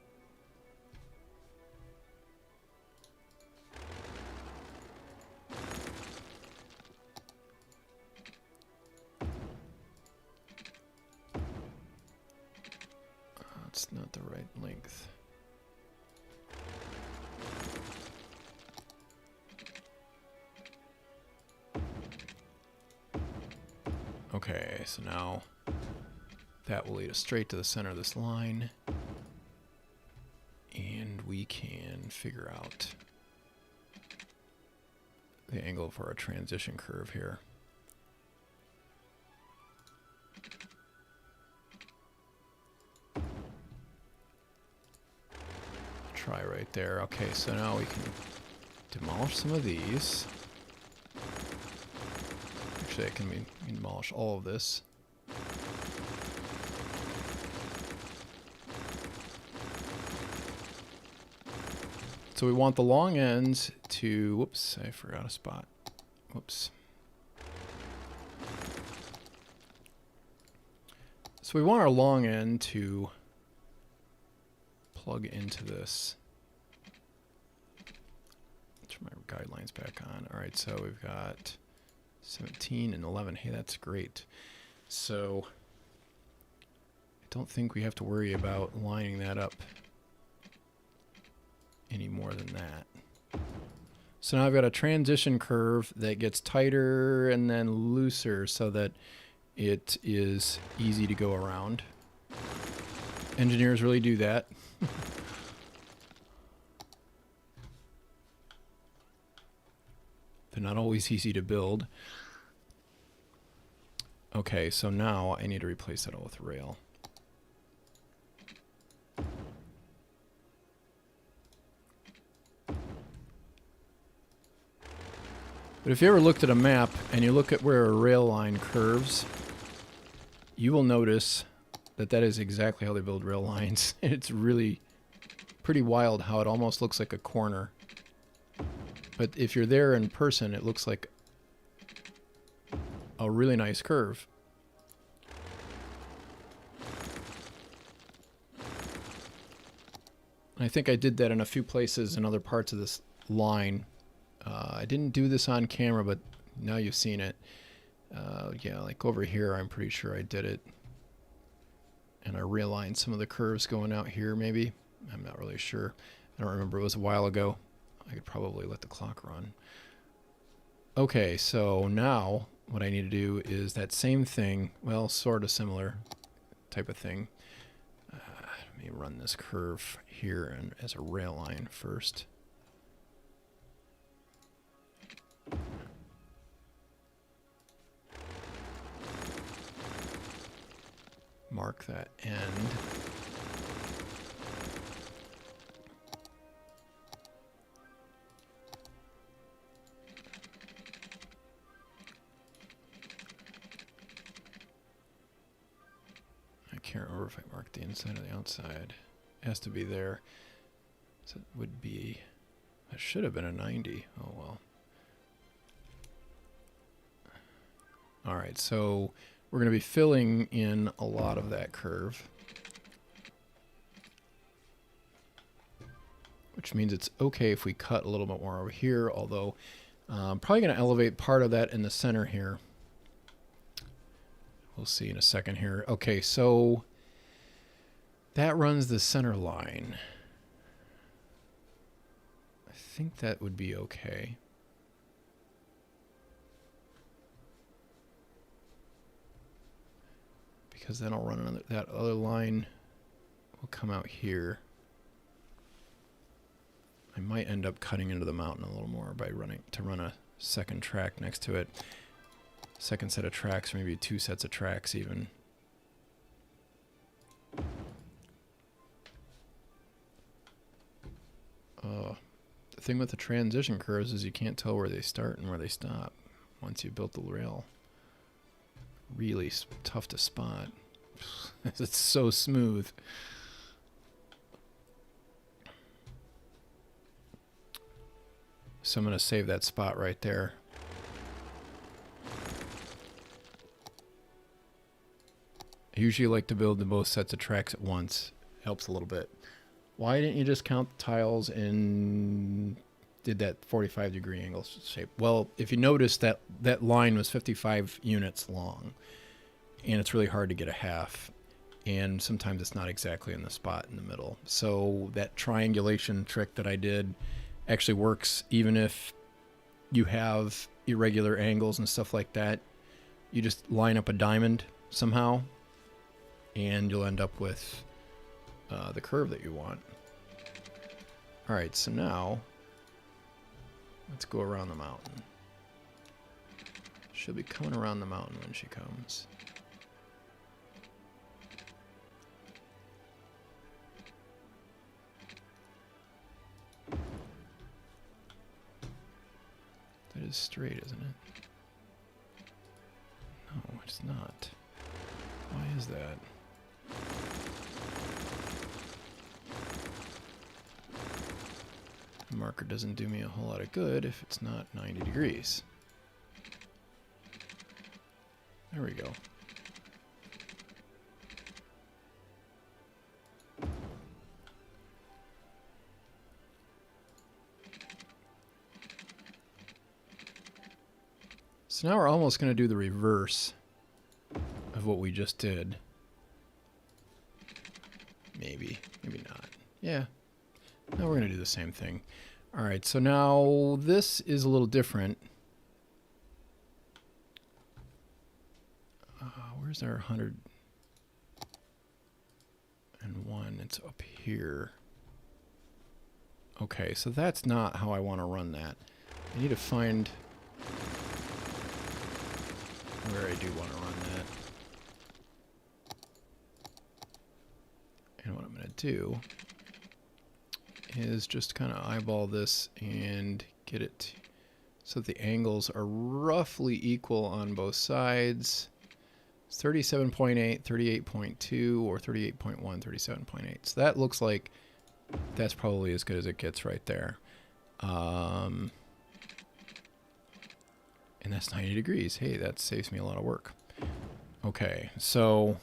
it's not the right length. Okay, so now that will lead us straight to the center of this line. And we can figure out the angle for our transition curve here. Try right there. Okay, so now we can demolish some of these. Actually, I can demolish all of this. So we want the long ends to, whoops, I forgot a spot. Whoops. So we want our long end to plug into this. Turn my guidelines back on. All right, so we've got 17 and 11. Hey, that's great. So I don't think we have to worry about lining that up any more than that. So now I've got a transition curve that gets tighter and then looser so that it is easy to go around. Engineers really do that. They're not always easy to build. Okay, so now I need to replace that all with rail. But if you ever looked at a map and you look at where a rail line curves, you will notice that that is exactly how they build rail lines. It's really pretty wild how it almost looks like a corner. But if you're there in person, it looks like a really nice curve. And I think I did that in a few places in other parts of this line. I didn't do this on camera, but now you've seen it. Yeah, like over here, I'm pretty sure I did it. And I realigned some of the curves going out here, maybe. I'm not really sure. I don't remember. It was a while ago. I could probably let the clock run. Okay, so now what I need to do is that same thing, well, sort of similar type of thing. Let me run this curve here and as a rail line first. Mark that end. I can't remember if I marked the inside or the outside. It has to be there. So it would be, that should have been a 90. Oh well. All right, so we're going to be filling in a lot of that curve, which means it's okay if we cut a little bit more over here, although I'm probably going to elevate part of that in the center here. We'll see in a second here. Okay, so that runs the center line. I think that would be okay. Because then I'll run another, that other line will come out here. I might end up cutting into the mountain a little more by run a second track next to it. Second set of tracks, or maybe 2 sets of tracks even. The thing with the transition curves is you can't tell where they start and where they stop once you've built the rail. Really tough to spot. It's so smooth. So I'm going to save that spot right there. I usually like to build the both sets of tracks at once. Helps a little bit. Why didn't you just count the tiles and did that 45-degree angle shape? Well, if you notice that line was 55 units long, and it's really hard to get a half, and sometimes it's not exactly in the spot in the middle. So that triangulation trick that I did actually works even if you have irregular angles and stuff like that. You just line up a diamond somehow, and you'll end up with the curve that you want. All right, so now let's go around the mountain. She'll be coming around the mountain when she comes. That is straight, isn't it? No, it's not. Why is that? The marker doesn't do me a whole lot of good if it's not 90 degrees. There we go. So now we're almost going to do the reverse of what we just did. Maybe, maybe not. Yeah. Now we're going to do the same thing. All right, so now this is a little different. Where's our 101? It's up here. Okay, so that's not how I want to run that. I need to find where I do want to run that. And what I'm going to do is just kind of eyeball this and get it so that the angles are roughly equal on both sides. It's 37.8, 38.2, or 38.1, 37.8. So that looks like that's probably as good as it gets right there. And that's 90 degrees. Hey, that saves me a lot of work. Okay, so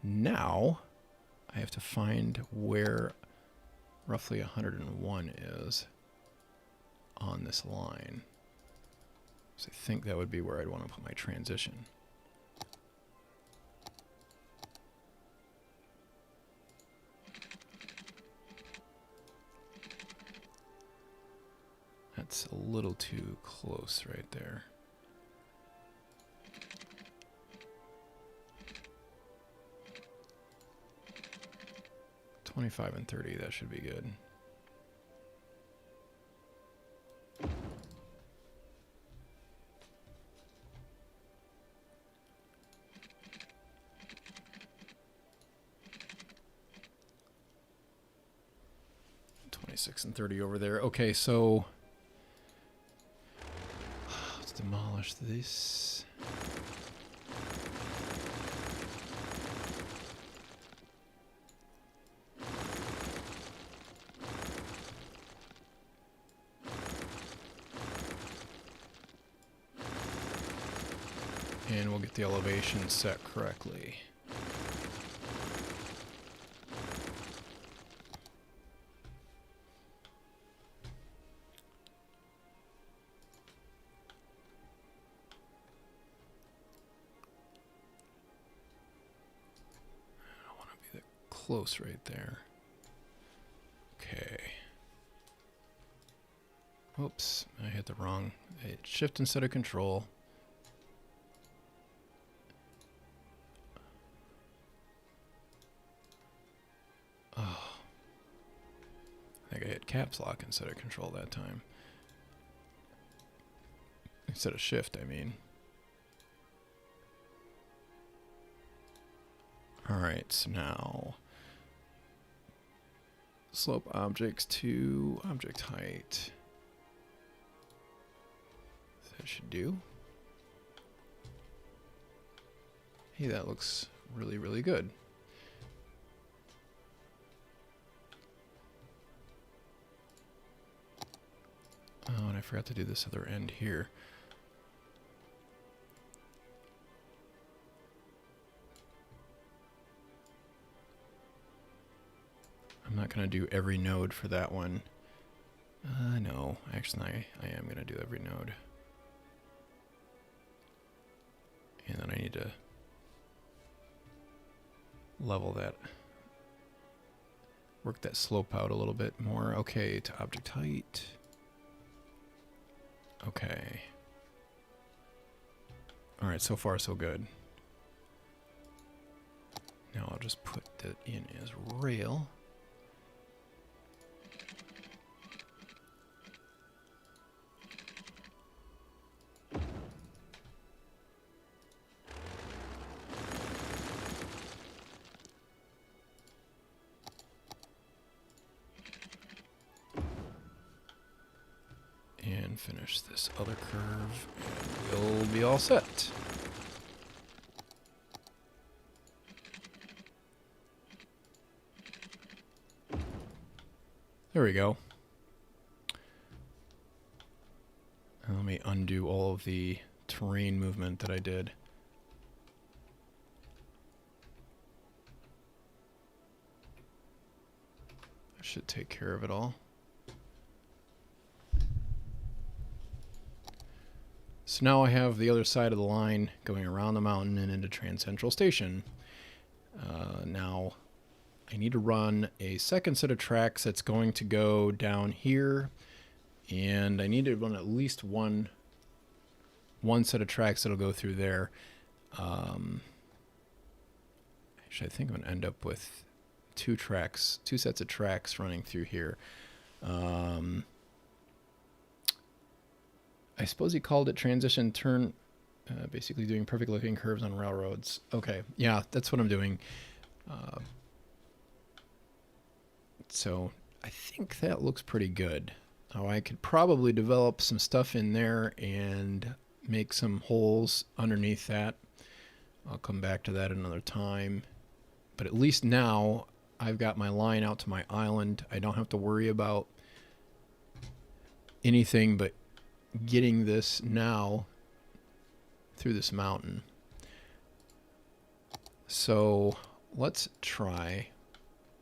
now I have to find where roughly 101 is on this line. So I think that would be where I'd want to put my transition. That's a little too close right there. $25 and $30, that should be good. $26 and $30 over there. Okay, so let's demolish this. And we'll get the elevation set correctly. I don't want to be that close right there. Okay. Oops, I hit the wrong. Shift instead of control. Oh. I think I hit caps lock instead of control that time. Instead of shift, I mean. Alright, so now slope objects to object height. That should do. Hey, that looks really, really good. Oh, and I forgot to do this other end here. I'm not going to do every node for that one. No, actually I am going to do every node. And then I need to level that, work that slope out a little bit more. Okay, to object height. Okay. Alright, so far so good. Now I'll just put that in as rail. And finish this other curve, and we'll be all set. There we go. And let me undo all of the terrain movement that I did. I should take care of it all. So now I have the other side of the line going around the mountain and into Trans Central Station. Now I need to run a second set of tracks that's going to go down here, and I need to run at least one set of tracks that'll go through there. Actually, I think I'm going to end up with two sets of tracks running through here. I suppose he called it transition turn, basically doing perfect looking curves on railroads. Okay, yeah, that's what I'm doing. So I think that looks pretty good. Oh, I could probably develop some stuff in there and make some holes underneath that. I'll come back to that another time. But at least now I've got my line out to my island. I don't have to worry about anything but getting this now through this mountain. So let's try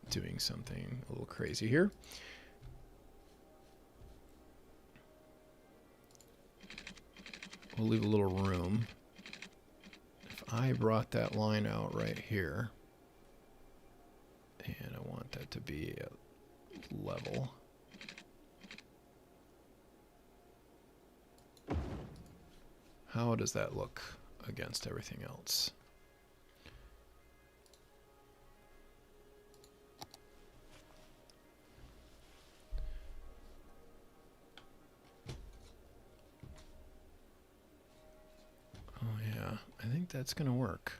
doing something a little crazy here. We'll leave a little room. If I brought that line out right here, and I want that to be at level. How does that look against everything else? Oh yeah, I think that's gonna work.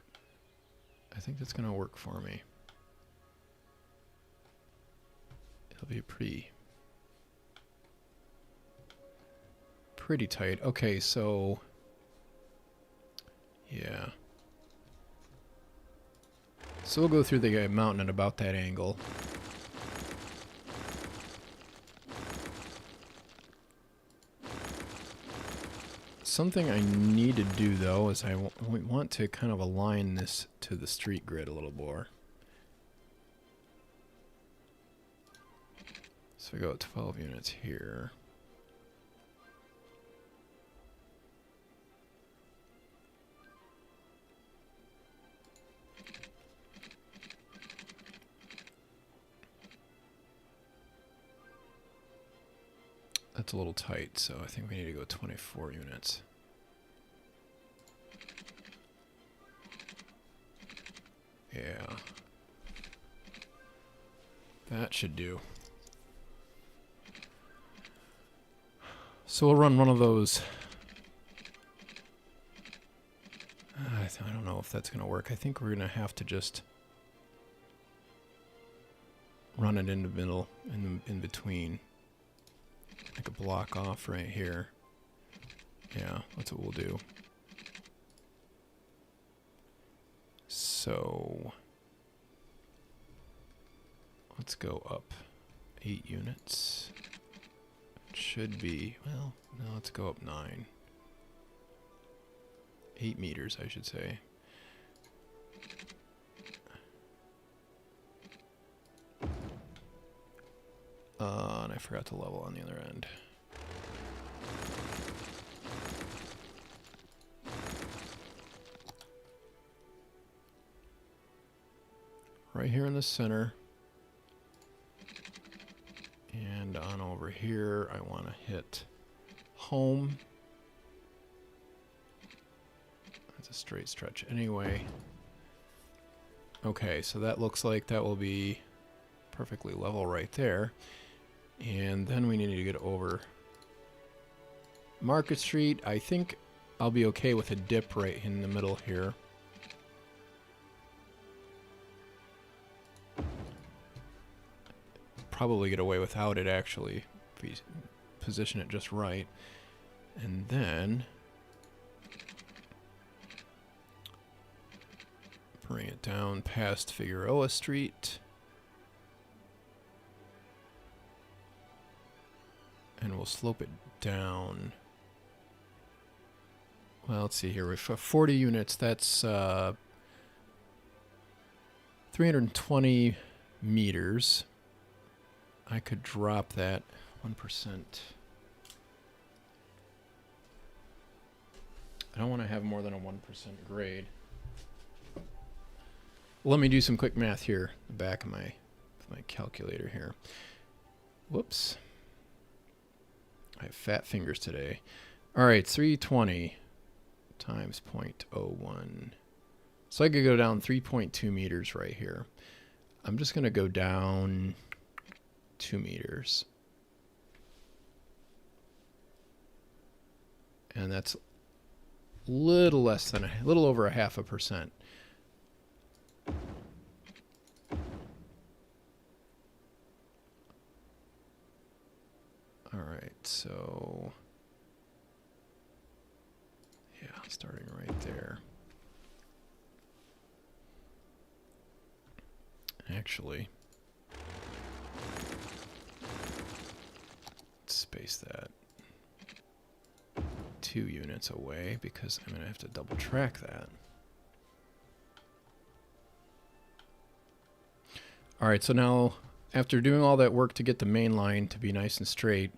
I think that's gonna work for me. It'll be pretty tight. Okay, so yeah. So we'll go through the mountain at about that angle. Something I need to do though is I want to kind of align this to the street grid a little more. So we go at 12 units here. That's a little tight, so I think we need to go 24 units. Yeah. That should do. So we'll run one of those. I don't know if that's going to work. I think we're going to have to just run it in the middle, in between. Like a block off right here. Yeah, that's what we'll do. So let's go up 8 units. It should be, well, no, let's go up 9. 8 meters, I should say. And I forgot to level on the other end. Right here in the center. And on over here, I want to hit home. That's a straight stretch anyway. Okay, so that looks like that will be perfectly level right there. And then we need to get over Market Street. I think I'll be okay with a dip right in the middle here. Probably get away without it, actually, if we position it just right. And then bring it down past Figueroa Street. And we'll slope it down. Well, let's see here. We've 40 units. That's 320 meters. I could drop that 1%. I don't want to have more than a 1% grade. Let me do some quick math here. The back of my calculator here. Whoops. I have fat fingers today. All right, 320 times 0.01. So I could go down 3.2 meters right here. I'm just going to go down 2 meters. And that's a little less than a little over 0.5%. All right, so yeah, starting right there. Actually, let's space that 2 units away because I'm going to have to double track that. All right, so now after doing all that work to get the main line to be nice and straight,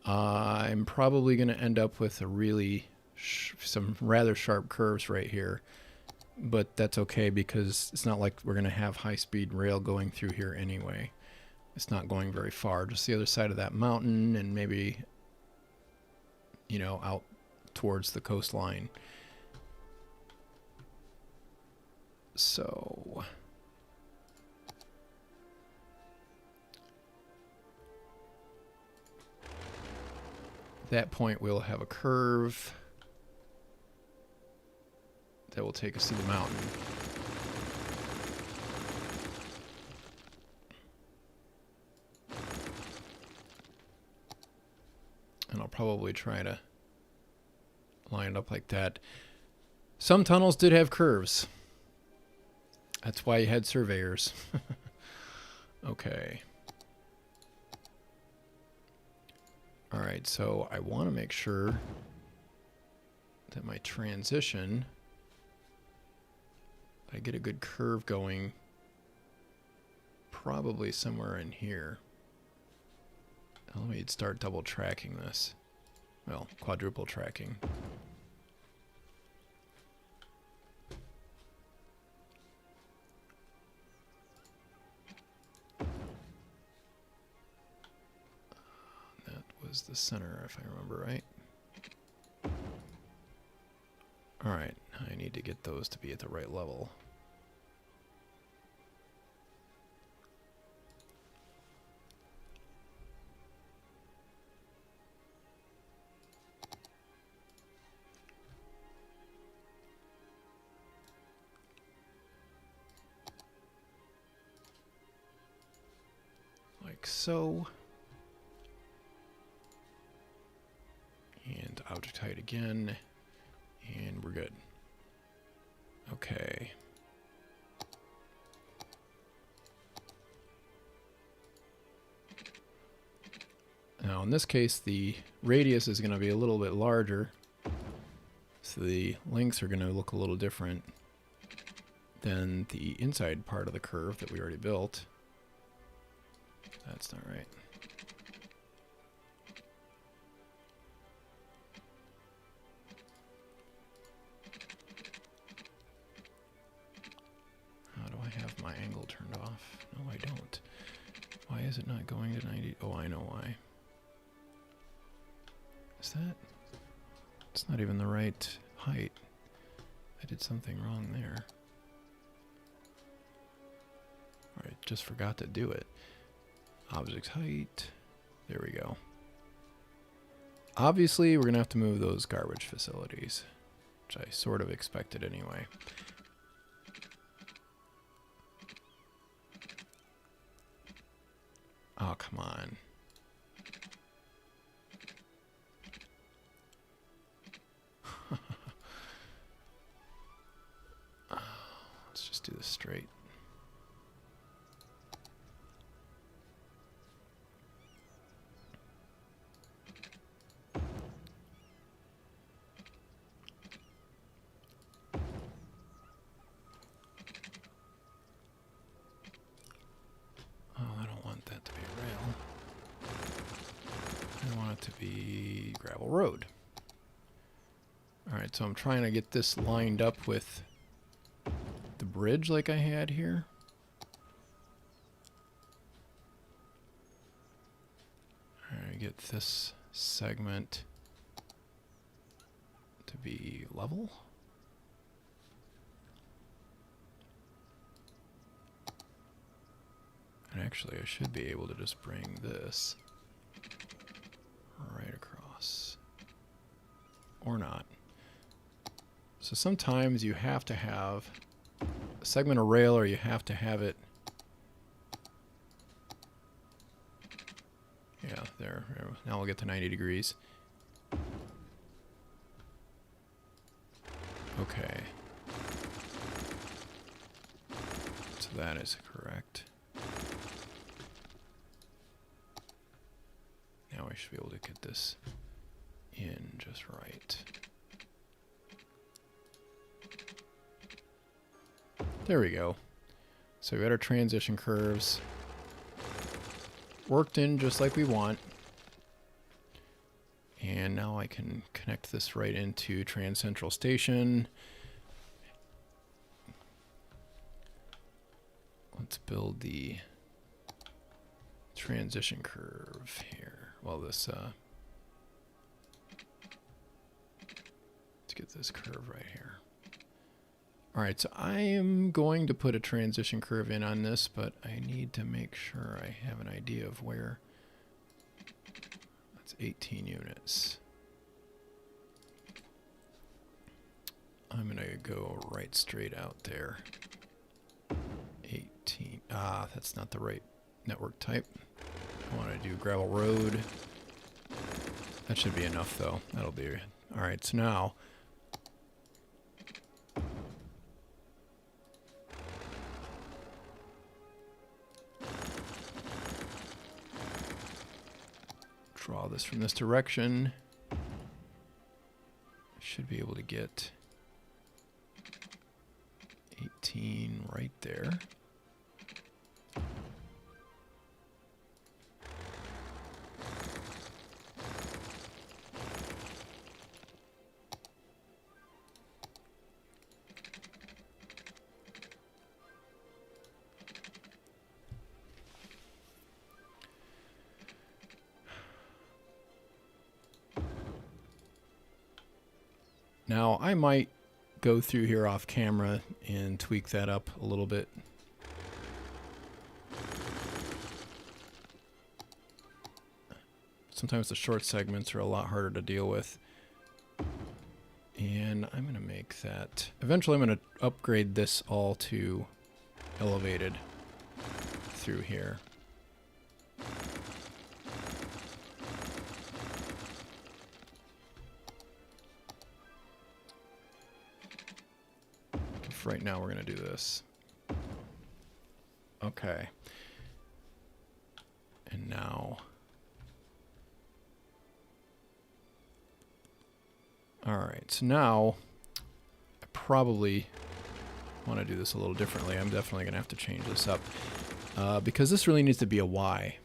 I'm probably going to end up with a really some rather sharp curves right here. But that's okay because it's not like we're going to have high-speed rail going through here anyway. It's not going very far. Just the other side of that mountain and maybe, you know, out towards the coastline. So at that point we'll have a curve that will take us to the mountain. And I'll probably try to line it up like that. Some tunnels did have curves. That's why you had surveyors. Okay. All right, so I want to make sure that my transition, I get a good curve going probably somewhere in here. Let me start double tracking this. Well, quadruple tracking. was the center, if I remember right. Alright, I need to get those to be at the right level. Like so. And object height again. And we're good. Okay. Now in this case, the radius is going to be a little bit larger. So the lengths are going to look a little different than the inside part of the curve that we already built. That's not right. How do I have my angle turned off? No, I don't. Why is it not going to 90? Oh, I know why. Is that? It's not even the right height. I did something wrong there. I just forgot to do it. Object height. There we go. Obviously, we're going to have to move those garbage facilities, which I sort of expected anyway. Oh, come on. Let's just do this straight. To be gravel road. Alright, so I'm trying to get this lined up with the bridge like I had here. Alright, get this segment to be level. And actually I should be able to just bring this right across, or not. So sometimes you have to have a segment of rail, or you have to have it. Yeah, there. Now we'll get to 90 degrees. Okay. So that is correct. Now I should be able to get this in just right. There we go. So we got our transition curves worked in just like we want. And now I can connect this right into Trans Central Station. Let's build the transition curve here. Well, this, let's get this curve right here. All right, so I am going to put a transition curve in on this, but I need to make sure I have an idea of where. That's 18 units. I'm going to go right straight out there. 18. Ah, that's not the right network type. I want to do gravel road. That should be enough, though. That'll be all right. So now, draw this from this direction. Should be able to get 18 right there. Now, I might go through here off camera and tweak that up a little bit. Sometimes the short segments are a lot harder to deal with. And I'm going to make that... Eventually I'm going to upgrade this all to elevated through here. Right now we're going to do this. Okay. And now... Alright, so now I probably want to do this a little differently. I'm definitely going to have to change this up. Because this really needs to be a Y.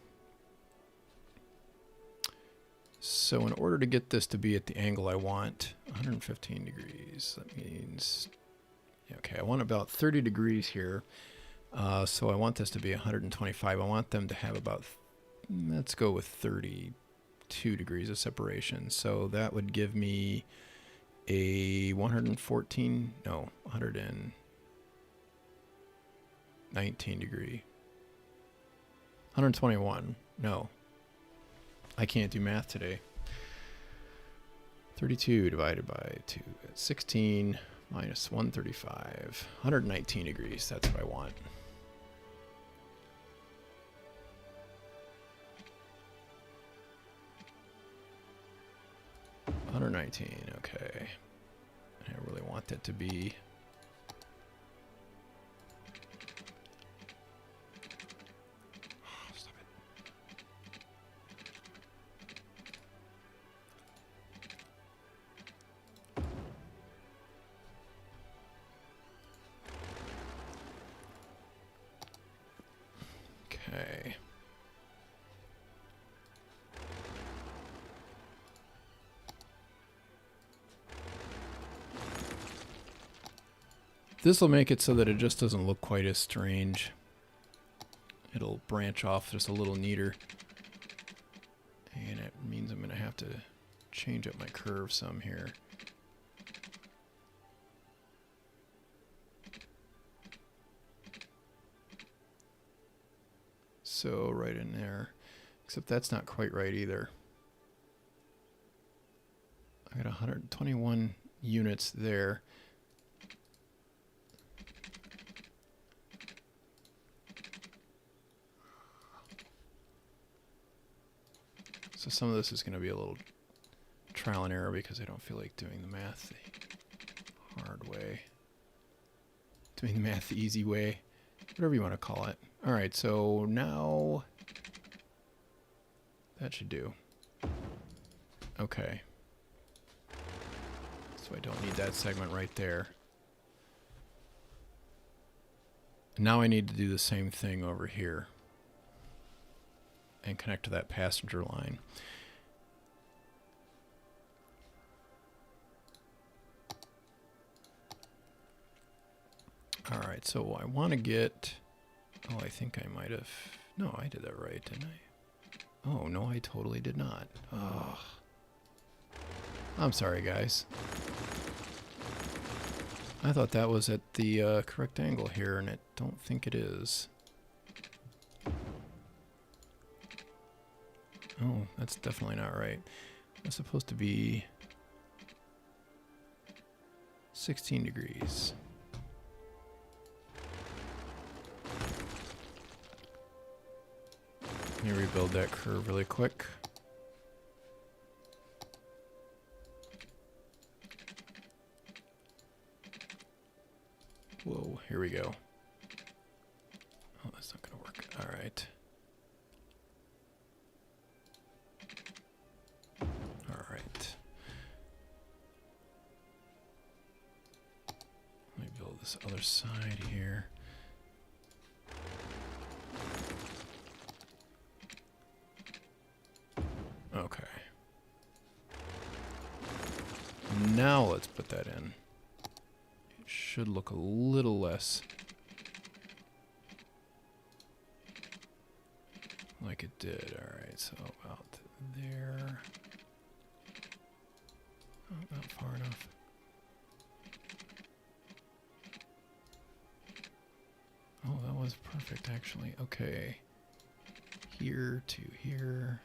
So in order to get this to be at the angle I want, 115 degrees, that means... Okay, I want about 30 degrees here, so I want this to be 125. I want them to have about, let's go with 32 degrees of separation. So that would give me a 119 degree. 121, no. I can't do math today. 32 divided by 2, that's 16. Minus 135, 119 degrees, that's what I want. $119, okay. I really want that to be... Stop it. Okay. This will make it so that it just doesn't look quite as strange. It'll branch off just a little neater. And it means I'm going to have to change up my curve some here. So right in there, except that's not quite right either. I got 121 units there. So some of this is going to be a little trial and error because I don't feel like doing the math the hard way. Doing the math the easy way, whatever you want to call it. All right, so now that should do. Okay. So I don't need that segment right there. Now I need to do the same thing over here and connect to that passenger line. All right, so I want to get... Oh, I think I might have... No, I did that right, didn't I? Oh, no, I totally did not. Oh. I'm sorry, guys. I thought that was at the correct angle here, and I don't think it is. Oh, that's definitely not right. It's supposed to be 16 degrees. Let me rebuild that curve really quick. Whoa, here we go. Oh, that's not going to work. All right. All right. Let me build this other side here. Okay. Now let's put that in. It should look a little less like it did. All right, so about there. Oh, not far enough. perfect, actually. Okay. Here to here.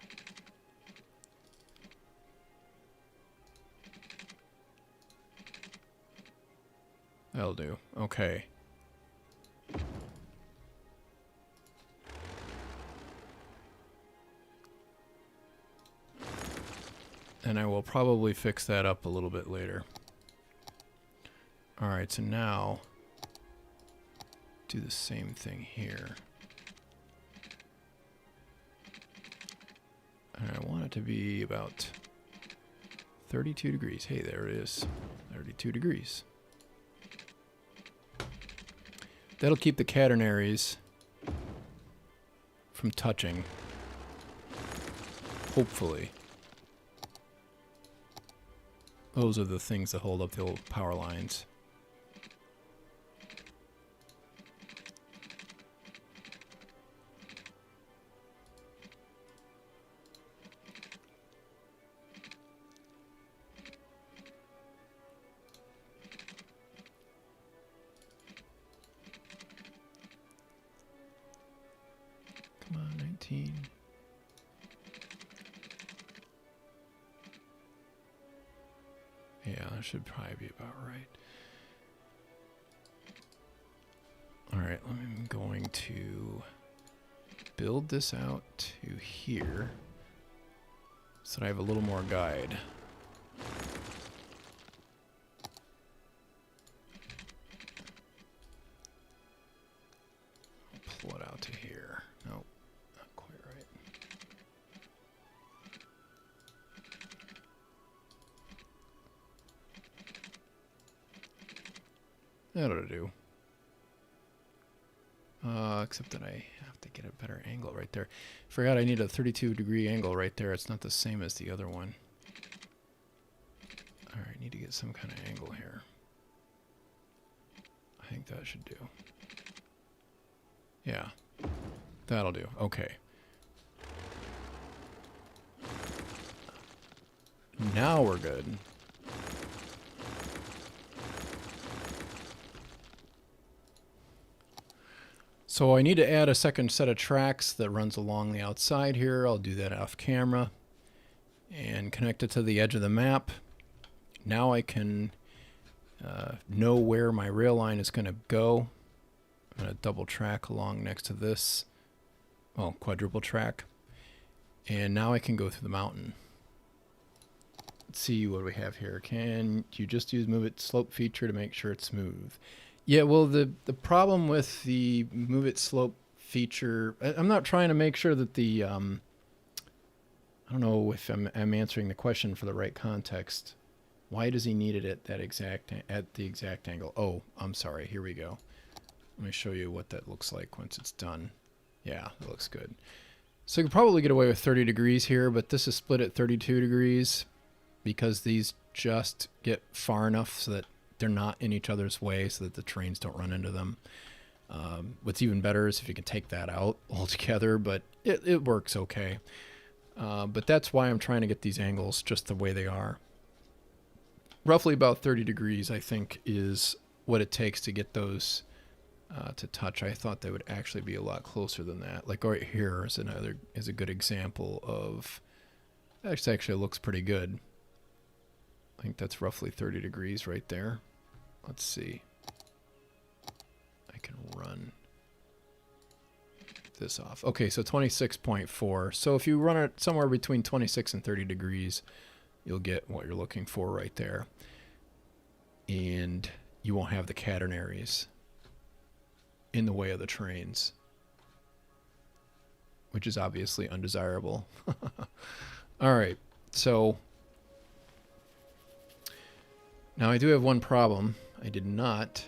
That'll do. Okay. And I will probably fix that up a little bit later. Alright, so now do the same thing here. And I want it to be about 32 degrees. Hey, there it is. 32 degrees. That'll keep the catenaries from touching. Hopefully. Those are the things that hold up the old power lines. Come on, 19. Yeah, that should probably be about right. Alright, I'm going to build this out to here so that I have a little more guide. Pull it out to here. Nope, not quite right. That ought to do. Except that I have to get a better angle right there. Forgot I need a 32-degree angle right there. It's not the same as the other one. Alright, need to get some kind of angle here. I think that should do. Yeah, that'll do. Okay. Now we're good. So I need to add a second set of tracks that runs along the outside here. I'll do that off camera and connect it to the edge of the map. Now I can know where my rail line is going to go. I'm going to double track along next to this, well, quadruple track. And now I can go through the mountain. Let's see what we have here. Can you just use move it slope feature to make sure it's smooth? Yeah, well, the problem with the move it slope feature, I'm not trying to make sure that the, I don't know if I'm answering the question for the right context. Why does he need it at the exact angle? Oh, I'm sorry. Here we go. Let me show you what that looks like once it's done. Yeah, that looks good. So you can probably get away with 30 degrees here, but this is split at 32 degrees because these just get far enough so that they're not in each other's way so that the trains don't run into them. What's even better is if you can take that out altogether, but it works okay. But that's why I'm trying to get these angles just the way they are. Roughly about 30 degrees, I think, is what it takes to get those to touch. I thought they would actually be a lot closer than that. Like right here is a good example of, actually looks pretty good. I think that's roughly 30 degrees right there. Let's see. I can run this off. Okay, so 26.4. So if you run it somewhere between 26 and 30 degrees, you'll get what you're looking for right there. And you won't have the catenaries in the way of the trains, which is obviously undesirable. All right, so now I do have one problem. I did not,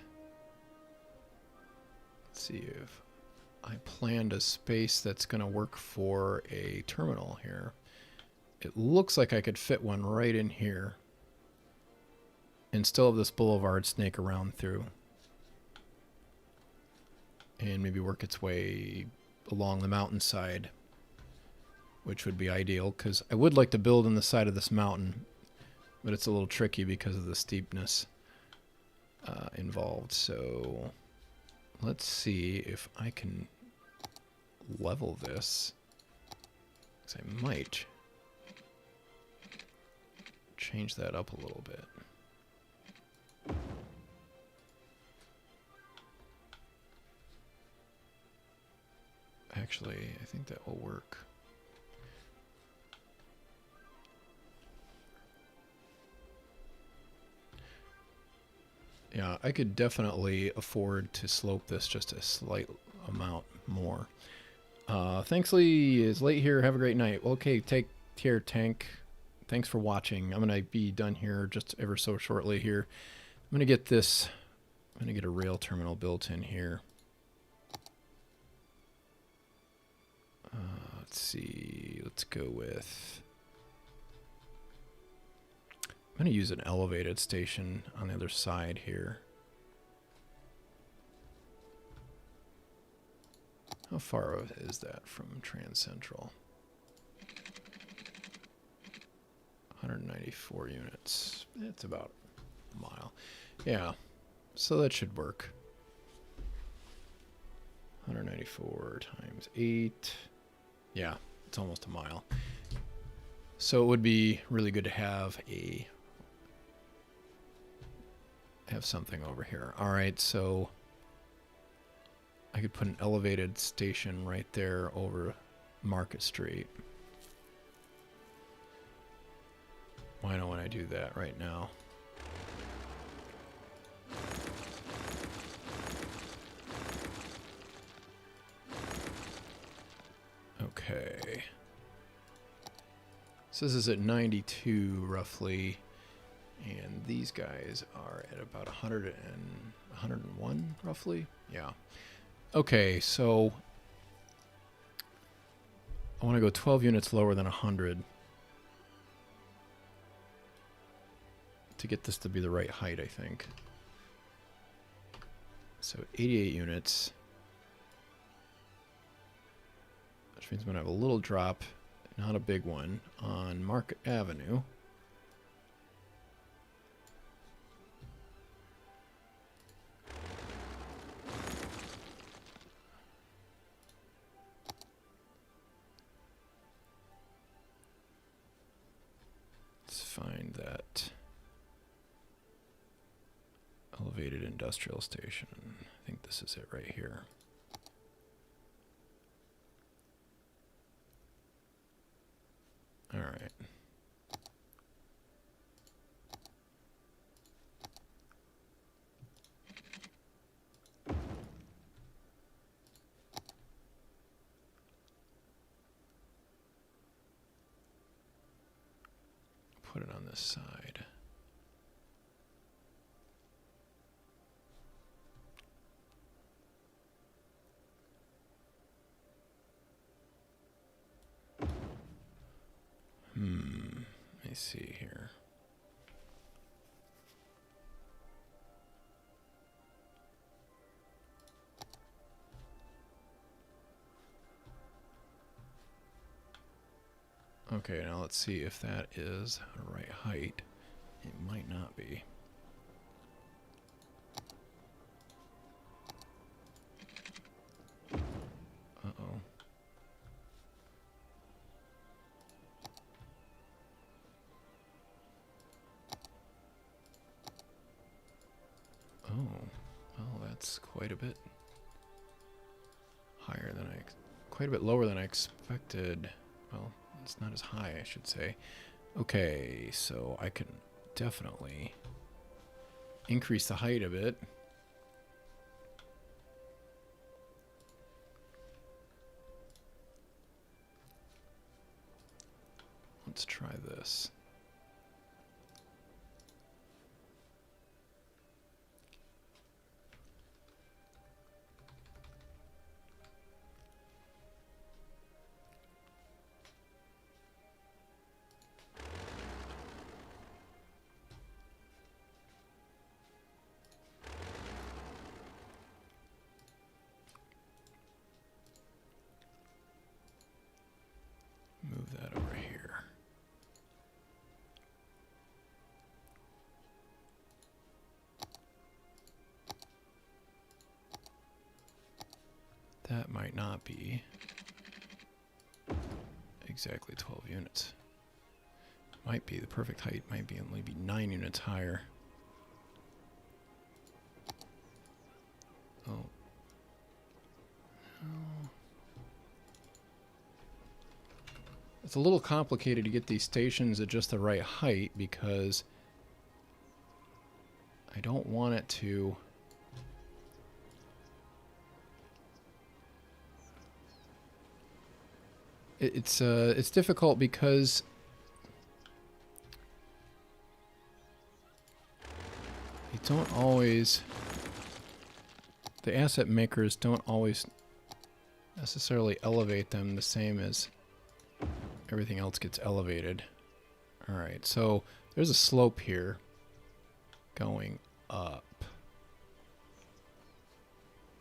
let's see if I planned a space that's going to work for a terminal here. It looks like I could fit one right in here and still have this boulevard snake around through and maybe work its way along the mountainside, which would be ideal because I would like to build on the side of this mountain, but it's a little tricky because of the steepness involved. So let's see if I can level this. Because I might change that up a little bit. Actually, I think that will work. Yeah, I could definitely afford to slope this just a slight amount more. Thankfully, is late here. Have a great night. Okay, take care, Tank. Thanks for watching. I'm going to be done here just ever so shortly here. I'm going to get this. I'm going to get a rail terminal built in here. Let's see. Let's go with... I'm going to use an elevated station on the other side here. How far is that from Trans Central? 194 units. It's about a mile. Yeah, so that should work. 194 times 8. Yeah, it's almost a mile. So it would be really good to have something over here. All right, so I could put an elevated station right there over Market Street. Why don't I do that right now? Okay. So this is at 92 roughly, and these guys are at about 101 roughly. Yeah. Okay, so I want to go 12 units lower than 100 to get this to be the right height, I think. So 88 units, which means I'm going to have a little drop, not a big one, on Market Avenue. Let's find that elevated industrial station. I think this is it right here. All right. Put it on this side. Let me see here. Okay, now let's see if that is the right height. It might not be. Uh-oh. Oh, well, that's quite a bit higher than quite a bit lower than I expected. Well, it's not as high, I should say. Okay, so I can definitely increase the height a bit. Let's try this. Move that over here. That might not be exactly 12 units. Might be the perfect height, might be only be 9 units higher. Oh. Oh. It's a little complicated to get these stations at just the right height because I don't want it to... It's difficult because you don't always... The asset makers don't always necessarily elevate them the same as everything else gets elevated. Alright, so there's a slope here going up.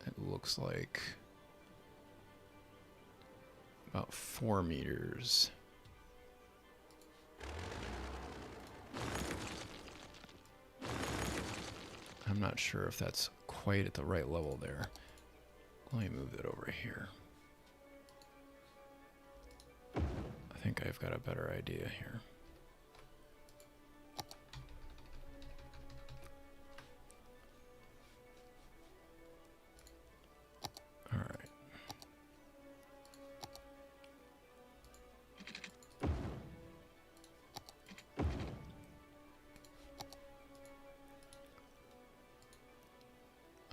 It looks like about 4 meters. I'm not sure if that's quite at the right level there. Let me move it over here. I think I've got a better idea here. All right.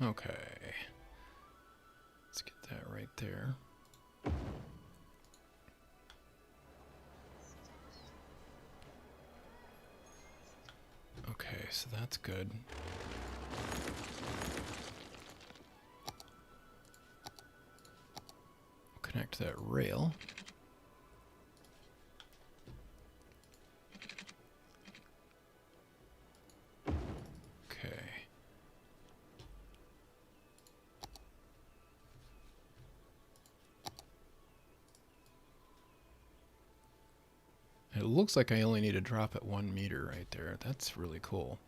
Okay. Let's get that right there. Okay, so that's good. Connect that rail. Okay. It looks like I only need to drop it 1 meter right there. That's really cool.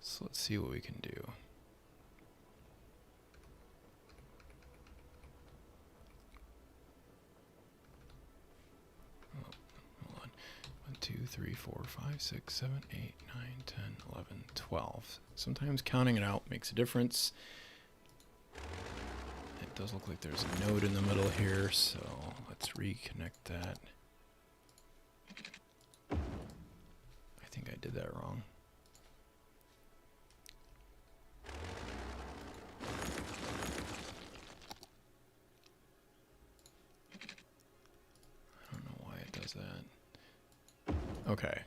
So let's see what we can do. Oh, hold on. 1, 2, 3, 4, 5, 6, 7, 8, 9, 10, 11, 12. Sometimes counting it out makes a difference. It does look like there's a node in the middle here, so let's reconnect that. I think I did that wrong. I don't know why it does that. Okay.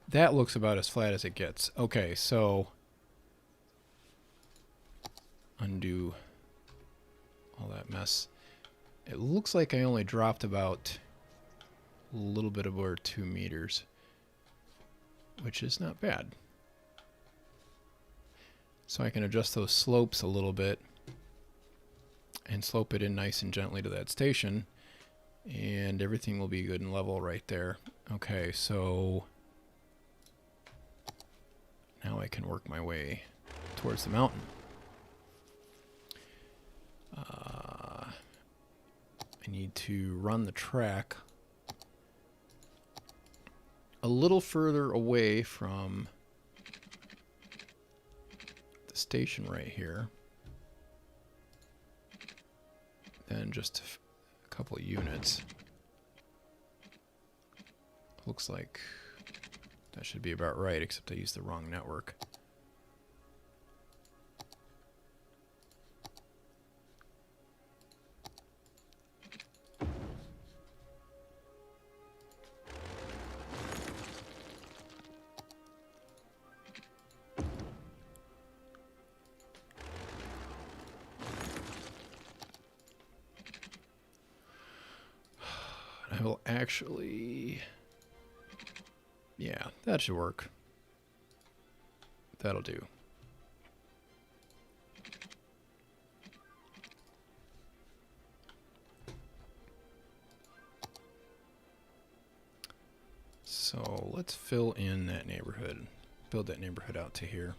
That looks about as flat as it gets. Okay, so undo all that mess. It looks like I only dropped about a little bit over 2 meters, which is not bad. So I can adjust those slopes a little bit and slope it in nice and gently to that station, and everything will be good and level right there. Okay, so now I can work my way towards the mountain. I need to run the track a little further away from the station right here than just a couple of units. Looks like that should be about right, except I used the wrong network. I will actually... Yeah, that should work. That'll do. let's fill in that neighborhood. Build that neighborhood out to here.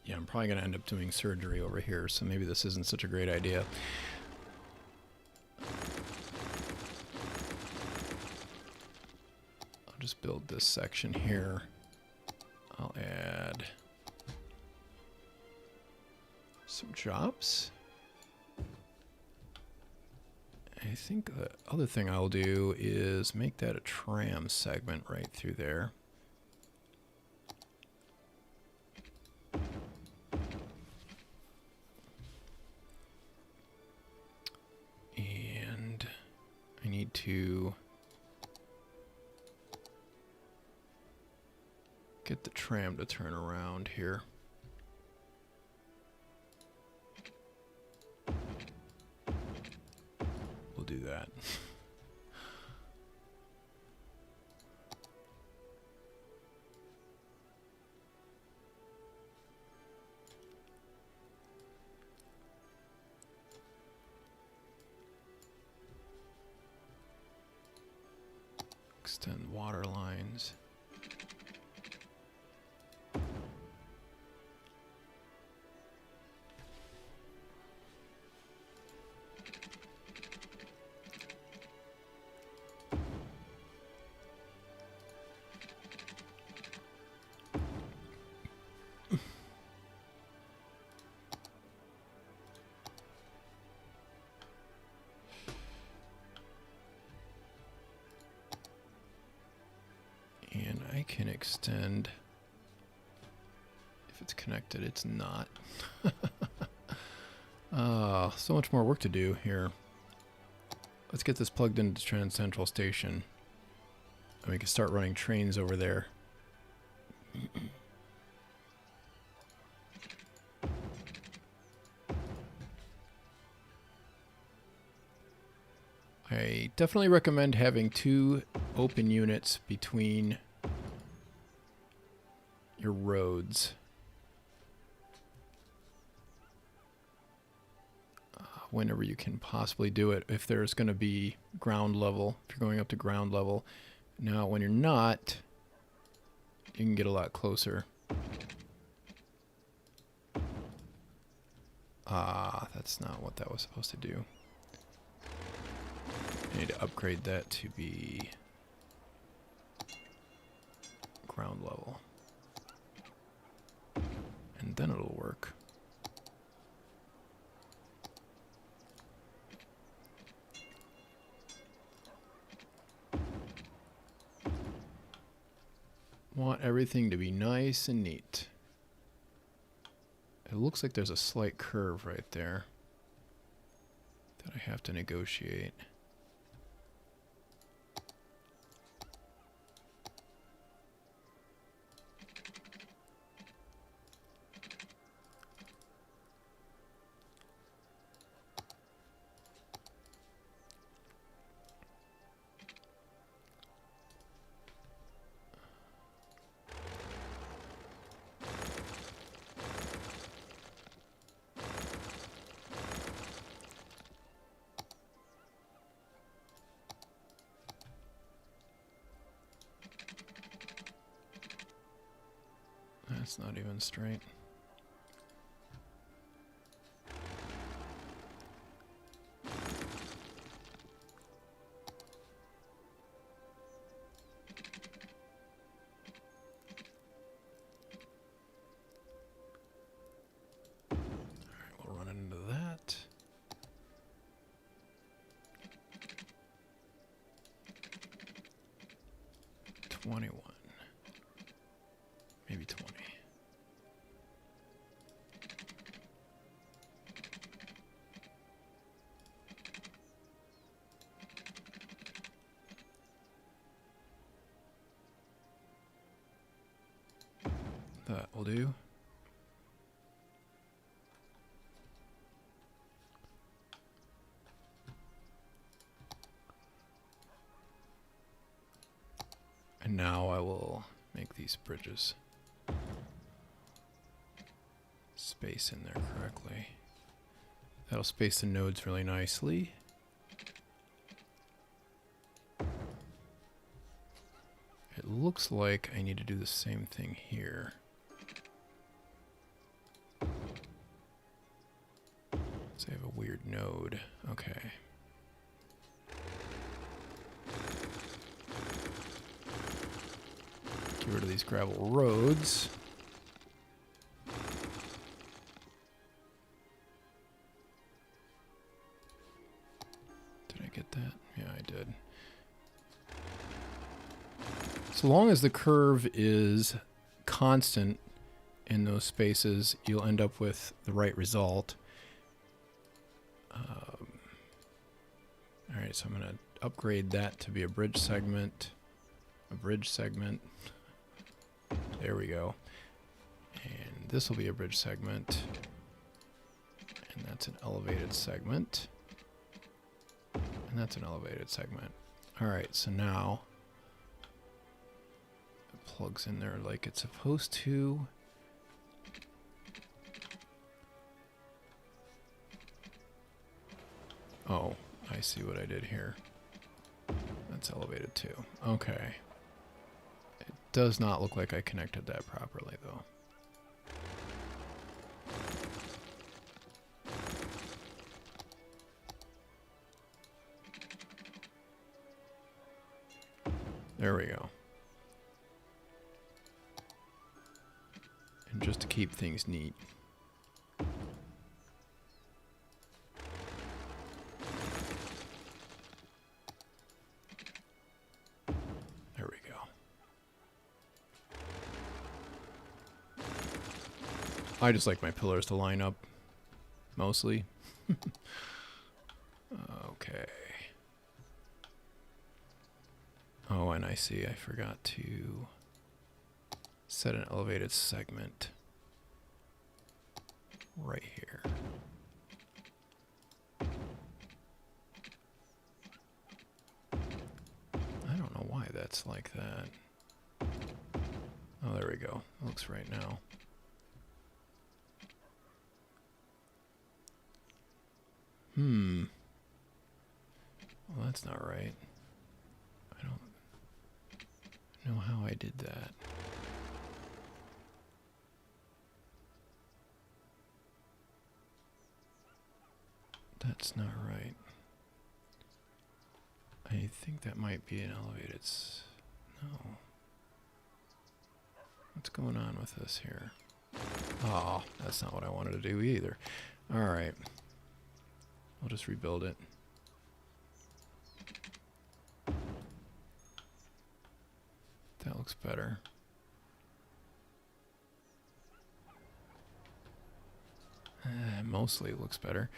Yeah, I'm probably going to end up doing surgery over here, so maybe this isn't such a great idea. I'll just build this section here. I'll add some jobs. I think the other thing I'll do is make that a tram segment right through there. And I need to get the tram to turn around here. We'll do that. Extend water lines. And I can extend, if it's connected, it's not. So much more work to do here. Let's get this plugged into Trans Central Station. And we can start running trains over there. I definitely recommend having 2 open units between your roads. Whenever you can possibly do it, if there's going to be ground level, if you're going up to ground level. Now, when you're not, you can get a lot closer. That's not what that was supposed to do. I need to upgrade that to be ground level. And then it'll work. Want everything to be nice and neat. It looks like there's a slight curve right there that I have to negotiate. That's not even straight. Alright, we'll run into that. $21. Maybe 20. That will do. And now these bridges space in there correctly. That'll space the nodes really nicely. It looks like I need to do the same thing here. So I have a weird node. Okay. Get rid of these gravel roads. Did I get that? Yeah, I did. So long as the curve is constant in those spaces, you'll end up with the right result. All right, so I'm going to upgrade that to be a bridge segment. A bridge segment. There we go. And this will be a bridge segment. And that's an elevated segment. And that's an elevated segment. All right, so now it plugs in there like it's supposed to. Oh, I see what I did here. That's elevated too. Okay. It does not look like I connected that properly though. There we go. And just to keep things neat. There we go. I just like my pillars to line up, mostly. Okay. Oh, and I see, I forgot to set an elevated segment right here. I don't know why that's like that. Oh, there we go. Looks right now. Well, that's not right. I don't know how I did that. That's not right. I think that might be an elevated. No. What's going on with this here? Oh, that's not what I wanted to do either. All right. I'll just rebuild it. That looks better. Mostly it looks better.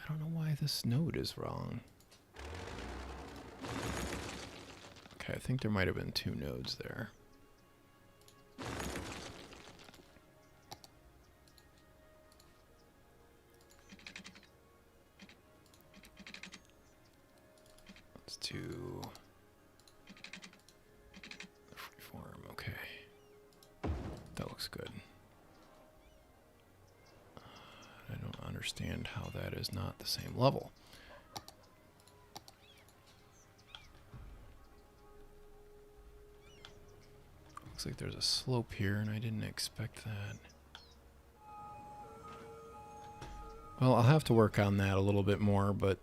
I don't know why this node is wrong. Okay, I think there might have been two nodes there. Let's do the freeform. Okay. That looks good. I don't understand how that is not the same level. Looks like there's a slope here and I didn't expect that. Well, I'll have to work on that a little bit more, but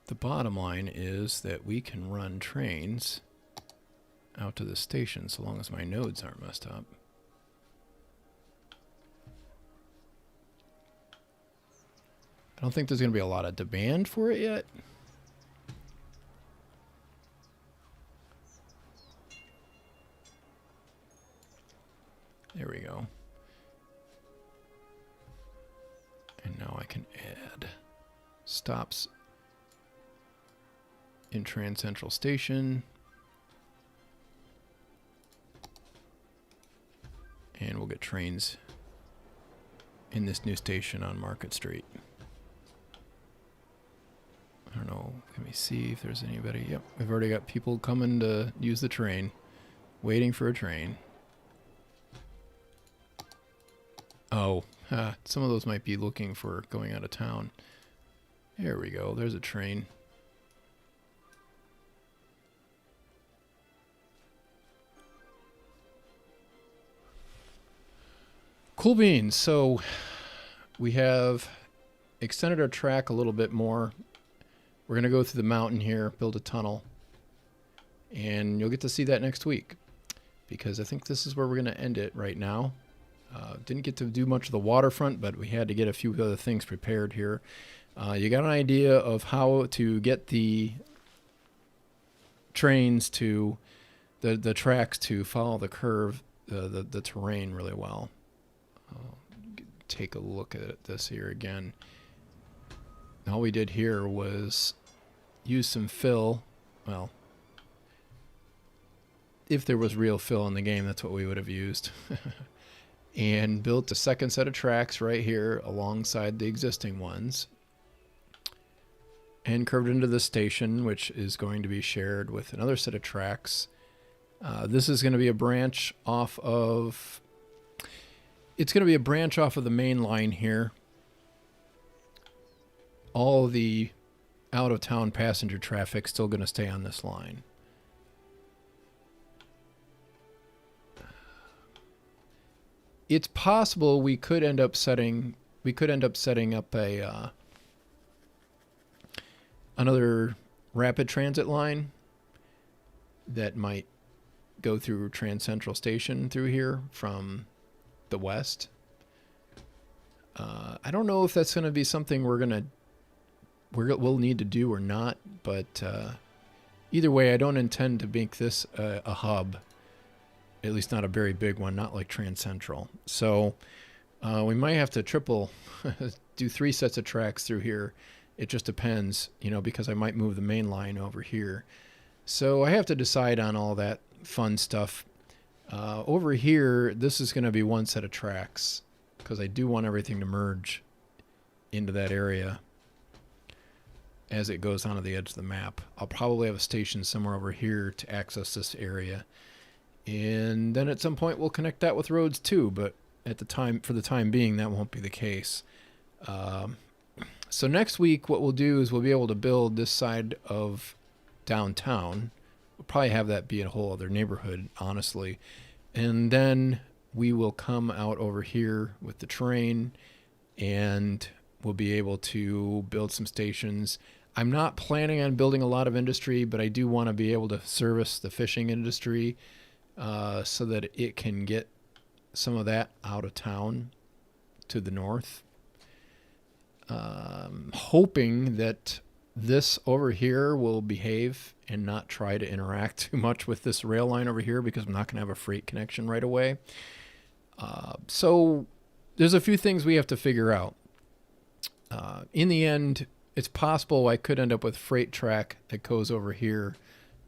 the bottom line is that we can run trains out to the station so long as my nodes aren't messed up. I don't think there's going to be a lot of demand for it yet. There we go. And now I can add stops in Trans Central Station. And we'll get trains in this new station on Market Street. I don't know. Let me see if there's anybody. Yep, we've already got people coming to use the train. Waiting for a train. Oh, some of those might be looking for going out of town. There we go. There's a train. Cool beans. So we have extended our track a little bit more. We're going to go through the mountain here, build a tunnel. And you'll get to see that next week, because I think this is where we're going to end it right now. Didn't get to do much of the waterfront, but we had to get a few other things prepared here. You got an idea of how to get the trains to the tracks to follow the curve, the terrain really well. Take a look at this here again. All we did here was use some fill. Well, if there was real fill in the game, that's what we would have used. And built a second set of tracks right here alongside the existing ones. And curved into the station, which is going to be shared with another set of tracks. This is going to be a branch off of... It's going to be a branch off of the main line here. All the out-of-town passenger traffic still going to stay on this line. It's possible we could end up setting up a another rapid transit line that might go through Trans Central Station through here from the west. I don't know if that's going to be something we'll need to do or not, but either way, I don't intend to make this a hub. At least not a very big one, not like Trans Central. So we might have to do 3 sets of tracks through here. It just depends, because I might move the main line over here. So I have to decide on all that fun stuff. Over here, this is going to be 1 set of tracks, because I do want everything to merge into that area as it goes onto the edge of the map. I'll probably have a station somewhere over here to access this area. And then at some point we'll connect that with roads too, but for the time being, that won't be the case. So next week, what we'll do is we'll be able to build this side of downtown. We'll probably have that be a whole other neighborhood, honestly. And then we will come out over here with the train, and we'll be able to build some stations. I'm not planning on building a lot of industry, but I do want to be able to service the fishing industry, so that it can get some of that out of town to the north. Hoping that this over here will behave and not try to interact too much with this rail line over here, because I'm not going to have a freight connection right away. So there's a few things we have to figure out. In the end, it's possible I could end up with freight track that goes over here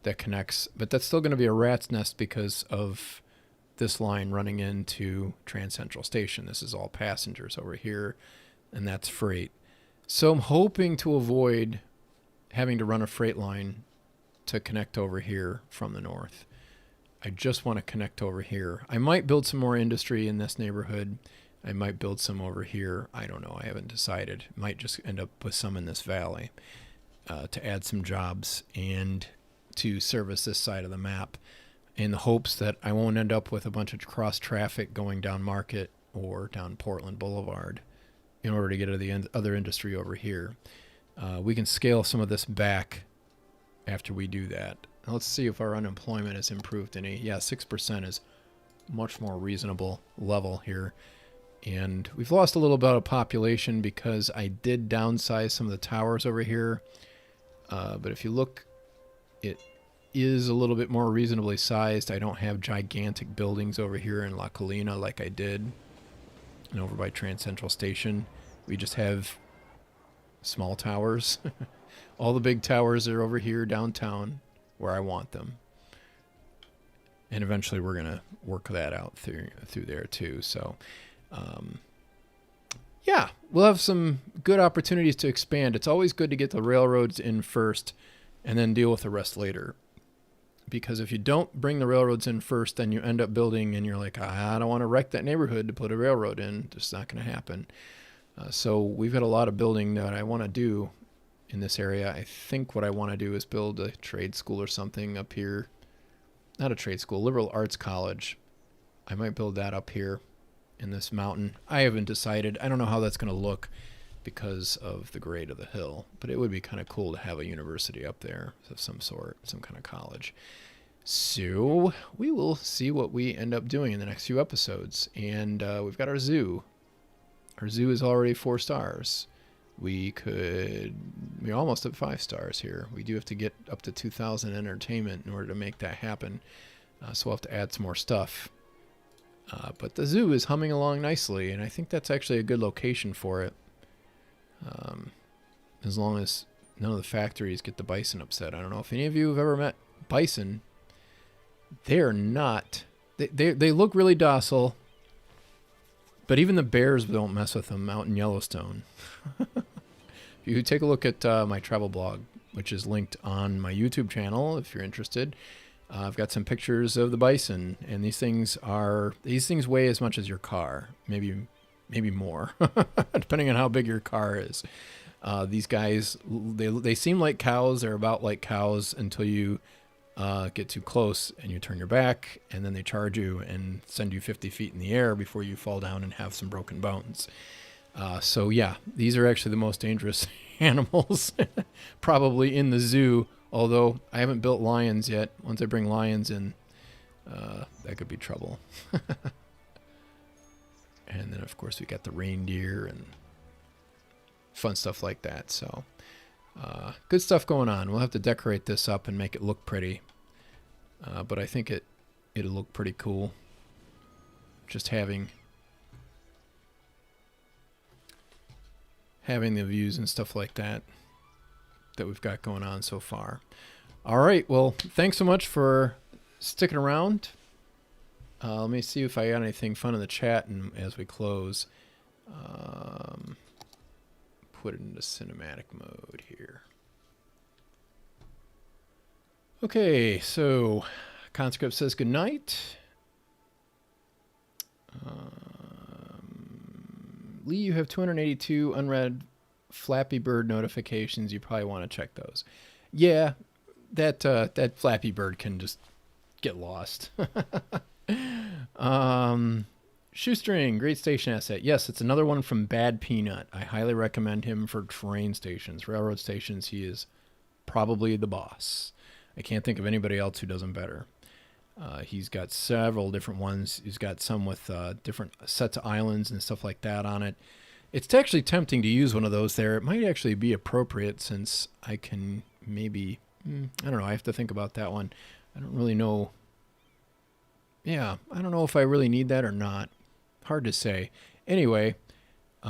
that connects, but that's still going to be a rat's nest because of this line running into Trans Central Station. This is all passengers over here, and that's freight. So I'm hoping to avoid having to run a freight line to connect over here from the north. I just want to connect over here. I might build some more industry in this neighborhood. I might build some over here. I don't know. I haven't decided. Might just end up with some in this valley to add some jobs and to service this side of the map, in the hopes that I won't end up with a bunch of cross traffic going down Market or down Portland Boulevard in order to get to the other industry over here. We can scale some of this back after we do that. Now let's see if our unemployment has improved any. Yeah, 6% is much more reasonable level here. And we've lost a little bit of population because I did downsize some of the towers over here. But if you look, it is a little bit more reasonably sized. I don't have gigantic buildings over here in La Colina like I did. And over by Trans Central Station, we just have small towers. All the big towers are over here downtown where I want them. And eventually we're going to work that out through there too. So, yeah, we'll have some good opportunities to expand. It's always good to get the railroads in first and then deal with the rest later. because if you don't bring the railroads in first, then you end up building and you're like, I don't want to wreck that neighborhood to put a railroad in. It's not going to happen. So we've got a lot of building that I want to do in this area. I think what I want to do is build a trade school or something up here. Not a trade school, liberal arts college. I might build that up here in this mountain. I haven't decided. I don't know how that's going to look because of the grade of the hill, but it would be kind of cool to have a university up there of some sort, some kind of college. So we will see what we end up doing in the next few episodes. And we've got our zoo. Our zoo is already 4 stars. We're almost at 5 stars here. We do have to get up to 2,000 entertainment in order to make that happen. So we'll have to add some more stuff. But the zoo is humming along nicely, and I think that's actually a good location for it. As long as none of the factories get the bison upset. I don't know if any of you have ever met bison. They're not. They look really docile, but even the bears don't mess with them out in Yellowstone. If you take a look at my travel blog, which is linked on my YouTube channel, if you're interested, I've got some pictures of the bison, and these things weigh as much as your car, maybe more, depending on how big your car is. These guys, they seem like cows. They're about like cows until you get too close and you turn your back, and then they charge you and send you 50 feet in the air before you fall down and have some broken bones. So yeah, these are actually the most dangerous animals probably in the zoo, although I haven't built lions yet. Once I bring lions in, that could be trouble. And then, of course, we got the reindeer and fun stuff like that. So, good stuff going on. We'll have to decorate this up and make it look pretty. But I think it'll look pretty cool. Just having the views and stuff like that we've got going on so far. All right. Well, thanks so much for sticking around. Let me see if I got anything fun in the chat and as we close. Put it into cinematic mode here. Okay, so Conscript says good night. Lee, you have 282 unread Flappy Bird notifications. You probably want to check those. Yeah, that Flappy Bird can just get lost. Shoestring, great station asset. Yes, it's another one from Bad Peanut. I highly recommend him for train stations, railroad stations. He is probably the boss. I can't think of anybody else who does them better. He's got several different ones. He's got some with different sets of islands and stuff like that on it. It's actually tempting to use one of those there. It might actually be appropriate since I can maybe, I don't know, I have to think about that one. I don't really know. Yeah, I don't know if I really need that or not. Hard to say. Anyway, do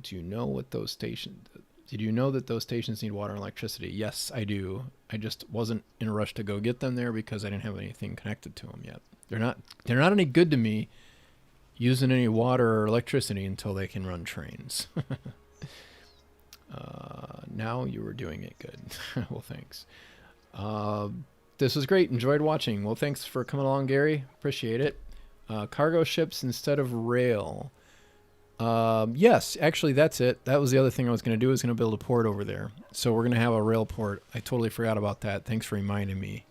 you know what those stations... Did you know that those stations need water and electricity? Yes, I do. I just wasn't in a rush to go get them there because I didn't have anything connected to them yet. They're not any good to me using any water or electricity until they can run trains. Now you were doing it good. Well, thanks. This was great. Enjoyed watching. Well, thanks for coming along, Gary. Appreciate it. Cargo ships instead of rail. Yes, actually, that's it. That was the other thing I was going to do. I was going to build a port over there. So we're going to have a rail port. I totally forgot about that. Thanks for reminding me.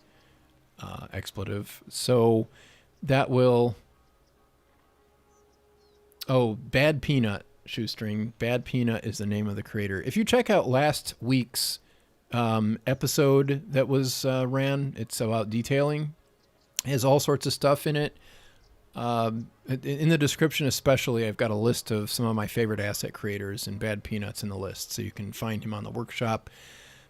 Expletive. So that will... Oh, Bad Peanut, Shoestring. Bad Peanut is the name of the creator. If you check out last week's episode that was ran, it's about detailing. It has all sorts of stuff in it. In the description especially, I've got a list of some of my favorite asset creators, and Bad Peanut's in the list, so you can find him on the workshop.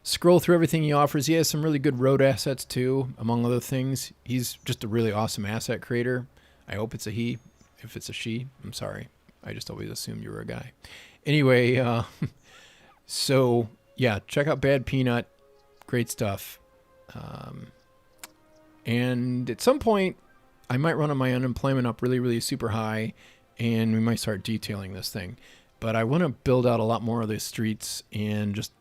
Scroll through everything he offers. He has some really good road assets too, among other things. He's just a really awesome asset creator. I hope it's a he. If it's a she, I'm sorry. I just always assumed you were a guy. Anyway, so yeah, check out Bad Peanut. Great stuff. And at some point, I might run my unemployment up really, really super high, and we might start detailing this thing. But I want to build out a lot more of the streets and just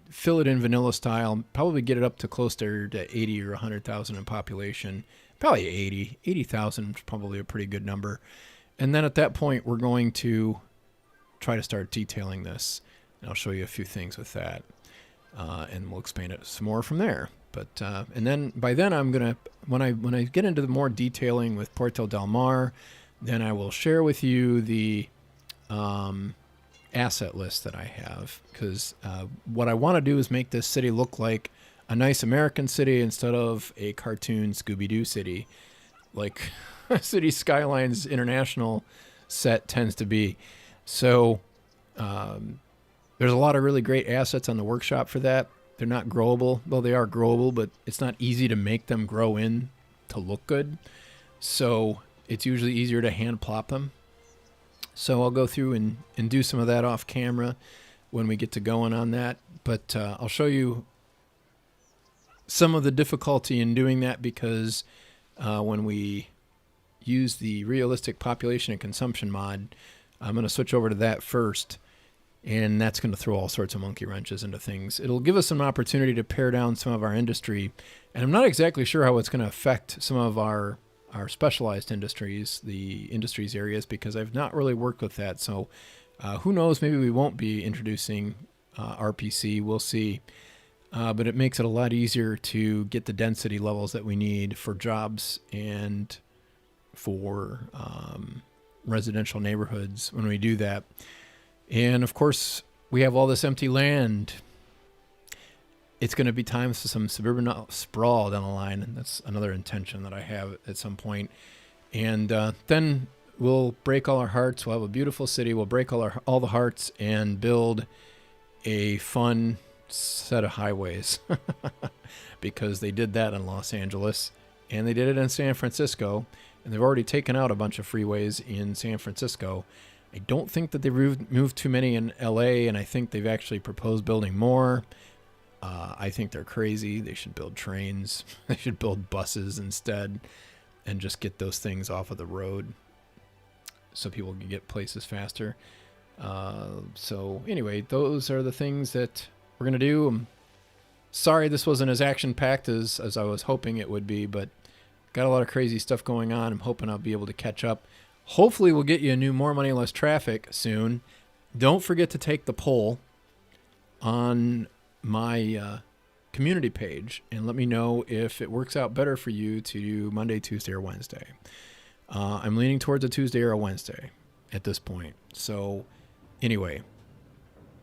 fill it in vanilla style, probably get it up to close to 80 or 100,000 in population. Probably 80. 80,000 is probably a pretty good number. And then at that point, we're going to try to start detailing this. And I'll show you a few things with that. And we'll expand it some more from there. But and then by then I'm gonna when I get into the more detailing with Puerto del Mar, then I will share with you the asset list that I have, because what I want to do is make this city look like a nice American city instead of a cartoon Scooby-Doo city, like City Skylines International set tends to be. So there's a lot of really great assets on the workshop for that. They're not growable. Well, they are growable, but it's not easy to make them grow in to look good. So it's usually easier to hand plop them. So I'll go through and do some of that off camera when we get to going on that. But I'll show you some of the difficulty in doing that, because when we use the realistic population and consumption mod, I'm going to switch over to that first. And that's going to throw all sorts of monkey wrenches into things. It'll give us an opportunity to pare down some of our industry. And I'm not exactly sure how it's going to affect some of our specialized industries, the industries areas, because I've not really worked with that. So who knows, maybe we won't be introducing RPC. We'll see. But it makes it a lot easier to get the density levels that we need for jobs and for residential neighborhoods when we do that. And of course, we have all this empty land. It's going to be time for some suburban sprawl down the line. And that's another intention that I have at some point. And then we'll break all our hearts. We'll have a beautiful city. We'll break all the hearts and build a fun set of highways. Because they did that in Los Angeles. And they did it in San Francisco. And they've already taken out a bunch of freeways in San Francisco. I don't think that they've moved too many in LA, and I think they've actually proposed building more. I think they're crazy. They should build trains. They should build buses instead and just get those things off of the road so people can get places faster. So anyway, those are the things that we're going to do. I'm sorry this wasn't as action-packed as I was hoping it would be, but got a lot of crazy stuff going on. I'm hoping I'll be able to catch up. Hopefully we'll get you a new More Money, Less Traffic soon. Don't forget to take the poll on my community page and let me know if it works out better for you to do Monday, Tuesday, or Wednesday. I'm leaning towards a Tuesday or a Wednesday at this point. So anyway,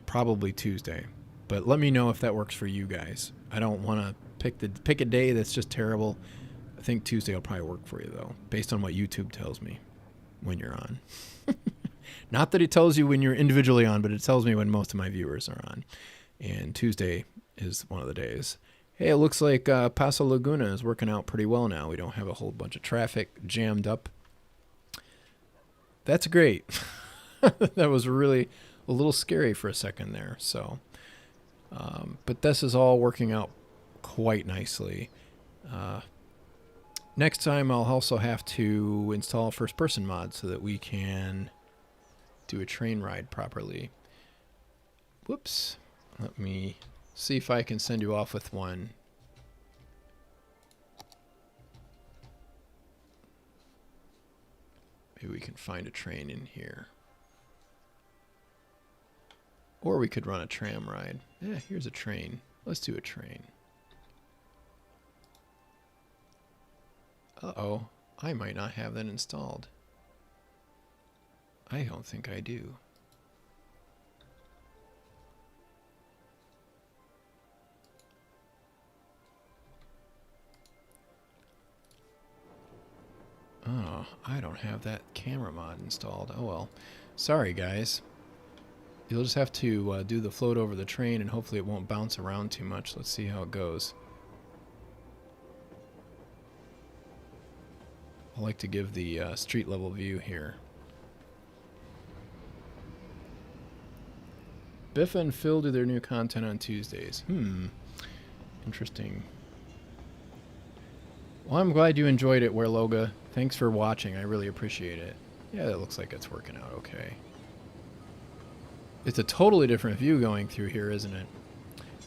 probably Tuesday. But let me know if that works for you guys. I don't want to pick a day that's just terrible. I think Tuesday will probably work for you, though, based on what YouTube tells me when you're on. Not that it tells you when you're individually on, but it tells me when most of my viewers are on. And Tuesday is one of the days. Hey, it looks like Paso Laguna is working out pretty well now. We don't have a whole bunch of traffic jammed up. That's great. That was really a little scary for a second there. So, but this is all working out quite nicely. Next time I'll also have to install first person mod so that we can do a train ride properly. Whoops. Let me see if I can send you off with one. Maybe we can find a train in here. Or we could run a tram ride. Yeah, here's a train. Let's do a train. Uh-oh, I might not have that installed. I don't think I do. Oh, I don't have that camera mod installed. Oh well. Sorry, guys. You'll just have to do the float over the train, and hopefully it won't bounce around too much. Let's see how it goes. I like to give the street level view here. Biff and Phil do their new content on Tuesdays. Interesting. Well, I'm glad you enjoyed it, Werloga. Thanks for watching. I really appreciate it. Yeah, that looks like it's working out okay. It's a totally different view going through here, isn't it?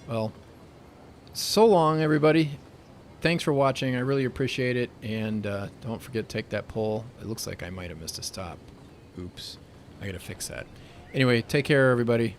Well, so long, everybody. Thanks for watching. I really appreciate it. And don't forget to take that poll. It looks like I might have missed a stop. Oops. I got to fix that. Anyway, take care, everybody.